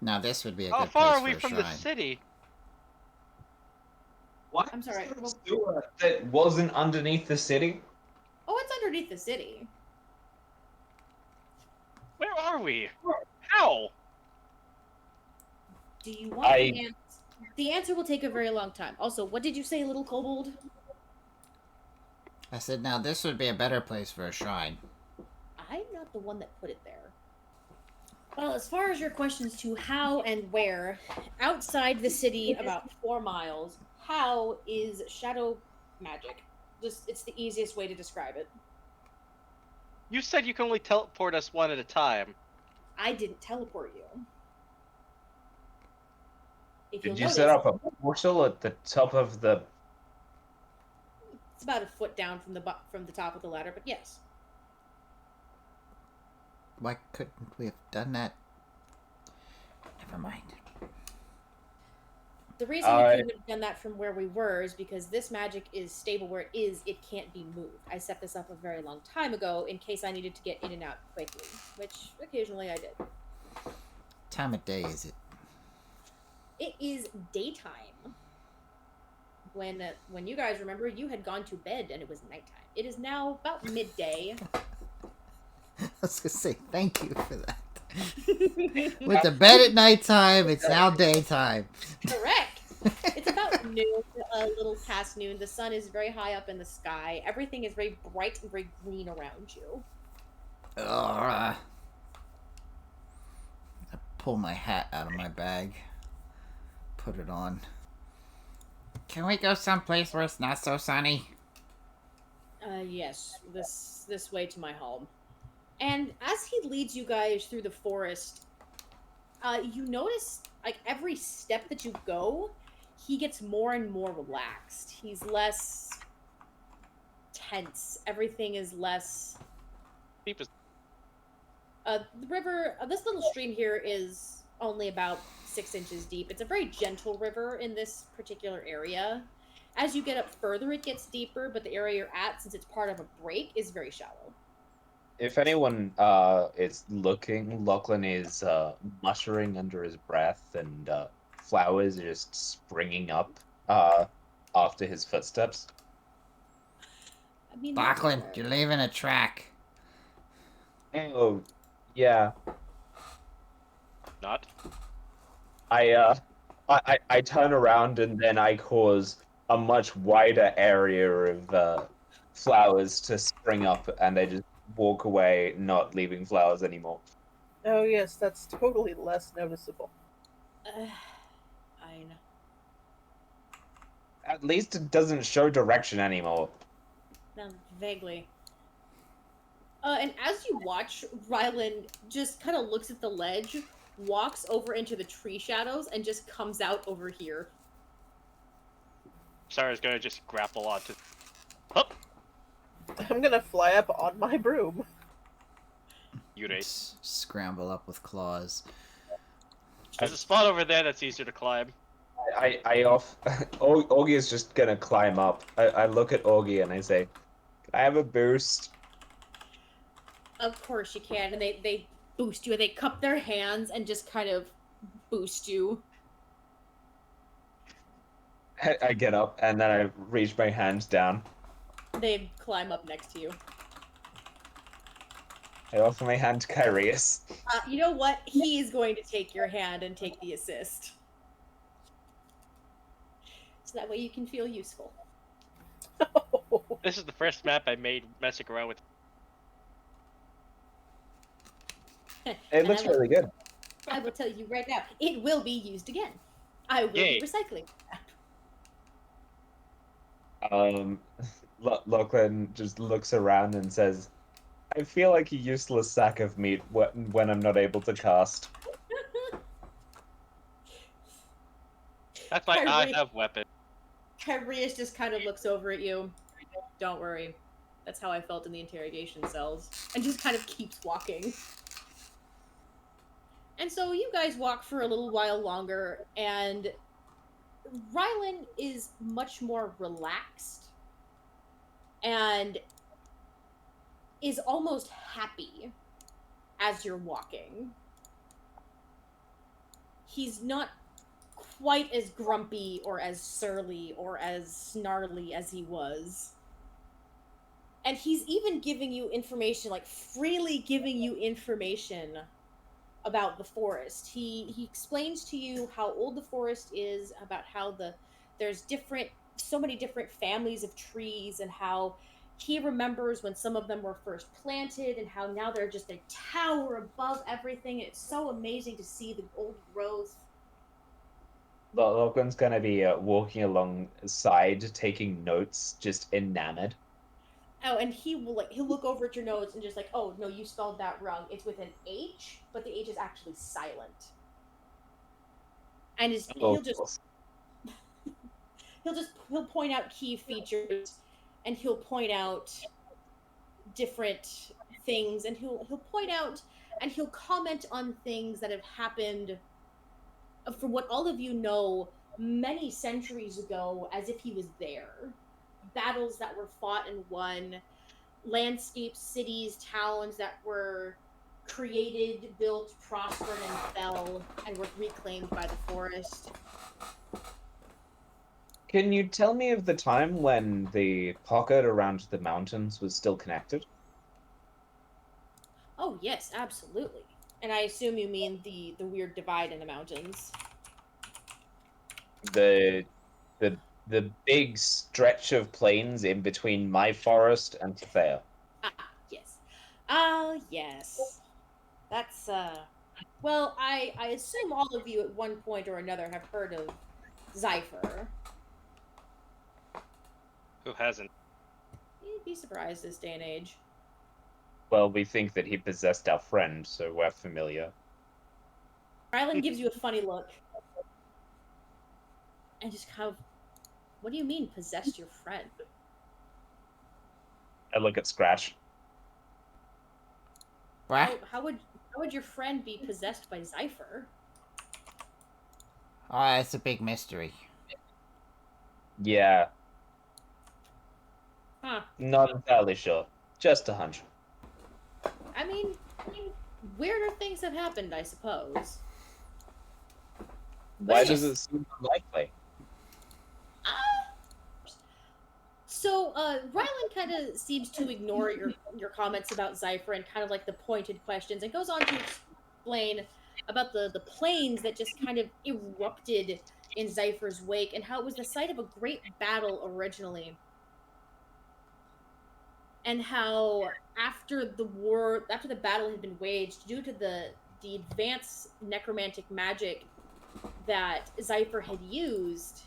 Now this would be a How good far place are we for a from shrine. the city? What? I'm sorry. Sewer that wasn't underneath the city? Oh, it's underneath the city. Where are we? How? Do you want the answer? The answer will take a very long time. Also, what did you say, little kobold? I said, now this would be a better place for a shrine. I'm not the one that put it there. Well, as far as your questions to how and where, outside the city, about 4 miles, how is shadow magic. Just, it's the easiest way to describe it. You said you can only teleport us one at a time. I didn't teleport you. If Did you'll you notice, set up a portal at the top of the... it's about a foot down from the top of the ladder, but yes. Why couldn't we have done that? Never mind. The reason we couldn't have done that from where we were is because this magic is stable where it is. It can't be moved. I set this up a very long time ago in case I needed to get in and out quickly, which occasionally I did. Time of day is it? It is daytime. When you guys remember, you had gone to bed and it was nighttime. It is now about midday. I was gonna say thank you for that. With the bed at nighttime, it's now daytime. Correct. It's about noon, a little past noon. The sun is very high up in the sky. Everything is very bright and very green around you. I pull my hat out of my bag. Put it on. Can we go someplace where it's not so sunny? Yes, this way to my home. And as he leads you guys through the forest, you notice, like, every step that you go, he gets more and more relaxed. He's less tense. Everything is less... Deep as... the river, this little stream here is only about 6 inches deep. It's a very gentle river in this particular area. As you get up further, it gets deeper, but the area you're at, since it's part of a break, is very shallow. If anyone is looking, Lachlan is muttering under his breath, and flowers are just springing up after his footsteps. I mean, Lachlan, you're leaving a track. Oh, yeah. Not. I turn around and then I cause a much wider area of flowers to spring up, and they just walk away, not leaving flowers anymore. Oh yes, that's totally less noticeable. I know. At least it doesn't show direction anymore. No, vaguely. And as you watch, Rylan just kind of looks at the ledge, walks over into the tree shadows, and just comes out over here. Sarah's gonna just grapple onto... Hup! I'm gonna fly up on my broom. You Scramble up with claws. There's a spot over there that's easier to climb. Augie is just gonna climb up. I look at Augie and I say, "Can I have a boost?" Of course you can, and they boost you, and they cup their hands and just kind of boost you. I get up and then I reach my hands down. They climb up next to you. I offer my hand to Kyrius. You know what? He's going to take your hand and take the assist. So that way you can feel useful. This is the first map I made messing around with. It looks really good. I will tell you right now, it will be used again. I will Yay. be recycling. Lachlan just looks around and says, "I feel like a useless sack of meat when I'm not able to cast." That's why I Kyrie- have weapons. Kyrius just kind of looks over at you. Don't worry. That's how I felt in the interrogation cells. And just kind of keeps walking. And so you guys walk for a little while longer, and Rylan is much more relaxed and is almost happy as you're walking. He's not quite as grumpy or as surly or as snarly as he was. And he's even giving you information, like freely giving you information about the forest. He explains to you how old the forest is, about how there's so many different families of trees, and how he remembers when some of them were first planted and how now they're just a tower above everything. It's so amazing to see the old growth. Lachlan's gonna be walking alongside, taking notes, just enamored. Oh, and he'll look over at your notes and just like, oh no, you spelled that wrong. It's with an H, but the H is actually silent. And Oh, he'll of just course. he'll point out key features, and he'll point out different things, and he'll point out and he'll comment on things that have happened, from what all of you know, many centuries ago, as if he was there. Battles that were fought and won, landscapes, cities, towns that were created, built, prospered, and fell, and were reclaimed by the forest. Can you tell me of the time when the pocket around the mountains was still connected? Oh yes, absolutely. And I assume you mean the weird divide in the mountains. The the the big stretch of plains in between my forest and Thea. Ah, yes. Yes. That's well, I assume all of you at one point or another have heard of Zypher. Who hasn't? You'd be surprised this day and age. Well, we think that he possessed our friend, so we're familiar. Rylan gives you a funny look. And just kind of, what do you mean possessed your friend? I look at Scratch. What? How would your friend be possessed by Zypher? Oh, it's a big mystery. Yeah, Huh. not entirely sure. Just a hunch. I mean, weirder things have happened, I suppose. Why yes. does it seem unlikely? So, Rylan kind of seems to ignore your comments about Zypher and kind of like the pointed questions, and goes on to explain about the plains that just kind of erupted in Zypher's wake, and how it was the site of a great battle originally. And how after the battle had been waged, due to the advanced necromantic magic that Zypher had used,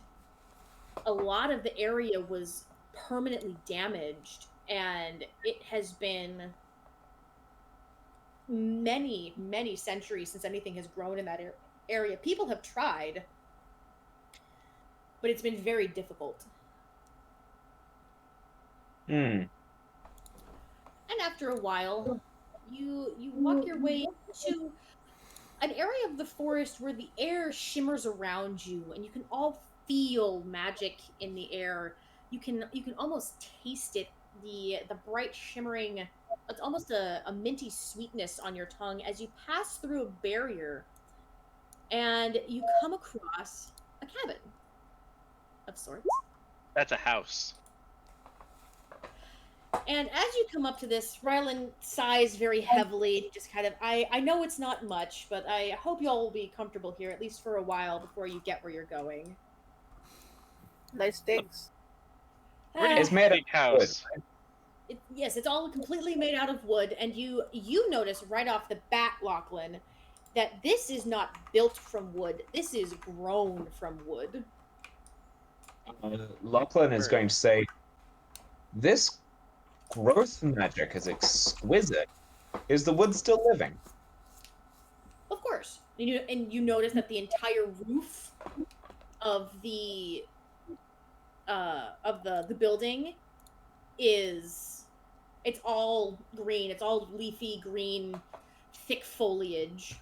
a lot of the area was permanently damaged, and it has been many centuries since anything has grown in that area. People have tried, but it's been very difficult. Hmm. And after a while, you walk your way to an area of the forest where the air shimmers around you, and you can all feel magic in the air. You can almost taste it, the bright shimmering. It's almost a minty sweetness on your tongue as you pass through a barrier, and you come across a cabin of sorts. That's a house. And as you come up to this, Rylan sighs very heavily, just kind of, I know it's not much, but I hope y'all will be comfortable here, at least for a while, before you get where you're going. Nice digs. It's made of Big house. Yes, it's all completely made out of wood, and you notice right off the bat, Lachlan, that this is not built from wood. This is grown from wood. Lachlan is going to say, This growth magic is exquisite. Is the wood still living? Of course. And you notice that the entire roof of the building it's all green. It's all leafy green, thick foliage.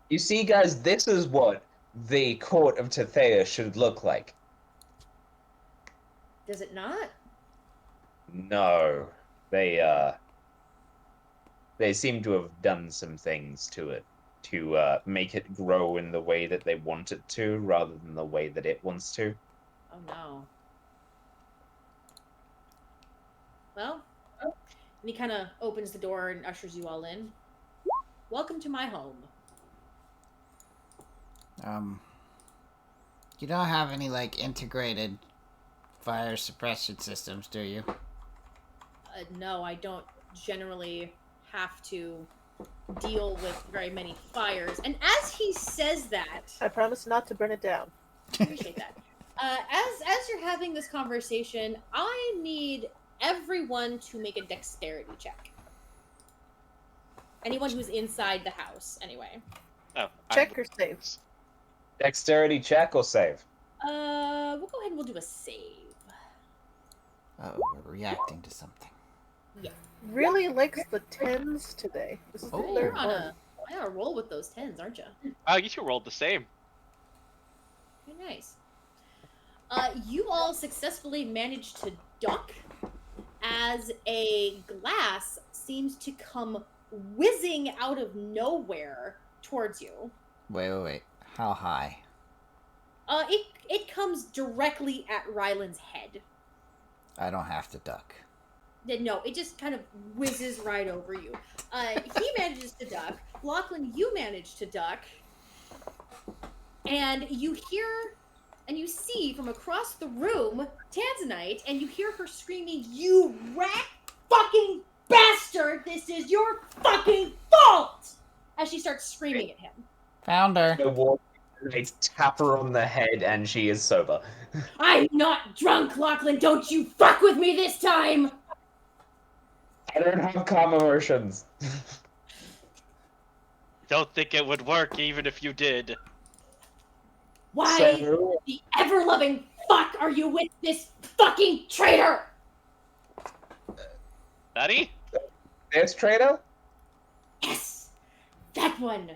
You see, guys, this is what the court of Tethea should look like. Does it not? No. They seem to have done some things to it to make it grow in the way that they want it to, rather than the way that it wants to. Oh no. Well, and he kind of opens the door and ushers you all in. Welcome to my home. You don't have any, like, integrated fire suppression systems, do you? No, I don't generally have to deal with very many fires. And as he says that, I promise not to burn it down. appreciate that. As you're having this conversation, I need everyone to make a dexterity check. Anyone who's inside the house, anyway. Oh, Check or save? Dexterity check or save? We'll go ahead and we'll do a save. Oh, we're reacting to something. Yeah. Really likes the 10s today. This is the Oh. third You're on one. a roll with those 10s, aren't you? You two rolled the same. Very nice. You all successfully managed to duck as a glass seems to come whizzing out of nowhere towards you. Wait. How high? It comes directly at Ryland's head. I don't have to duck. No, it just kind of whizzes right over you. He manages to duck. Lachlan, you manage to duck. And you hear and you see from across the room Tanzanite, and you hear her screaming, "You rat fucking bastard! This is your fucking fault!" As she starts screaming at him. Found her. They tap her on the head and she is sober. I'm not drunk, Lachlan. Don't you fuck with me this time! I don't have calm emotions. Don't think it would work even if you did. Why So, the ever-loving fuck are you with this fucking traitor? Daddy? this traitor? Yes, that one.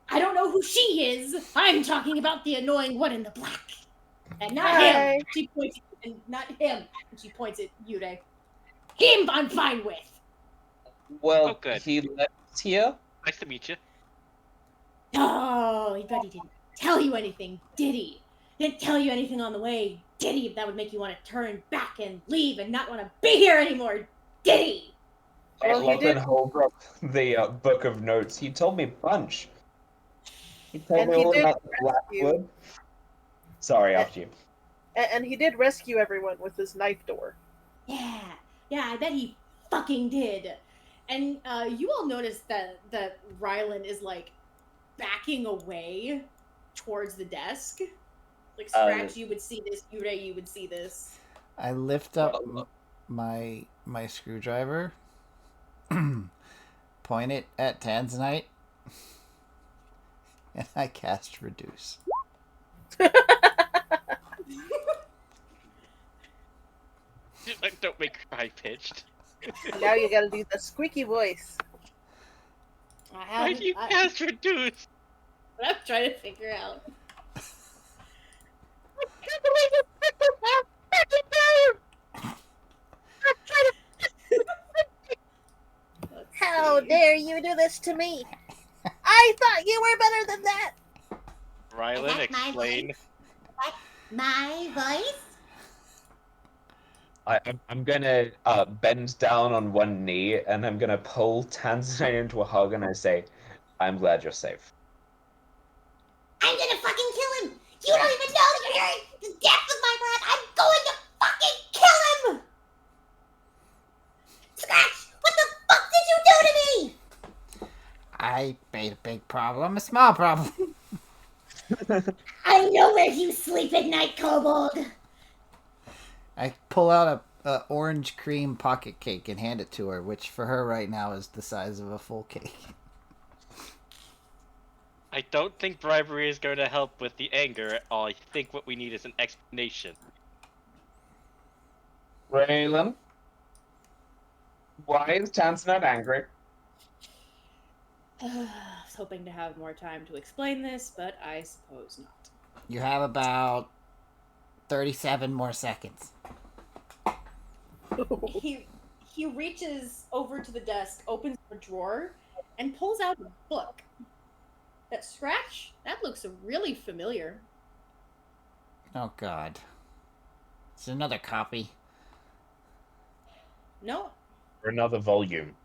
I don't know who she is. I'm talking about the annoying one in the black. And not Hi. him. She points and not him. And she points at Yude. Him I'm fine with. Well, Oh, good. he left here. Nice to meet you. Oh, he bet he didn't tell you anything, did he? Didn't tell you anything on the way, did he? That would make you want to turn back and leave and not want to be here anymore, did he? Well, he Lachlan did. holds up the book of notes. He told me a bunch. He told And me he all did about the rescue. Blackwood. Sorry, after you. And he did rescue everyone with his knife door. Yeah, I bet he fucking did. And you all notice that Rylan is like backing away towards the desk. Like Scratch, you would see this. Yude, you would see this. I lift up my screwdriver, point it at Tanzanite, and I cast Reduce. Don't make her high pitched. Now you gotta do the squeaky voice. Why do you cast reduce? What I'm trying to figure out. How dare you do this to me? I thought you were better than that. Rylan, explain. My voice? I'm gonna bend down on one knee and I'm gonna pull Tanzanite into a hug and I say, "I'm glad you're safe." I'm gonna fucking kill him! You don't even know that you're hearing the depth of my breath! I'm going to fucking kill him! Scratch! What the fuck did you do to me? I made a big problem, a small problem. I know where you sleep at night, Kobold! I pull out a orange cream pocket cake and hand it to her, which for her right now is the size of a full cake. I don't think bribery is going to help with the anger at all. I think what we need is an explanation. Raylan, why is Tanzanite angry? I was hoping to have more time to explain this, but I suppose not. You have about 37 more seconds. He reaches over to the desk, opens a drawer, and pulls out a book. That scratch? That looks really familiar. Oh, God. It's another copy. No, Or another volume?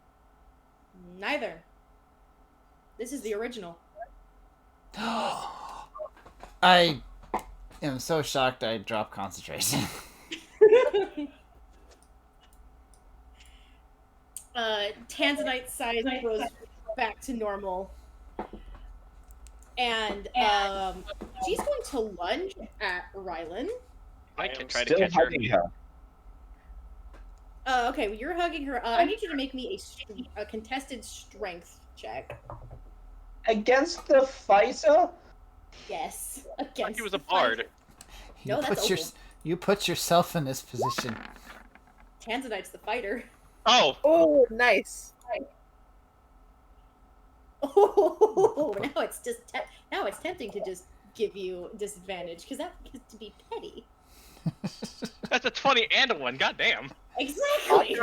neither. This is the original. I am so shocked I dropped concentration. Tanzanite's size grows back to normal. And she's going to lunge at Rylan. I am can try to still catch her. hugging her. Okay, well, you're hugging her. I need you to make me a contested strength check. Against the fighter? Yes. I thought Against he was a the fighter. bard. No, that's Opal. You put yourself in this position. Tanzanite's the fighter. Oh! Oh, nice. Oh, now it's just now it's tempting to just give you disadvantage because that gets to be petty. That's a 20 and a 1, goddamn. Exactly.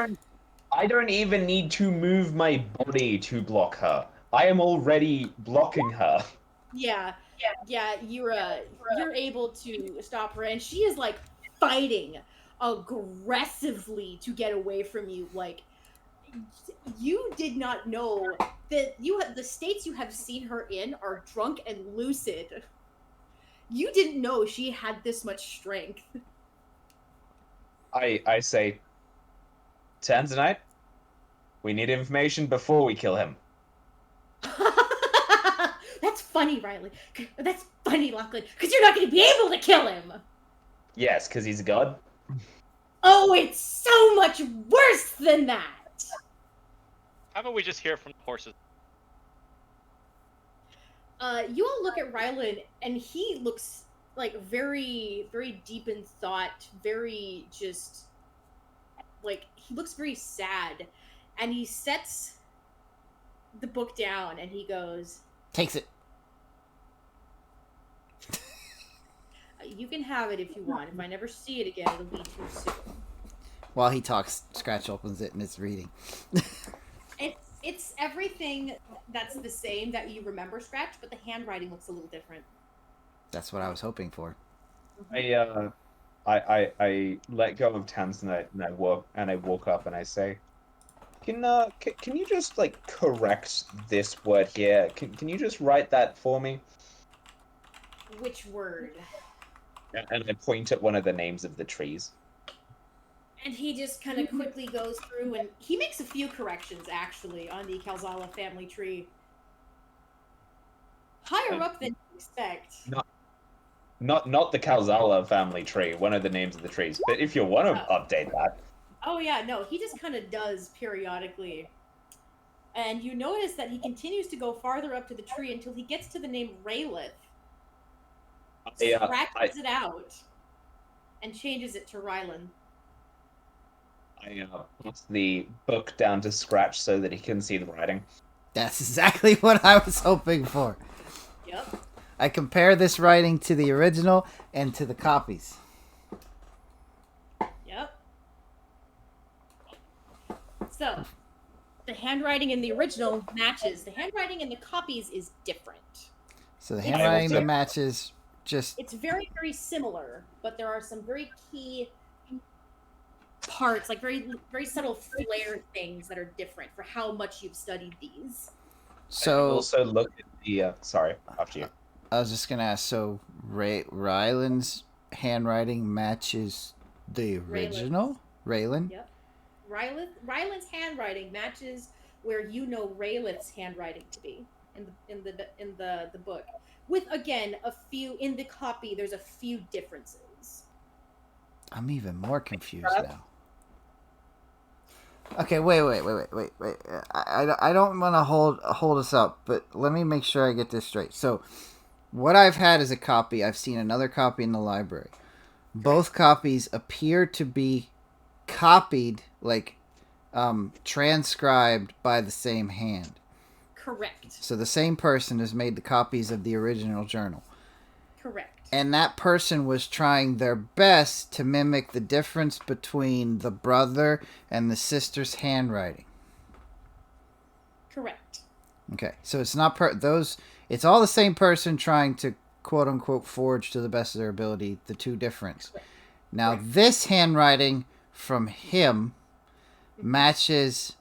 I don't even need to move my body to block her. I am already blocking her. Yeah. You're able to stop her, and she is like fighting aggressively to get away from you. Like, you did not know that the states you have seen her in are drunk and lucid. You didn't know she had this much strength. I say, Tanzanite, we need information before we kill him. That's funny, Riley. That's funny, Lachlan, because you're not going to be able to kill him. Yes, because he's a god. Oh, it's so much worse than that. How about we just hear from the horses? You all look at Rylan, and he looks like very, very deep in thought, very just like he looks very sad, and he sets the book down and he goes, Takes it. "You can have it if you want. If I never see it again, it'll be too soon." While he talks, Scratch opens it and it's reading. It's everything that's the same that you remember, Scratch, but the handwriting looks a little different. That's what I was hoping for. I let go of Tanzanite and I walk up and I say, Can you just like correct this word here? Can you just write that for me? Which word? And I point at one of the names of the trees. And he just kind of quickly goes through, and he makes a few corrections, actually, on the Kalzala family tree. Higher up than you expect. Not the Kalzala family tree, one of the names of the trees. But if you want to update that. Oh, yeah, no, he just kind of does periodically. And you notice that he continues to go farther up to the tree until he gets to the name Raylith. Scratches it out and changes it to Rylan. I pass the book down to Scratch so that he can see the writing. That's exactly what I was hoping for. Yep. I compare this writing to the original and to the copies. Yep. So, the handwriting in the original matches. The handwriting in the copies is different. So the handwriting also- that matches just... It's very, very similar, but there are some very key parts, like very, very subtle flair things that are different for how much you've studied these. So... Also look at the... sorry, after you. I was just gonna ask, so Rylan's handwriting matches the original? Raylan? Yep. Rylan's handwriting matches where you know Raylith's handwriting to be in the book. With again a few in the copy, there's a few differences. I'm even more confused now. Okay, wait. I don't want to hold us up, but let me make sure I get this straight. So, what I've had is a copy. I've seen another copy in the library. Both copies appear to be copied, like transcribed by the same hand. Correct. So the same person has made the copies of the original journal. Correct. And that person was trying their best to mimic the difference between the brother and the sister's handwriting. Correct. Okay, so it's not those. It's all the same person trying to quote unquote forge to the best of their ability the two difference. Correct. Now Correct. this handwriting from him matches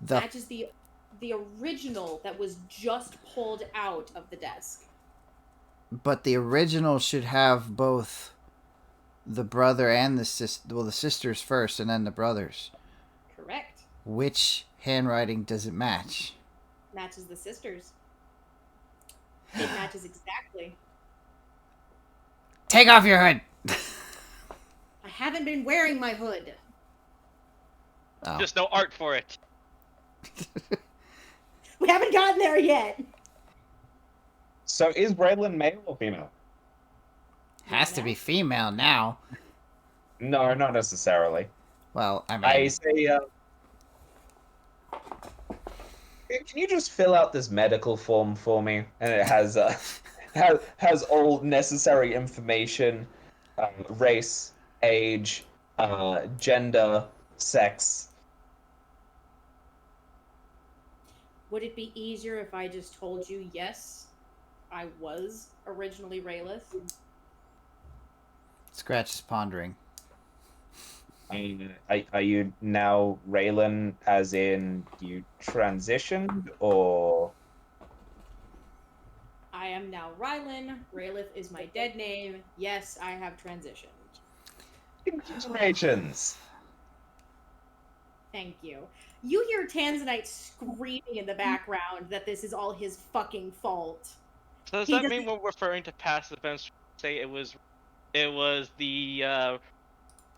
the original that was just pulled out of the desk. But the original should have both the brother and the sister. Well, the sisters first, and then the brothers. Correct. Which handwriting does it match? Matches the sisters. It matches exactly. Take off your hood. I haven't been wearing my hood. Oh. Just no art for it. We haven't gotten there yet. So is Braylon male or female? Has to be female now. No, not necessarily. Well, I mean, I say, can you just fill out this medical form for me? And it has has all necessary information, race, age, gender, sex. Would it be easier if I just told you, yes, I was originally Raylith? Scratch is pondering. Are you now Raylan, as in you transitioned, or? I am now Rylan. Raylith is my dead name. Yes, I have transitioned. Congratulations! Thank you. You hear Tanzanite screaming in the background that this is all his fucking fault. So does He that doesn't- mean we're referring to past events? Say it was the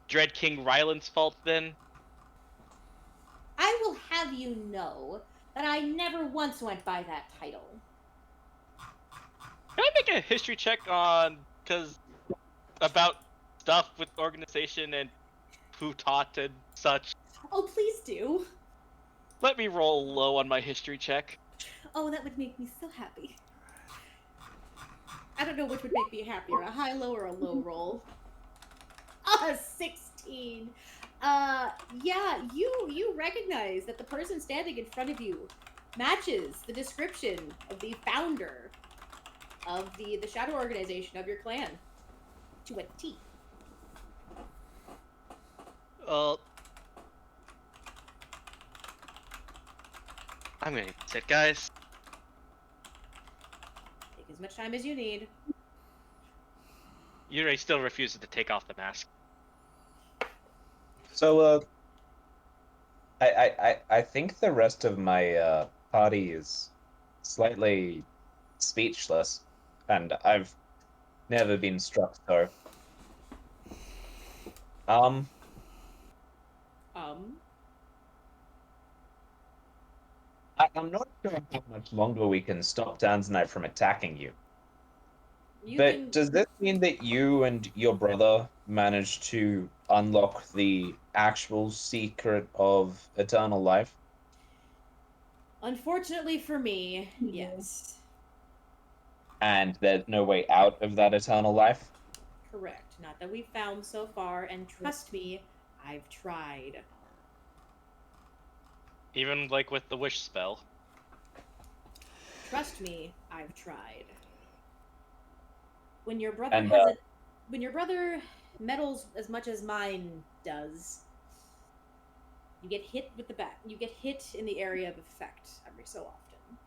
Dread King Ryland's fault then? I will have you know that I never once went by that title. Can I make a history check on about stuff with organization and who taught and such? Oh, please do. Let me roll low on my history check. Oh, that would make me so happy. I don't know which would make me happier, a high, low, or a low roll. 16. Yeah, you recognize that the person standing in front of you matches the description of the founder of the shadow organization of your clan to a T. I'm gonna sit, guys. Take as much time as you need. Yurei still refuses to take off the mask. So, I think the rest of my party is slightly speechless, and I've never been struck so. I'm not sure how much longer we can stop Danzanite from attacking you. But does this mean that you and your brother managed to unlock the actual secret of eternal life? Unfortunately for me, yes. And there's no way out of that eternal life? Correct. Not that we've found so far, and trust me, I've tried. Even like with the wish spell. Trust me, I've tried. When your brother And, when your brother meddles as much as mine does, you get hit with the back. You get hit in the area of effect every so often.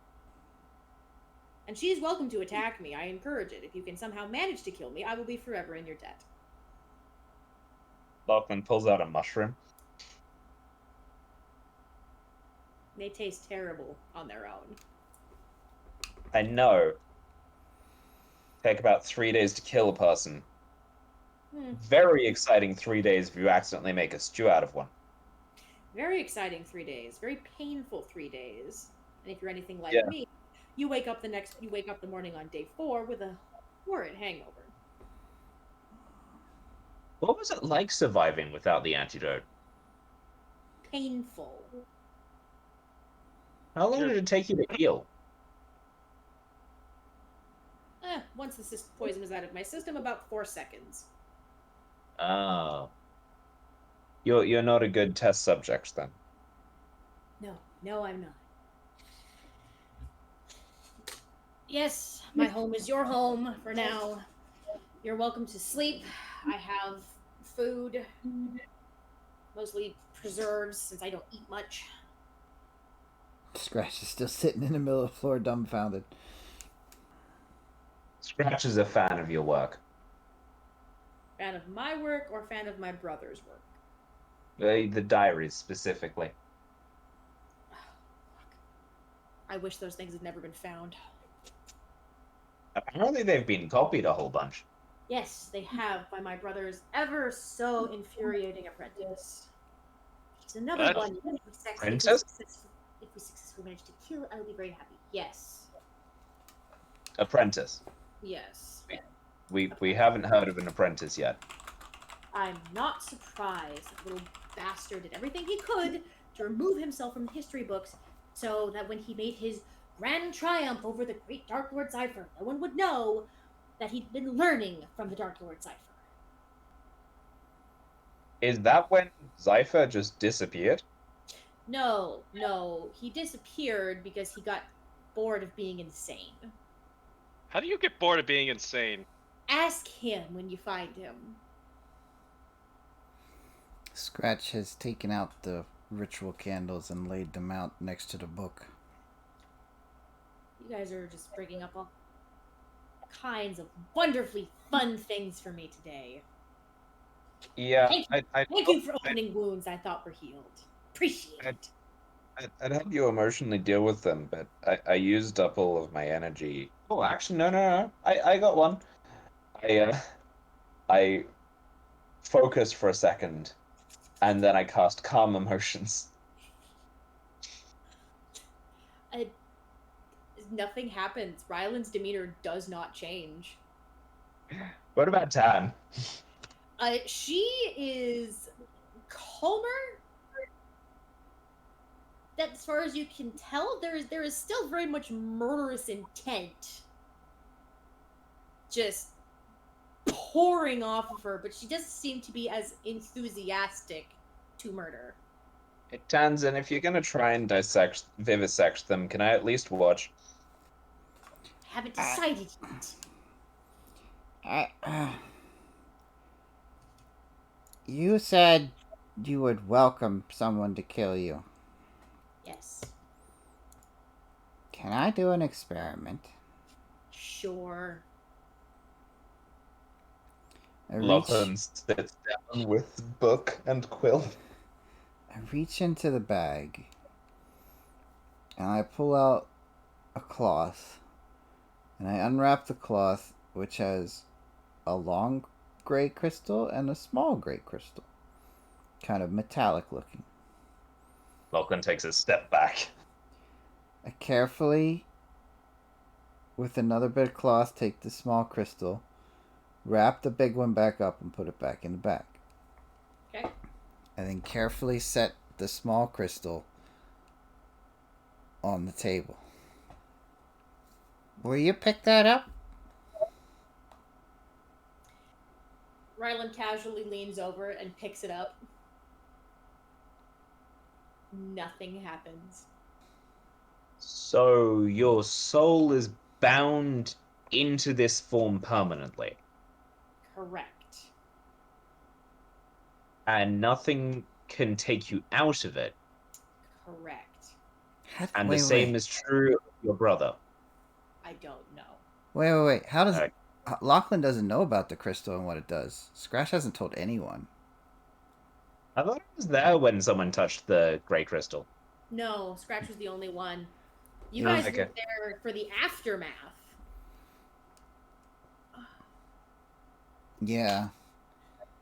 And she's welcome to attack me. I encourage it. If you can somehow manage to kill me, I will be forever in your debt. Lachlan pulls out a mushroom. They taste terrible on their own. I know. Take about 3 days to kill a person. Very exciting 3 days if you accidentally make a stew out of one. Very exciting 3 days. Very painful 3 days. And if you're anything like Yeah. me, you wake up the morning on day 4 with a horrid hangover. What was it like surviving without the antidote? Painful. How long did it take you to heal? Once the poison was out of my system, about 4 seconds. Oh. You're not a good test subject then. No, I'm not. Yes, my home is your home for now. You're welcome to sleep. I have food, mostly preserves since I don't eat much. Scratch is still sitting in the middle of the floor, dumbfounded. Scratch is a fan of your work. Fan of my work or fan of my brother's work? The diaries specifically. I wish those things had never been found. Apparently they've been copied a whole bunch. Yes, they have by my brother's ever so infuriating apprentice. He's another What? one. Apprentice? If we successfully manage to kill, I will be very happy. Yes. Apprentice. Yes. We haven't heard of an apprentice yet. I'm not surprised. That little bastard did everything he could to remove himself from the history books so that when he made his grand triumph over the great Dark Lord Cypher, no one would know that he'd been learning from the Dark Lord Cypher. Is that when Zypher just disappeared? No, he disappeared because he got bored of being insane. How do you get bored of being insane? Ask him when you find him. Scratch has taken out the ritual candles and laid them out next to the book. You guys are just bringing up all kinds of wonderfully fun things for me today. Yeah, Thank you for opening wounds I thought were healed. Appreciate it. I'd help you emotionally deal with them, but I used up all of my energy. Oh, actually, no. I got one. I focused for a second, and then I cast Calm Emotions. Nothing happens. Ryland's demeanor does not change. What about Tan? She is calmer. That, as far as you can tell, there is still very much murderous intent just pouring off of her, but she doesn't seem to be as enthusiastic to murder. Tan's, and if you're gonna try and vivisect them, can I at least watch? Haven't decided yet. You said you would welcome someone to kill you. Yes. Can I do an experiment? Sure. Lachlan sits down with book and quill. I reach into the bag and I pull out a cloth and I unwrap the cloth, which has a long gray crystal and a small gray crystal, kind of metallic looking. Lachlan takes a step back. I carefully, with another bit of cloth, take the small crystal, wrap the big one back up, and put it back in the bag. Okay. And then carefully set the small crystal on the table. Will you pick that up? Ryland casually leans over and picks it up. Nothing happens. So your soul is bound into this form permanently, Correct. and nothing can take you out of it. Correct. And the same is true of your brother. I don't know. Wait. How does... Lachlan doesn't know about the crystal and what it does. Scratch hasn't told anyone. I thought it was there when someone touched the grey crystal. No, Scratch was the only one. You Yeah. guys Okay. were there for the aftermath. Yeah.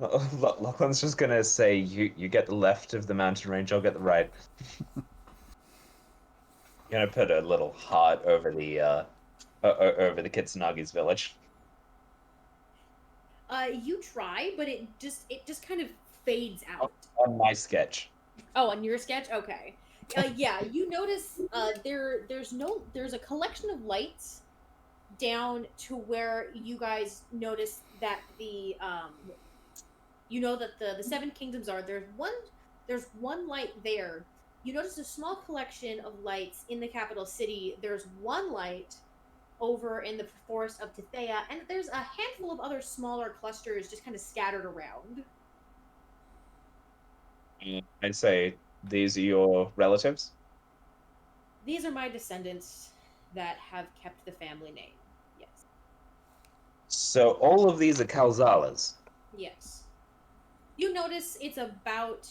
Lachlan's just gonna say, you get the left of the mountain range, I'll get the right. Gonna put a little heart over over the Kitsanagi's village. You try, but it just kind of fades out. On my sketch. Oh, on your sketch, okay. Yeah, you notice there's a collection of lights down to where you guys notice that the seven kingdoms are. There's one light there. You notice a small collection of lights in the capital city. There's one light over in the forest of Tithea, and there's a handful of other smaller clusters just kind of scattered around. I'd say these are your relatives. These are my descendants that have kept the family name. Yes. So all of these are Calzalas. Yes. You notice it's about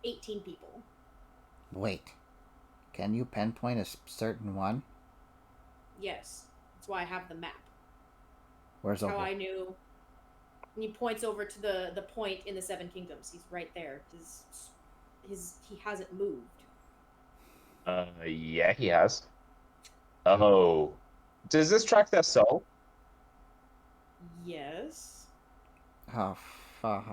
18 people. Wait, can you pinpoint a certain one? Yes. That's why I have the map. Where's That's how Opal? I knew. And he points over to the point in the Seven Kingdoms. He's right there. He hasn't moved. Yeah, he has. Oh. Does this track their soul? Yes. Oh, fuck.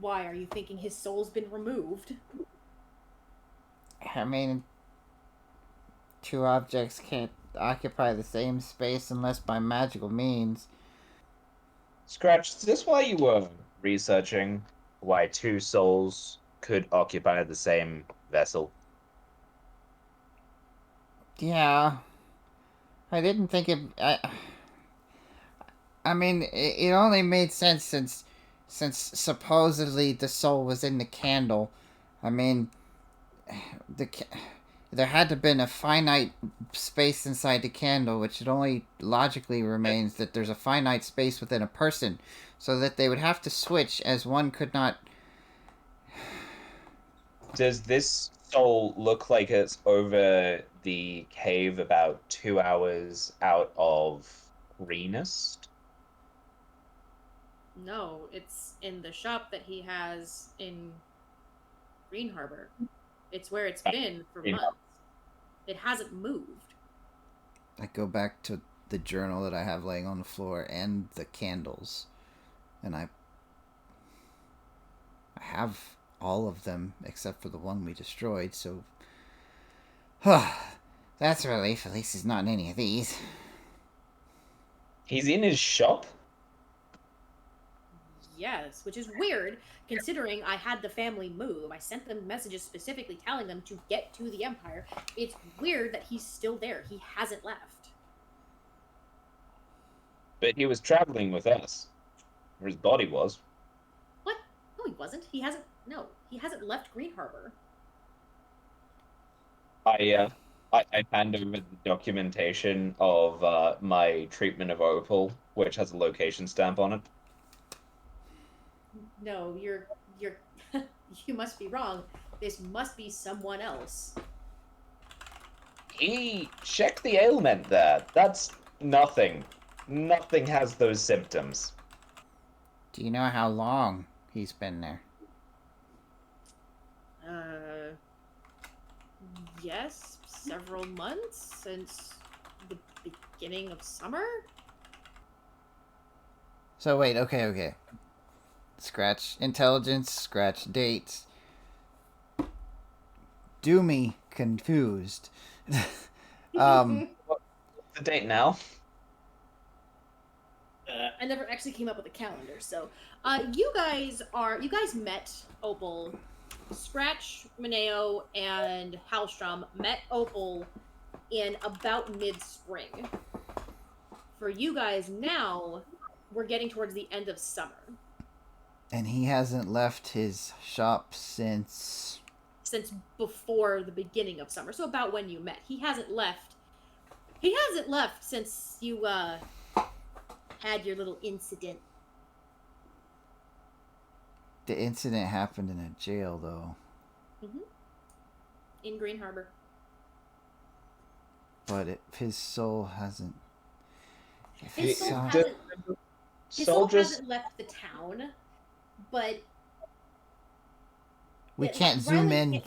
Why are you thinking his soul's been removed? I mean, two objects can't occupy the same space unless by magical means. Scratch, is this why you were researching why two souls could occupy the same vessel? Yeah. I didn't think it. I mean, it only made sense since supposedly the soul was in the candle. I mean, there had to have been a finite space inside the candle, which it only logically remains that there's a finite space within a person, so that they would have to switch as one could not. Does this soul look like it's over the cave about 2 hours out of Greenest? No, it's in the shop that he has in Green Harbor. It's where it's been for Green months. It hasn't moved. I go back to the journal that I have laying on the floor and the candles, and I have all of them except for the one we destroyed. So, that's a relief. At least he's not in any of these. He's in his shop? Yes, which is weird considering I had the family move. I sent them messages specifically telling them to get to the Empire. It's weird that he's still there. He hasn't left. But he was traveling with us. Or his body was. What? No, he wasn't. He hasn't. No, he hasn't left Green Harbor. I hand over the documentation of my treatment of Opal, which has a location stamp on it. No, you're you must be wrong. This must be someone else. He checked the ailment there. That's nothing. Nothing has those symptoms. Do you know how long he's been there? Yes, several months since the beginning of summer. So wait, okay. Scratch intelligence, scratch dates. Do me confused. The date now? I never actually came up with a calendar, so you guys met Opal. Scratch, Mineo, and Halstrom met Opal in about mid-spring. For you guys now, we're getting towards the end of summer. And he hasn't left his shop since Before the beginning of summer, so about when you met. He hasn't left since you had your little incident. The incident happened in a jail, though. In Green Harbor. But if his soul hasn't... His soul hasn't... His soul Soldiers. hasn't left the town, but We can't zoom in.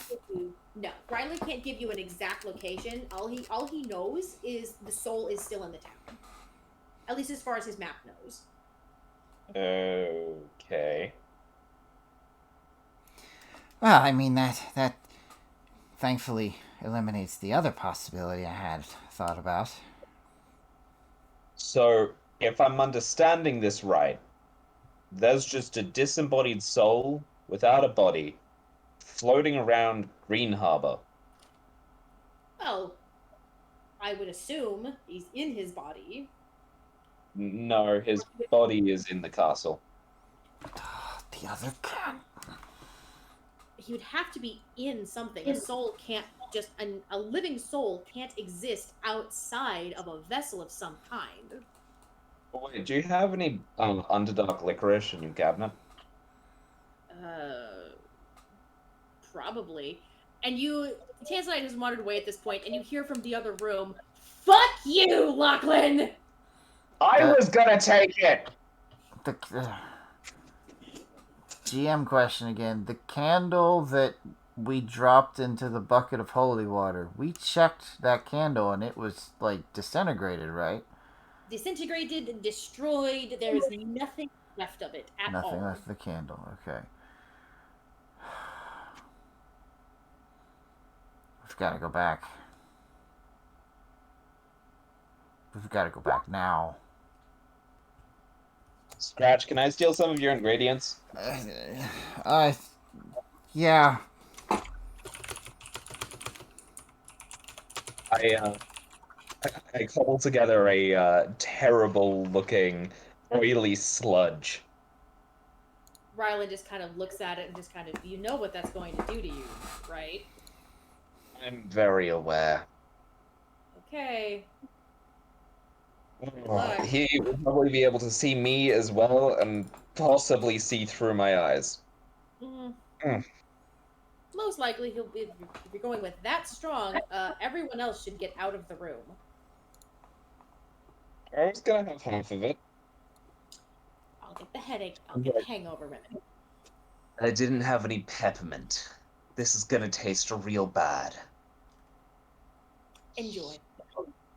Riley can't give you an exact location. All he knows is the soul is still in the town. At least as far as his map knows. Okay. Well, I mean that thankfully eliminates the other possibility I had thought about. So, if I'm understanding this right, there's just a disembodied soul without a body floating around Green Harbor. Well, I would assume he's in his body. No, his body is in the castle. The other can. He would have to be in something. A soul can't just a living soul can't exist outside of a vessel of some kind. Wait, do you have any Underdark licorice in your cabinet? Probably. And Tanzanite has wandered away at this point, and you hear from the other room, "Fuck you, Lachlan!" I was gonna take it! The GM question again. The candle that we dropped into the bucket of holy water, we checked that candle and it was, like, disintegrated, right? Disintegrated and destroyed. There's nothing left of it at all. Nothing left of the candle, okay. We've got to go back. We've got to go back now. Scratch, can I steal some of your ingredients? Yeah. I cobbled together a terrible-looking, oily sludge. Rylan just kind of looks at it and just kind of, you know what that's going to do to you, right? I'm very aware. Okay. He will probably be able to see me as well, and possibly see through my eyes. Most likely, if you're going with that strong, everyone else should get out of the room. I was gonna have half of it. I'll get the headache. I'll get the hangover remedy. I didn't have any peppermint. This is gonna taste real bad. Enjoy.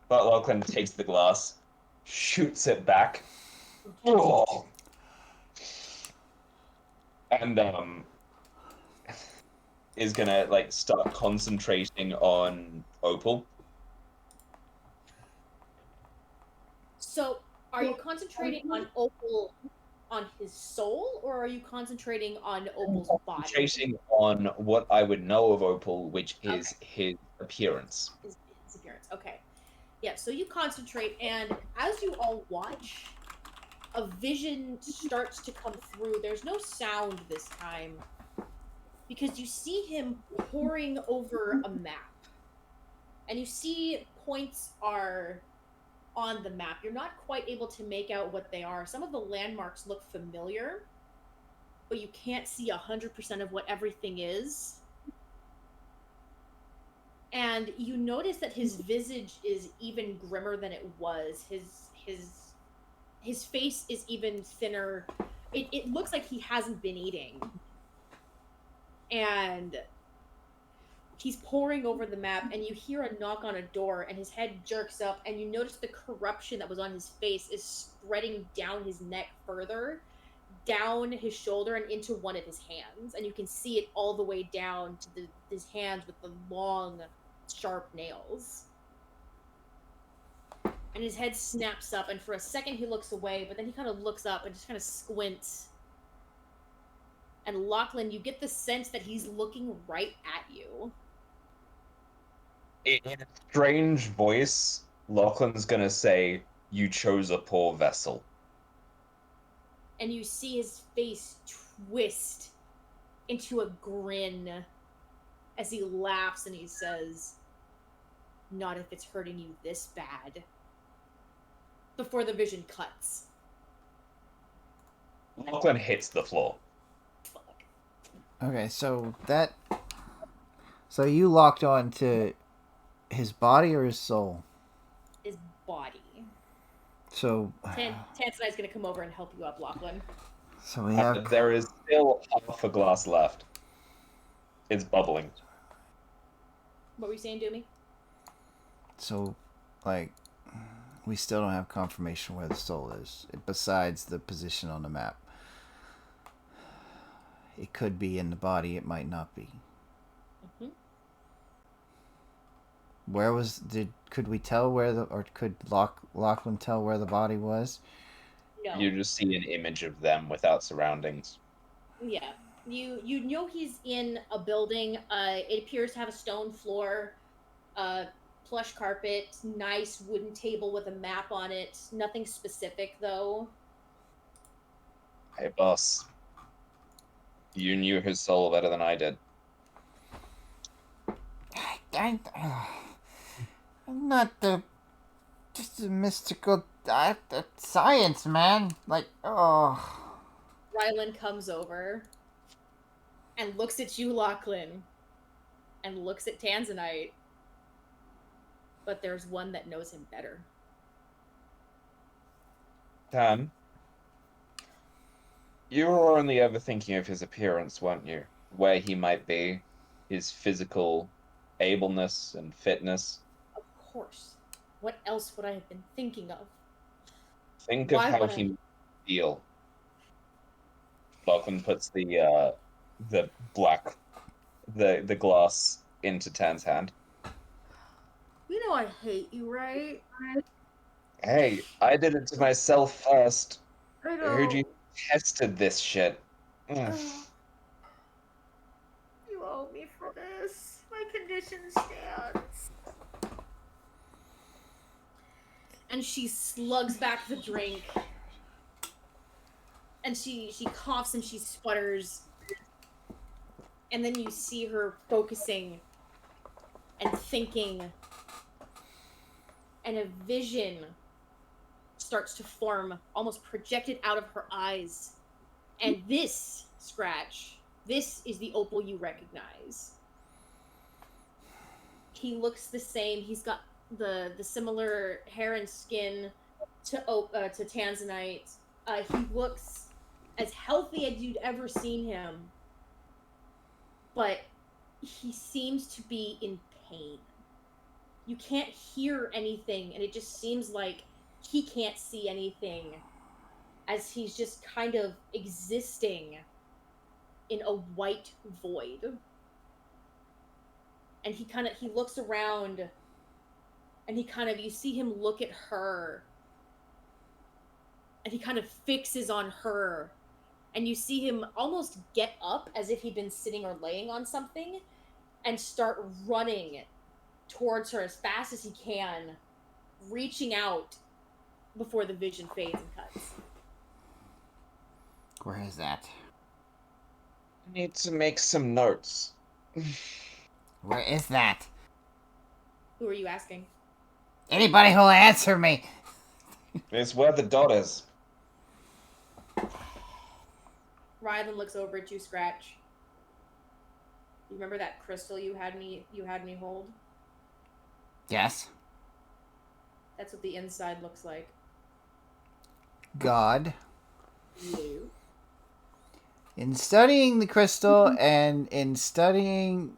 But Lachlan takes the glass, shoots it back, and is gonna like start concentrating on Opal. So, are you concentrating on Opal on his soul, or are you concentrating on Opal's body? Concentrating on what I would know of Opal, which is his appearance. His appearance. Okay. Yeah, so you concentrate, and as you all watch, a vision starts to come through. There's no sound this time, because you see him poring over a map. And you see points are on the map. You're not quite able to make out what they are. Some of the landmarks look familiar, but you can't see 100% of what everything is. And you notice that his visage is even grimmer than it was. His face is even thinner. It looks like he hasn't been eating. And he's poring over the map, and you hear a knock on a door, and his head jerks up, and you notice the corruption that was on his face is spreading down his neck further, down his shoulder, and into one of his hands. And you can see it all the way down to his hands with the long, sharp nails. And his head snaps up, and for a second he looks away, but then he kind of looks up and just kind of squints. And Lachlan, you get the sense that he's looking right at you. In a strange voice, Lachlan's gonna say, "You chose a poor vessel." And you see his face twist into a grin as he laughs and he says, "Not if it's hurting you this bad." Before the vision cuts. Lachlan hits the floor. Fuck. Okay, so you locked on to his body or his soul? His body. So, Tanzanite's gonna come over and help you up, Lachlan. so we have. There is still half a glass left. It's bubbling. What were you saying, Doomy? So, like, we still don't have confirmation where the soul is, besides the position on the map. It could be in the body, it might not be. Mm-hmm. Could we tell or could Lachlan tell where the body was? No. You just see an image of them without surroundings. Yeah. You know he's in a building. It appears to have a stone floor, plush carpet, nice wooden table with a map on it. Nothing specific though. Hey, boss. You knew his soul better than I did. I'm not just a mystical science man. Like, oh. Rylan comes over and looks at you, Lachlan, and looks at Tanzanite. But there's one that knows him better. Tan, you were only ever thinking of his appearance, weren't you? Where he might be, his physical ableness and fitness. Of course. What else would I have been thinking of? Think of Why how would he might feel. Lachlan puts the glass into Tan's hand. You know I hate you, right? Hey, I did it to myself first. I Who'd you tested this shit? Ugh. You owe me for this. My condition stands. And she slugs back the drink. And she coughs and she sputters. And then you see her focusing and thinking. And a vision starts to form, almost projected out of her eyes. And this, Scratch, this is the Opal you recognize. He looks the same. He's got the similar hair and skin to Tanzanite. He looks as healthy as you'd ever seen him. But he seems to be in pain. You can't hear anything, and it just seems like he can't see anything, as he's just kind of existing in a white void. And he looks around, and you see him look at her, and he kind of fixes on her, and you see him almost get up as if he'd been sitting or laying on something, and start running towards her as fast as he can, reaching out before the vision fades and cuts. Where is that? I need to make some notes. Where is that? Who are you asking? Anybody who'll answer me. It's where the dot is. Rylan looks over at you, Scratch. You remember that crystal you had me hold? Yes. That's what the inside looks like. God. You. In studying the crystal and in studying,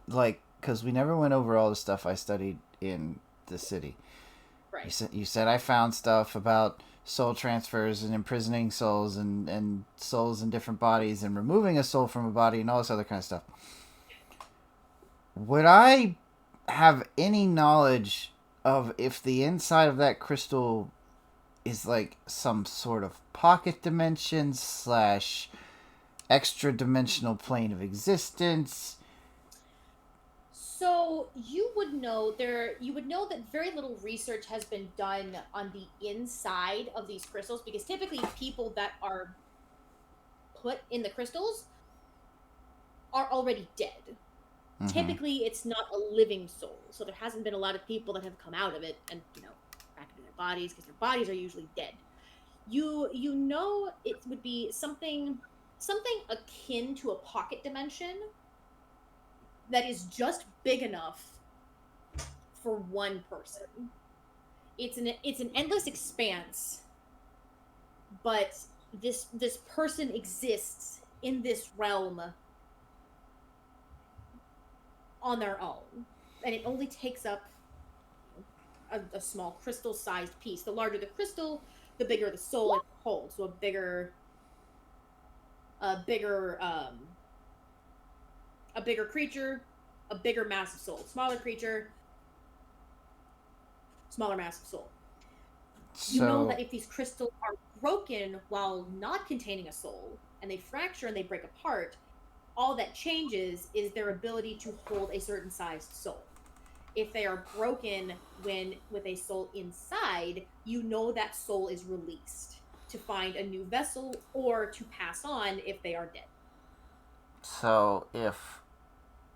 like, because we never went over all the stuff I studied in the city. Right. You said I found stuff about soul transfers and imprisoning souls and souls in different bodies and removing a soul from a body and all this other kind of stuff. Would I have any knowledge of if the inside of that crystal is like some sort of pocket dimension / extra dimensional plane of existence? So you would know that very little research has been done on the inside of these crystals, because typically people that are put in the crystals are already dead. Mm-hmm. Typically it's not a living soul, so there hasn't been a lot of people that have come out of it and back into their bodies, because their bodies are usually dead. You know it would be something akin to a pocket dimension that is just big enough for one person. it's an endless expanse, but this person exists in this realm on their own, and it only takes up a small crystal-sized piece. The larger the crystal, the bigger the soul it holds. So a bigger creature, a bigger mass of soul. Smaller creature, smaller mass of soul. You know that if these crystals are broken while not containing a soul, and they fracture and they break apart, all that changes is their ability to hold a certain sized soul. If they are broken when with a soul inside, you know that soul is released to find a new vessel or to pass on if they are dead. So, if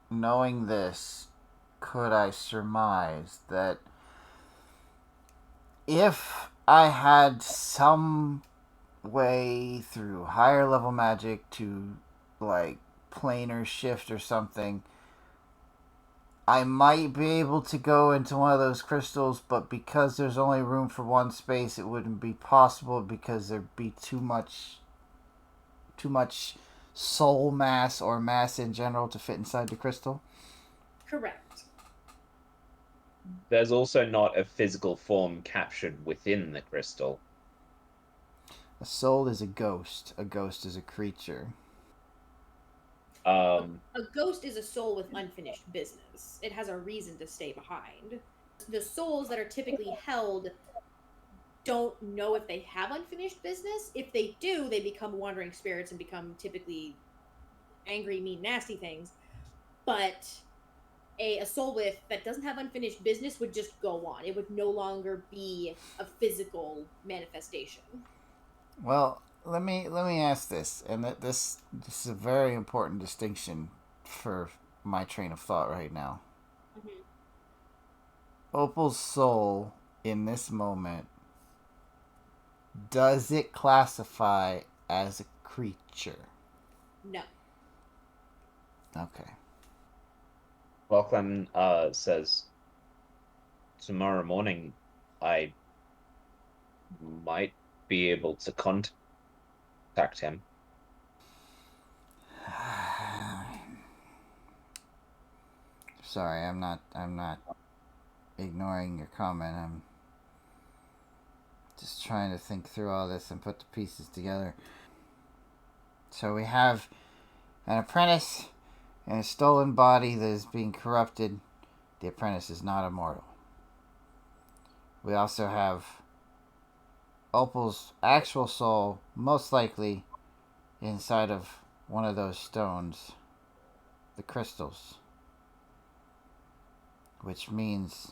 knowing this, could I surmise that if I had some way through higher level magic to, like, planar shift or something, I might be able to go into one of those crystals, but because there's only room for one space, it wouldn't be possible because there'd be too much soul mass or mass in general to fit inside the crystal? Correct. There's also not a physical form captured within the crystal. A soul is a ghost. A ghost is a creature. A ghost is a soul with unfinished business. It has a reason to stay behind. The souls that are typically held don't know if they have unfinished business. If they do, they become wandering spirits and become typically angry, mean, nasty things. But a soul with that doesn't have unfinished business would just go on. It would no longer be a physical manifestation. Well, let me ask this, and that this is a very important distinction for my train of thought right now. Mm-hmm. Opal's soul in this moment, does it classify as a creature? No. Okay. Lachlan says, tomorrow morning I might be able to contact him. Sorry, I'm not ignoring your comment. I'm just trying to think through all this and put the pieces together. So we have an apprentice and a stolen body that is being corrupted. The apprentice is not immortal. We also have Opal's actual soul, most likely inside of one of those stones, the crystals. Which means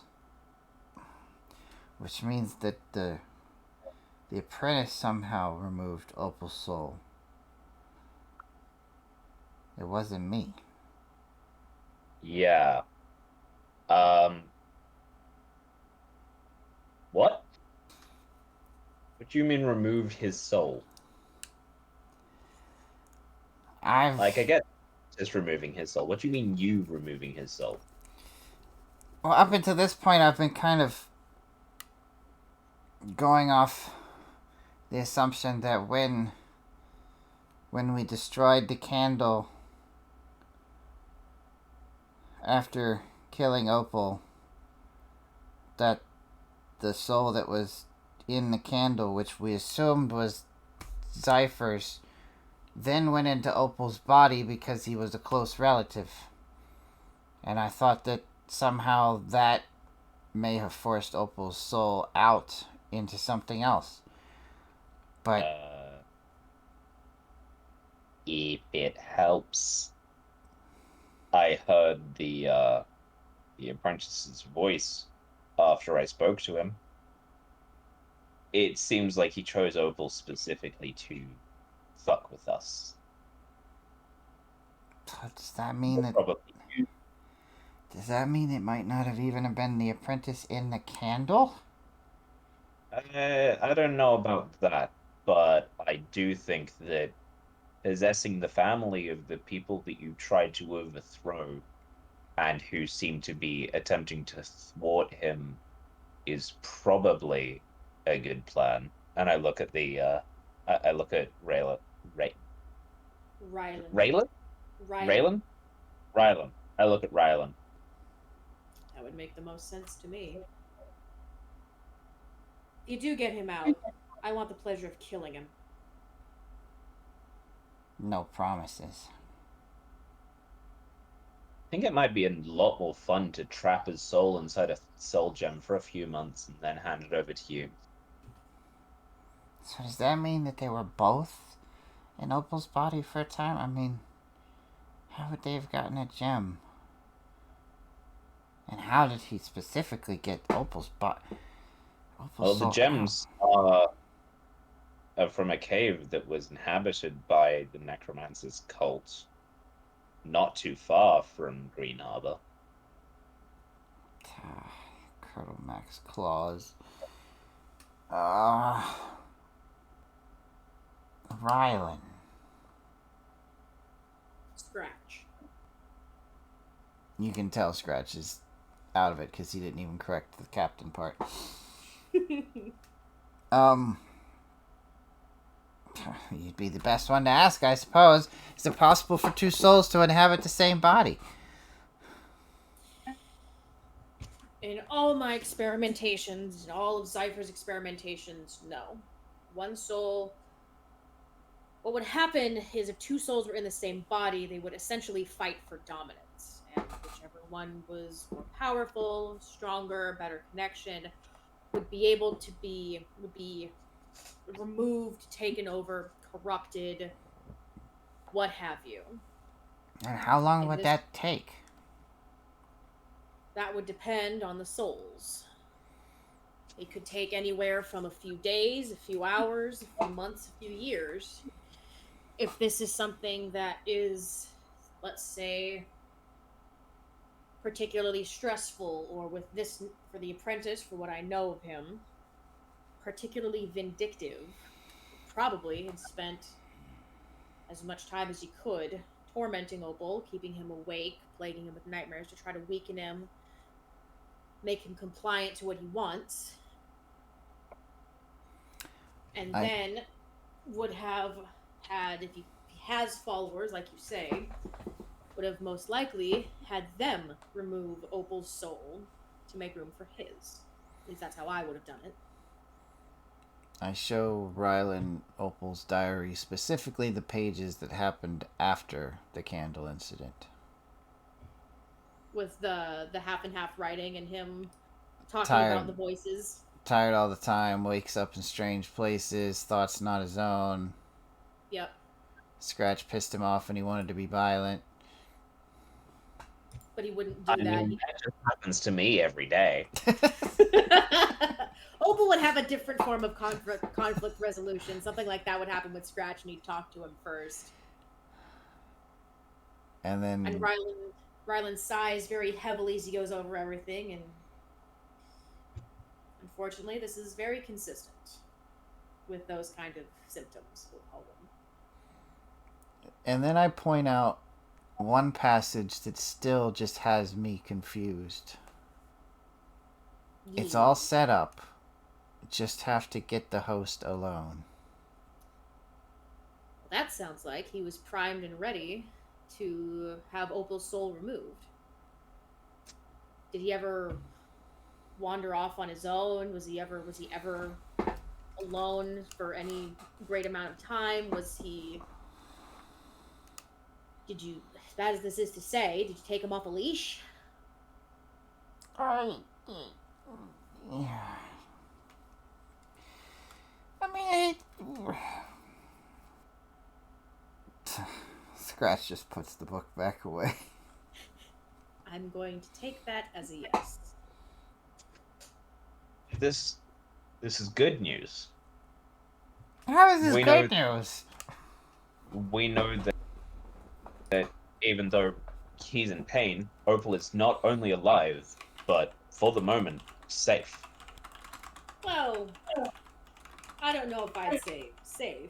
that the apprentice somehow removed Opal's soul. It wasn't me. Yeah. What? What do you mean removed his soul? I get just removing his soul. What do you mean you removing his soul? Well, up until this point, I've been kind of going off the assumption that when we destroyed the candle after killing Opal, that the soul that was in the candle, which we assumed was Zypher's, then went into Opal's body because he was a close relative. And I thought that somehow that may have forced Opal's soul out into something else. But if it helps, I heard the apprentice's voice after I spoke to him. It seems like he chose Opal specifically to fuck with us. Does that mean that? Probably. Does that mean it might not have even been the apprentice in the candle? I don't know about that, but I do think that possessing the family of the people that you tried to overthrow and who seem to be attempting to thwart him is probably a good plan. And I look at I look at Rylan. Raylan? Raylan? Rylan. I look at Rylan. That would make the most sense to me. If you do get him out, I want the pleasure of killing him. No promises. I think it might be a lot more fun to trap his soul inside a soul gem for a few months and then hand it over to you. So does that mean that they were both in Opal's body for a time? I mean, how would they have gotten a gem? And how did he specifically get Opal's body? Well, the gems are from a cave that was inhabited by the Necromancer's cult, not too far from Green Harbor. Colonel Max Claus. Rylan. Scratch. You can tell Scratch is out of it because he didn't even correct the captain part. You'd be the best one to ask, I suppose. Is it possible for two souls to inhabit the same body? In all my experimentations, in all of Zypher's experimentations, no. One soul. What would happen is if two souls were in the same body, they would essentially fight for dominance. And whichever one was more powerful, stronger, better connection, would be removed, taken over, corrupted, what have you. And how long And would this- that take? That would depend on the souls. It could take anywhere from a few days, a few hours, a few months, a few years. If this is something that is, let's say, particularly stressful, or with this, for the Apprentice, for what I know of him, particularly vindictive, probably had spent as much time as he could tormenting Opal, keeping him awake, plaguing him with nightmares to try to weaken him, make him compliant to what he wants, and then would have had, if he has followers, like you say, would have most likely had them remove Opal's soul to make room for his. At least that's how I would have done it. I show Rylan Opal's diary, specifically the pages that happened after the candle incident. With the half and half writing and him talking Tired. about the voices. Tired all the time, wakes up in strange places, thoughts not his own. Yep. Scratch pissed him off and he wanted to be violent. But he wouldn't do I that. mean, that just happens to me every day. Opal would have a different form of conflict resolution. Something like that would happen with Scratch, and he'd talk to him first. And then And Rylan sighs very heavily as he goes over everything, and unfortunately, this is very consistent with those kind of symptoms, we'll call them. And then I point out one passage that still just has me confused. It's all set up. Just have to get the host alone. That sounds like he was primed and ready to have Opal's soul removed. Did he ever wander off on his own? Was he ever alone for any great amount of time? Did you, as bad as this is to say, did you take him off a leash? Scratch just puts the book back away. I'm going to take that as a yes. This is good news. How is this We good know- news? We know that even though he's in pain, Opal is not only alive, but for the moment, safe. Well, I don't know if I'd say safe.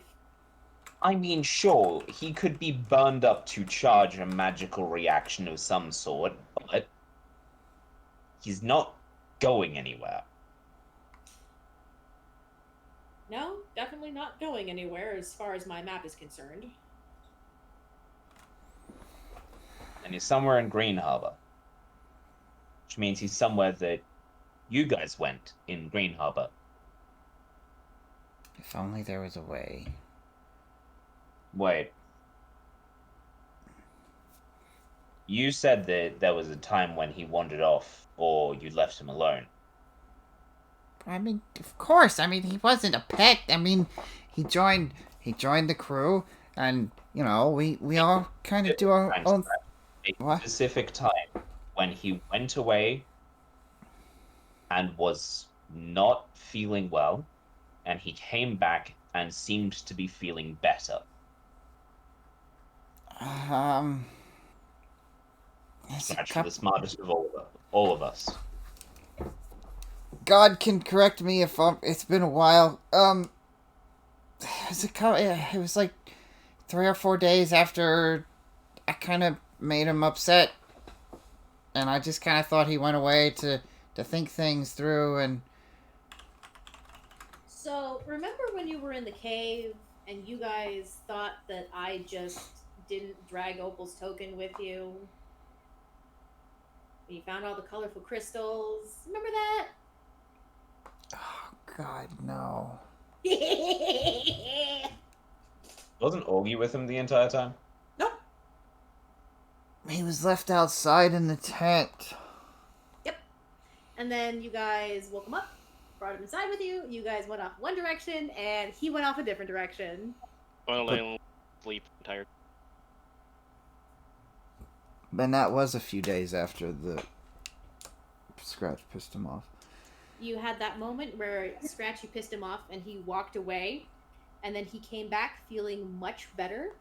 I mean, sure, he could be burned up to charge a magical reaction of some sort, but he's not going anywhere. No, definitely not going anywhere as far as my map is concerned. And he's somewhere in Green Harbor, which means he's somewhere that you guys went in Green Harbor. If only there was a way. Wait. You said that there was a time when he wandered off, or you left him alone. I mean, of course. I mean, he wasn't a pet. I mean, he joined the crew, and you know, we all kind of do our own. A What? specific time when he went away and was not feeling well, and he came back and seemed to be feeling better. There's a Scratch, couple. the smartest of all of us. God can correct me if it's been a while. It was like 3 or 4 days after I kind of made him upset, and I just kind of thought he went away to think things through. And So, remember when you were in the cave and you guys thought that I just didn't drag Opal's token with you? And you found all the colorful crystals. Remember that? oh God, no. Wasn't Augie with him the entire time? Nope. He was left outside in the tent. Yep. And then you guys woke him up, brought him inside with you. You guys went off one direction, and he went off a different direction. Only sleep tired. And that was a few days after the Scratch pissed him off. You had that moment where Scratchy pissed him off, and he walked away, and then he came back feeling much better,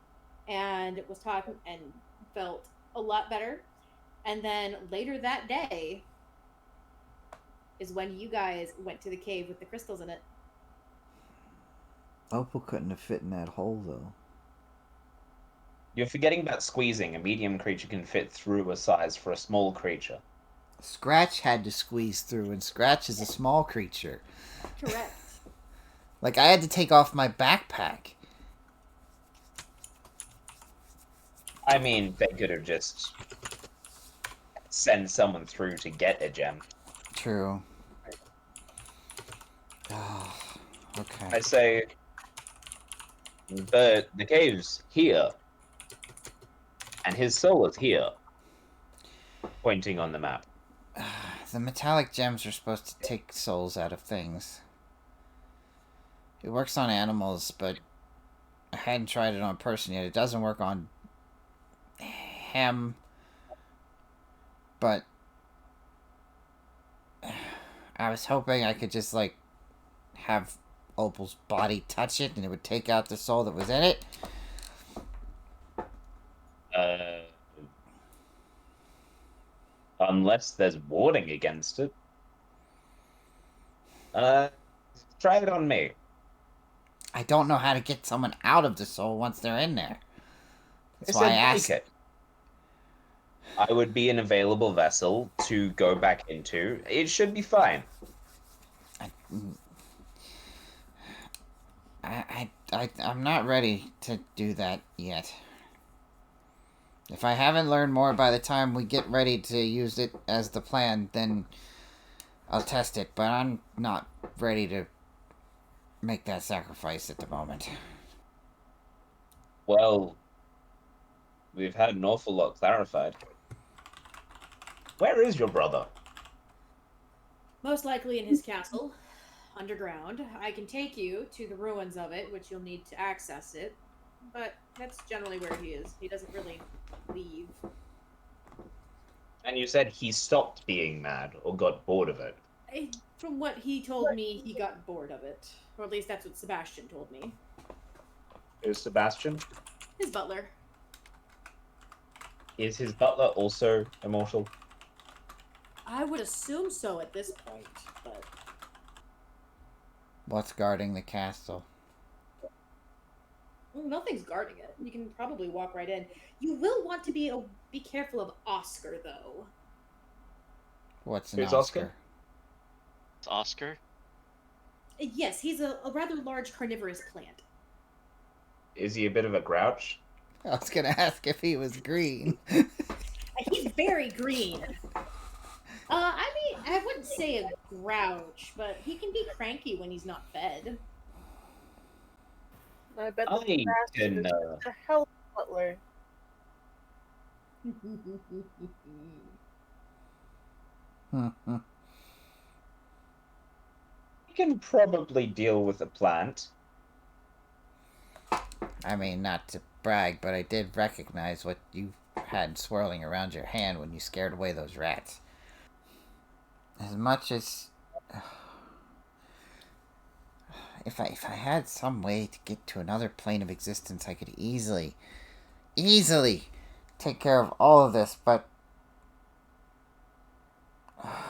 and was talking and felt a lot better. And then later that day is when you guys went to the cave with the crystals in it. Opal couldn't have fit in that hole, though. You're forgetting about squeezing. A medium creature can fit through a size for a small creature. Scratch had to squeeze through, and Scratch is a small creature. Correct. Like, I had to take off my backpack. I mean, they could have just sent someone through to get a gem. True. Oh, okay. I say, the cave's here, and his soul is here, pointing on the map. The metallic gems are supposed to take souls out of things. It works on animals, but I hadn't tried it on a person yet. It doesn't work on him, but I was hoping I could just, like, have Opal's body touch it and it would take out the soul that was in it. Unless there's warding against it. Try it on me. I don't know how to get someone out of the soul once they're in there. That's I why I said asked. break it. I would be an available vessel to go back into. It should be fine. I'm not ready to do that yet. If I haven't learned more by the time we get ready to use it as the plan, then I'll test it. But I'm not ready to make that sacrifice at the moment. Well, we've had an awful lot clarified. Where is your brother? Most likely in his castle, underground. I can take you to the ruins of it, which you'll need to access it. But that's generally where he is. He doesn't really leave. And you said he stopped being mad or got bored of it. From what he told me, he got bored of it. Or at least that's what Sebastian told me. Who's Sebastian? His butler. Is his butler also immortal? I would assume so at this point, but... What's guarding the castle? Nothing's guarding it. You can probably walk right in. You will want to be careful of Oscar, though. What's an Who's Oscar? Oscar? It's Oscar. Yes, he's a rather large carnivorous plant. Is he a bit of a grouch? I was gonna ask if he was green. He's very green. I mean, I wouldn't say a grouch, but he can be cranky when he's not fed. I bet the I bastard can. is a hell of a butler. He can probably deal with a plant. I mean, not to brag, but I did recognize what you had swirling around your hand when you scared away those rats. As much as if I had some way to get to another plane of existence, I could easily take care of all of this, but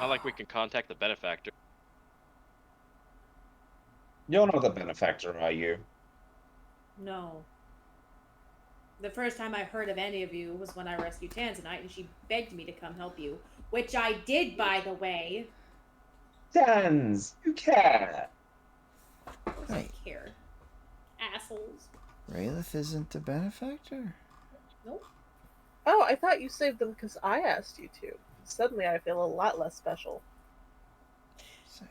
Not like we can contact the benefactor. You're not the benefactor, are you? No. The first time I heard of any of you was when I rescued Tanzanite, and she begged me to come help you, which I did, by the way. Dans, you care. Of course Right. I care. Assholes. Raylith isn't the benefactor? Nope. Oh, I thought you saved them because I asked you to. Suddenly I feel a lot less special.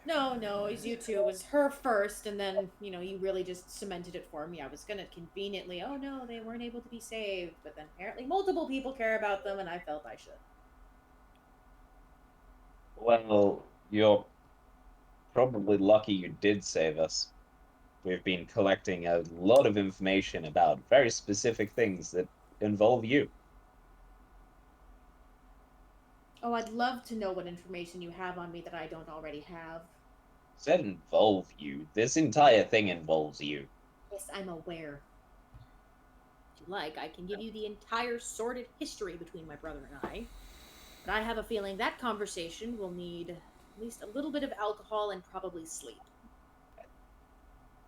No, it was you two. It was her first, and then, you really just cemented it for me. I was gonna conveniently, oh no, they weren't able to be saved, but then apparently multiple people care about them, and I felt I should. Well, you're probably lucky you did save us. We've been collecting a lot of information about very specific things that involve you. Oh, I'd love to know what information you have on me that I don't already have. Said involve you. This entire thing involves you. Yes, I'm aware. If you like, I can give you the entire sordid history between my brother and I. But I have a feeling that conversation will need at least a little bit of alcohol and probably sleep.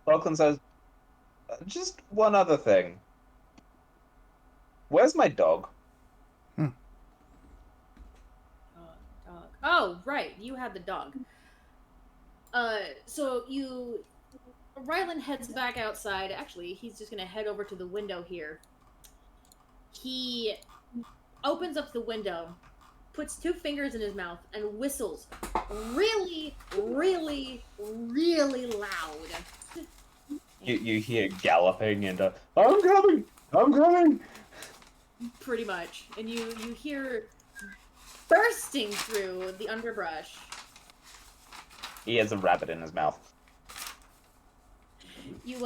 Falcon says, just one other thing. Where's my dog? Dog. Oh, right, you had the dog. So Rylan heads back outside. Actually, he's just gonna head over to the window here. He opens up the window, puts two fingers in his mouth, and whistles really, really, really loud. You hear galloping and I'm coming. Pretty much, and you hear bursting through the underbrush. He has a rabbit in his mouth. You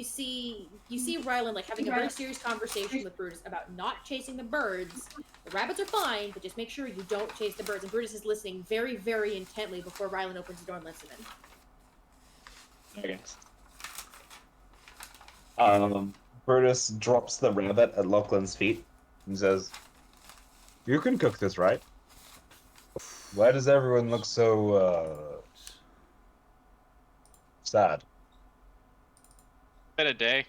see Rylan like having a very serious conversation with Brutus about not chasing the birds. The rabbits are fine, but just make sure you don't chase the birds. And Brutus is listening very, very intently before Rylan opens the door and lets him in. Okay. Brutus drops the rabbit at Lachlan's feet and says, "You can cook this, right? Why does everyone look so sad?" Been a day.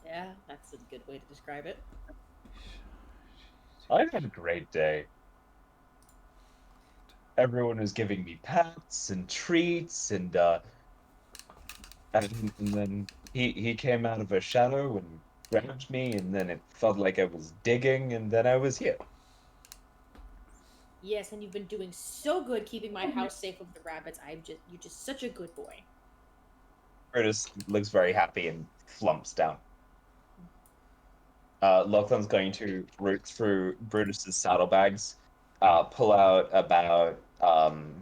Yeah, that's a good way to describe it. I had a great day. Everyone was giving me pats and treats, and then he came out of a shadow and grabbed me, and then it felt like I was digging, and then I was here. Yes, and you've been doing so good keeping my house safe with the rabbits. You're just such a good boy. Brutus looks very happy and flumps down. Lachlan's going to root through Brutus's saddlebags, pull out about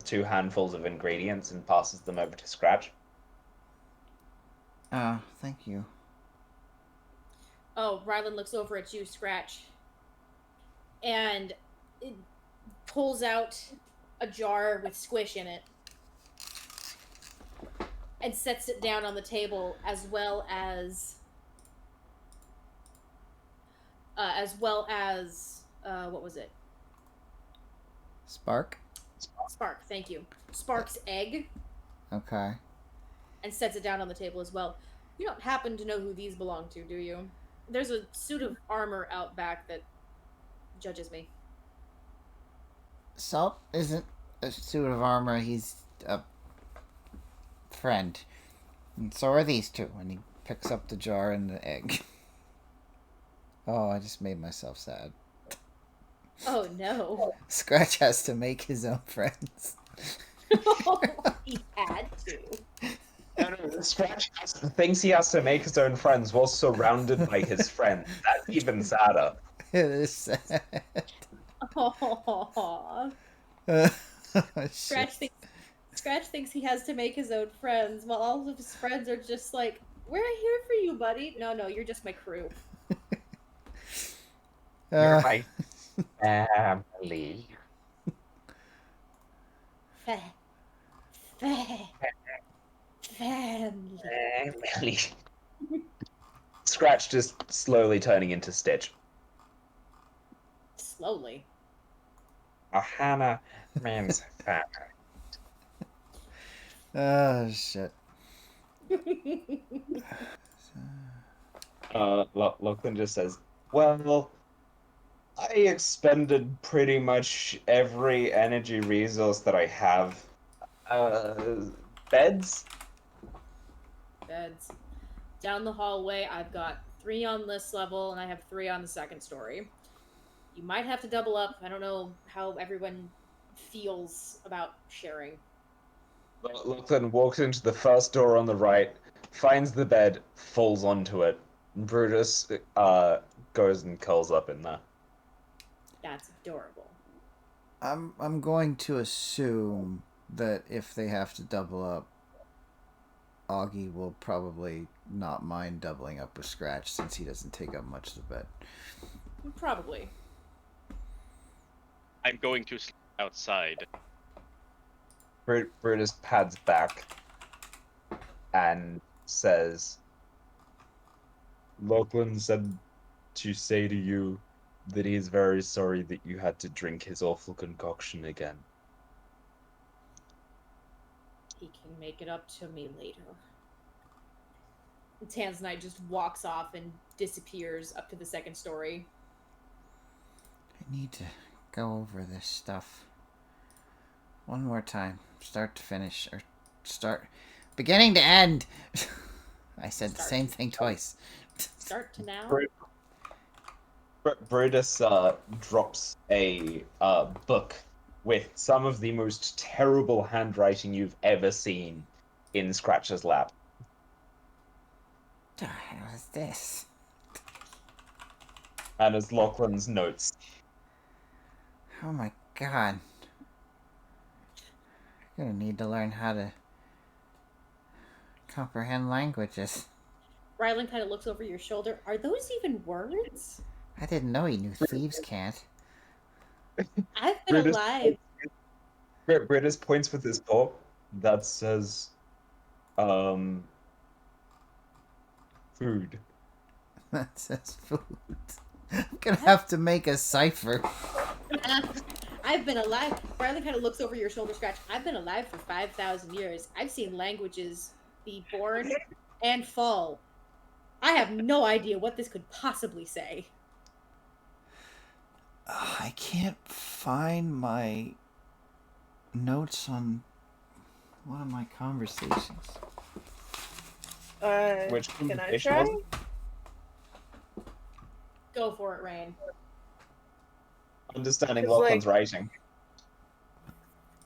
2 handfuls of ingredients, and passes them over to Scratch. Thank you. Oh, Rylan looks over at you, Scratch, and it pulls out a jar with squish in it and sets it down on the table, as well as what was it? Spark? Spark, thank you. Spark's egg, Okay. and sets it down on the table as well. You don't happen to know who these belong to, do you? There's a suit of armor out back that judges me. Salt isn't a suit of armor. He's a friend. And so are these two. And he picks up the jar and the egg. Oh, I just made myself sad. Oh no. Scratch has to make his own friends. He had to. No, Scratch thinks he has to make his own friends while surrounded by his friends. That's even sadder. It is sad. Aww. Oh, Scratch shit. thinks he has to make his own friends, while all of his friends are just like, "We're here for you, buddy." No, you're just my crew. You're my family. Family. Family. Scratch just slowly turning into Stitch. Slowly. Ohana means family. Oh, shit. Lachlan just says, well, I expended pretty much every energy resource that I have. Beds? Beds. Down the hallway, I've got 3 on this level, and I have 3 on the second story. You might have to double up. I don't know how everyone feels about sharing. Lachlan walks into the first door on the right, finds the bed, falls onto it. Brutus goes and curls up in there. That's adorable. I'm going to assume that if they have to double up, Augie will probably not mind doubling up with Scratch since he doesn't take up much of the bed. Probably. I'm going to sleep outside. Brutus pads back and says, Lachlan said to say to you that he is very sorry that you had to drink his awful concoction again. He can make it up to me later. Tanzanite just walks off and disappears up to the second story. I need to go over this stuff one more time, start to finish, or start beginning to end. I said the same thing twice. Start to now. Brutus drops a book with some of the most terrible handwriting you've ever seen in Scratch's lap. What the hell is this? And as Lachlan's notes. Oh my god. I'm gonna need to learn how to comprehend languages. Rylan kind of looks over your shoulder. Are those even words? I didn't know he knew thieves can't. I've been alive. Brutus points with his paw that says, food. That says food. I'm gonna have to make a cipher. I've been alive. Rylan kind of looks over your shoulder, Scratch. I've been alive for 5,000 years. I've seen languages be born and fall. I have no idea what this could possibly say. I can't find my notes on one of my conversations. Which Can I conversation try? was it? Go for it, Rain. Understanding It's Lachlan's like- writing.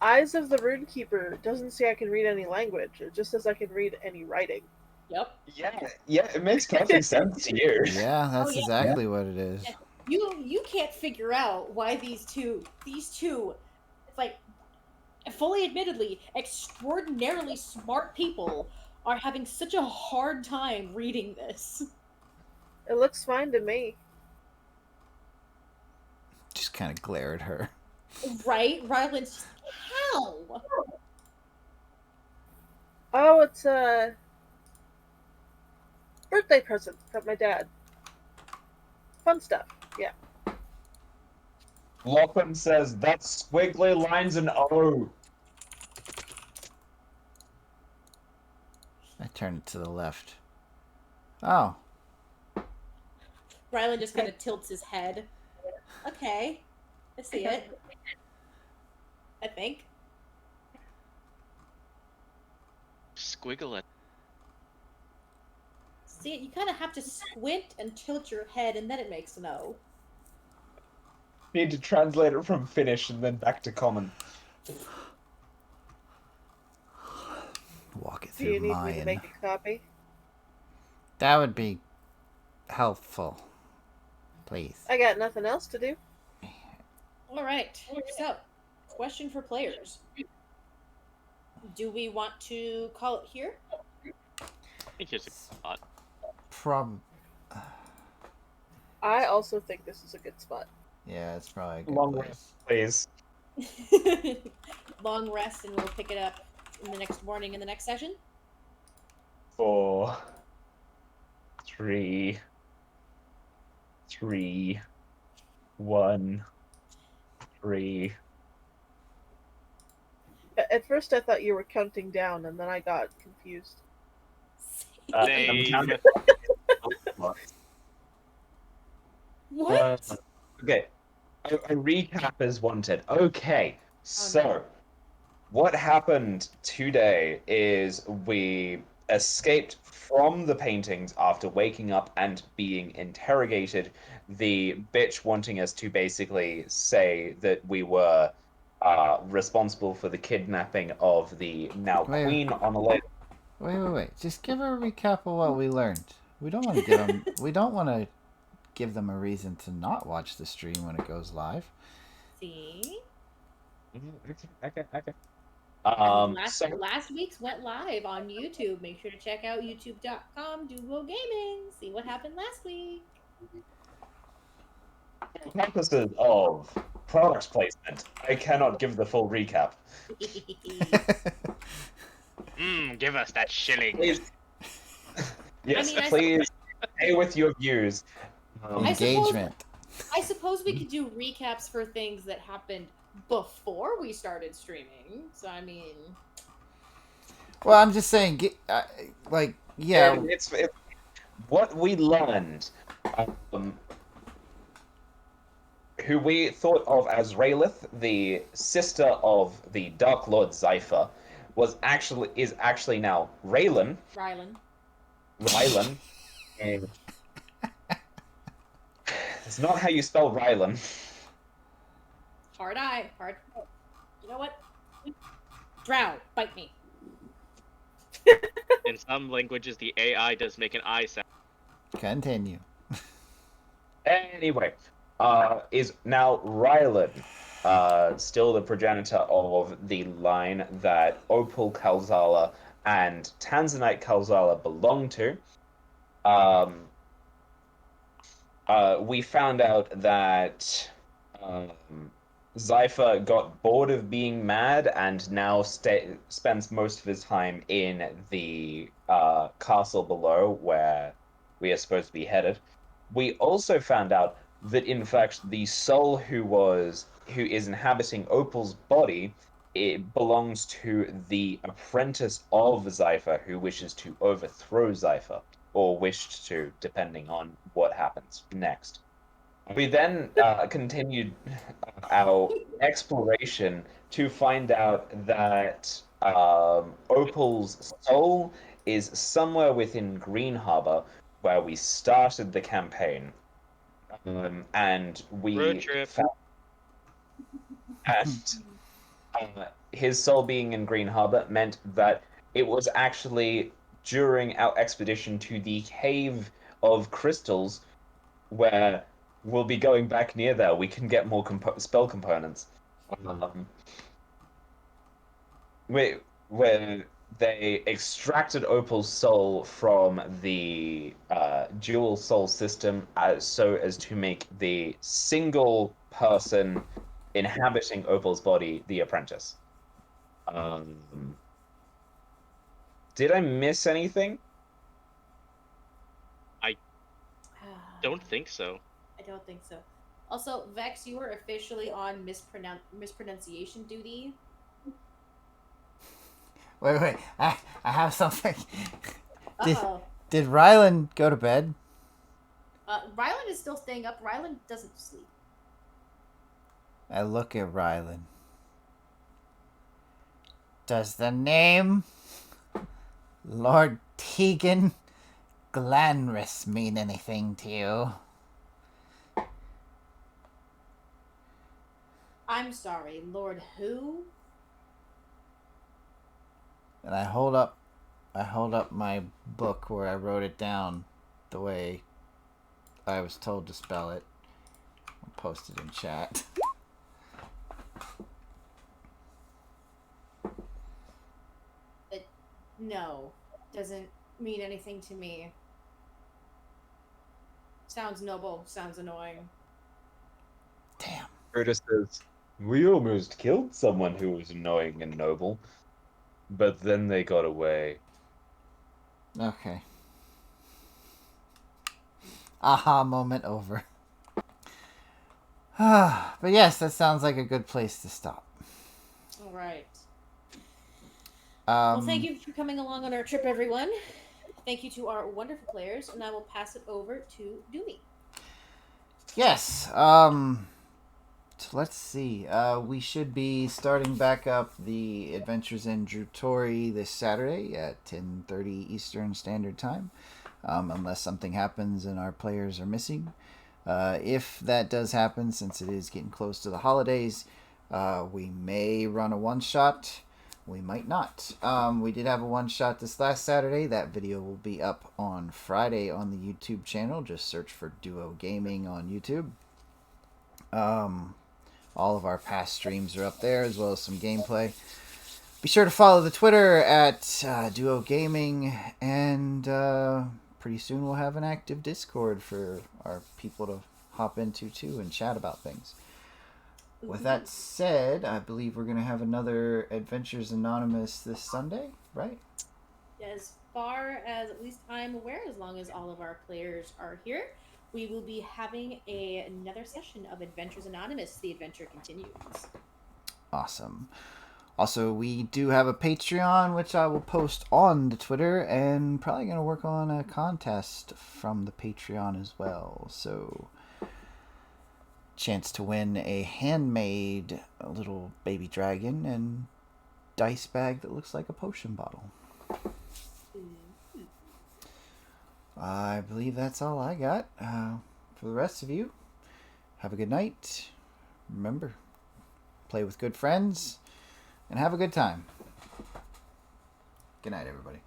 Eyes of the Runekeeper doesn't say I can read any language. It just says I can read any writing. Yep. Yeah, it makes perfect sense to you. Yeah, that's Oh, yeah. exactly what it is. You can't figure out why these two, like, fully admittedly, extraordinarily smart people are having such a hard time reading this. It looks fine to me. Just kind of glare at her. Right? Rylan's just, how? Oh, it's a birthday present from my dad. Fun stuff. Yeah. Lachlan says, that's squiggly lines an O. I turn it to the left. Oh. Rylan just kind of tilts his head. Okay. I see it. I think. squiggle at. See, you kind of have to squint and tilt your head, and then it makes an O. Need to translate it from Finnish and then back to common. Walk it Do through you need me to Mayan. make a copy? That would be helpful. Please. I got nothing else to do. All right. So, question for players: do we want to call it here? I think it's a spot. I also think this is a good spot. Yeah, it's probably a good Long place. rest, please. Long rest, and we'll pick it up in the next morning in the next session. 4, 3, 2, 1, 3. At first, I thought you were counting down, and then I got confused. I'm Same. counting. What? Okay, a recap is wanted. Okay, so what happened today is we escaped from the paintings after waking up and being interrogated. The bitch wanting us to basically say that we were responsible for the kidnapping of the now Wait. queen on a lake. Wait. Just give her a recap of what we learned. We don't want to give them. We don't want to give them a reason to not watch the stream when it goes live. See? Okay. So last week's went live on YouTube. Make sure to check out youtube.com/Duo Gaming. See what happened last week. For purposes of product placement, I cannot give the full recap. Give us that shilling. Please. Yes, I mean, please stay with your views. Engagement. I suppose we could do recaps for things that happened before we started streaming. So, I mean... Well, I'm just saying, yeah. And it's what we learned. Who we thought of as Raylith, the sister of the Dark Lord Zypher, is actually now Raylan. Rylan. And it's not how you spell Rylan. Hard. You know what? Drow, bite me. In some languages, the AI does make an I sound. Continue. Anyway, is now Rylan, still the progenitor of the line that Opal Kalzala and Tanzanite Kalzala belong to. We found out that Zypher got bored of being mad and now spends most of his time in the castle below where we are supposed to be headed. We also found out that in fact the soul who is inhabiting Opal's body, it belongs to the apprentice of Zypher who wishes to overthrow Zypher, or wished to, depending on what happens next. We then continued our exploration to find out that Opal's soul is somewhere within Green Harbor, where we started the campaign. And we Road trip. found his soul being in Green Harbor meant that it was actually during our expedition to the Cave of Crystals, where we'll be going back near there. We can get more spell components. Where they extracted Opal's soul from the dual soul system so as to make the single person inhabiting Opal's body the apprentice. Did I miss anything? Don't think so. I don't think so. Also, Vex, you were officially on mispronunciation duty. Wait. I have something. Uh-oh. Did Rylan go to bed? Rylan is still staying up. Rylan doesn't sleep. I look at Rylan. Does the name Lord Tegan, Glanris mean anything to you? I'm sorry, Lord who? And I hold up my book where I wrote it down the way I was told to spell it. I'll post it in chat. No, doesn't mean anything to me. Sounds noble, sounds annoying. Damn. Brutus says, "We almost killed someone who was annoying and noble, but then they got away." Okay. Aha moment over. But yes, that sounds like a good place to stop. All right. Well, thank you for coming along on our trip, everyone. Thank you to our wonderful players, and I will pass it over to Doomy. Yes. So let's see. We should be starting back up the Adventures in Drutori this Saturday at 10:30 Eastern Standard Time, unless something happens and our players are missing. If that does happen, since it is getting close to the holidays, we may run a one-shot. We might not. We did have a one-shot this last Saturday. That video will be up on Friday on the YouTube channel. Just search for Duo Gaming on YouTube. All of our past streams are up there, as well as some gameplay. Be sure to follow the Twitter at Duo Gaming, and pretty soon we'll have an active Discord for our people to hop into too and chat about things. With that said, I believe we're going to have another Adventures Anonymous this Sunday, right? As far as at least I'm aware, as long as all of our players are here, we will be having another session of Adventures Anonymous. The adventure continues. Awesome. Also, we do have a Patreon, which I will post on the Twitter, and probably going to work on a contest from the Patreon as well. So, chance to win a handmade little baby dragon and dice bag that looks like a potion bottle. I believe that's all I got. For the rest of you, have a good night. Remember, play with good friends and have a good time. Good night, everybody.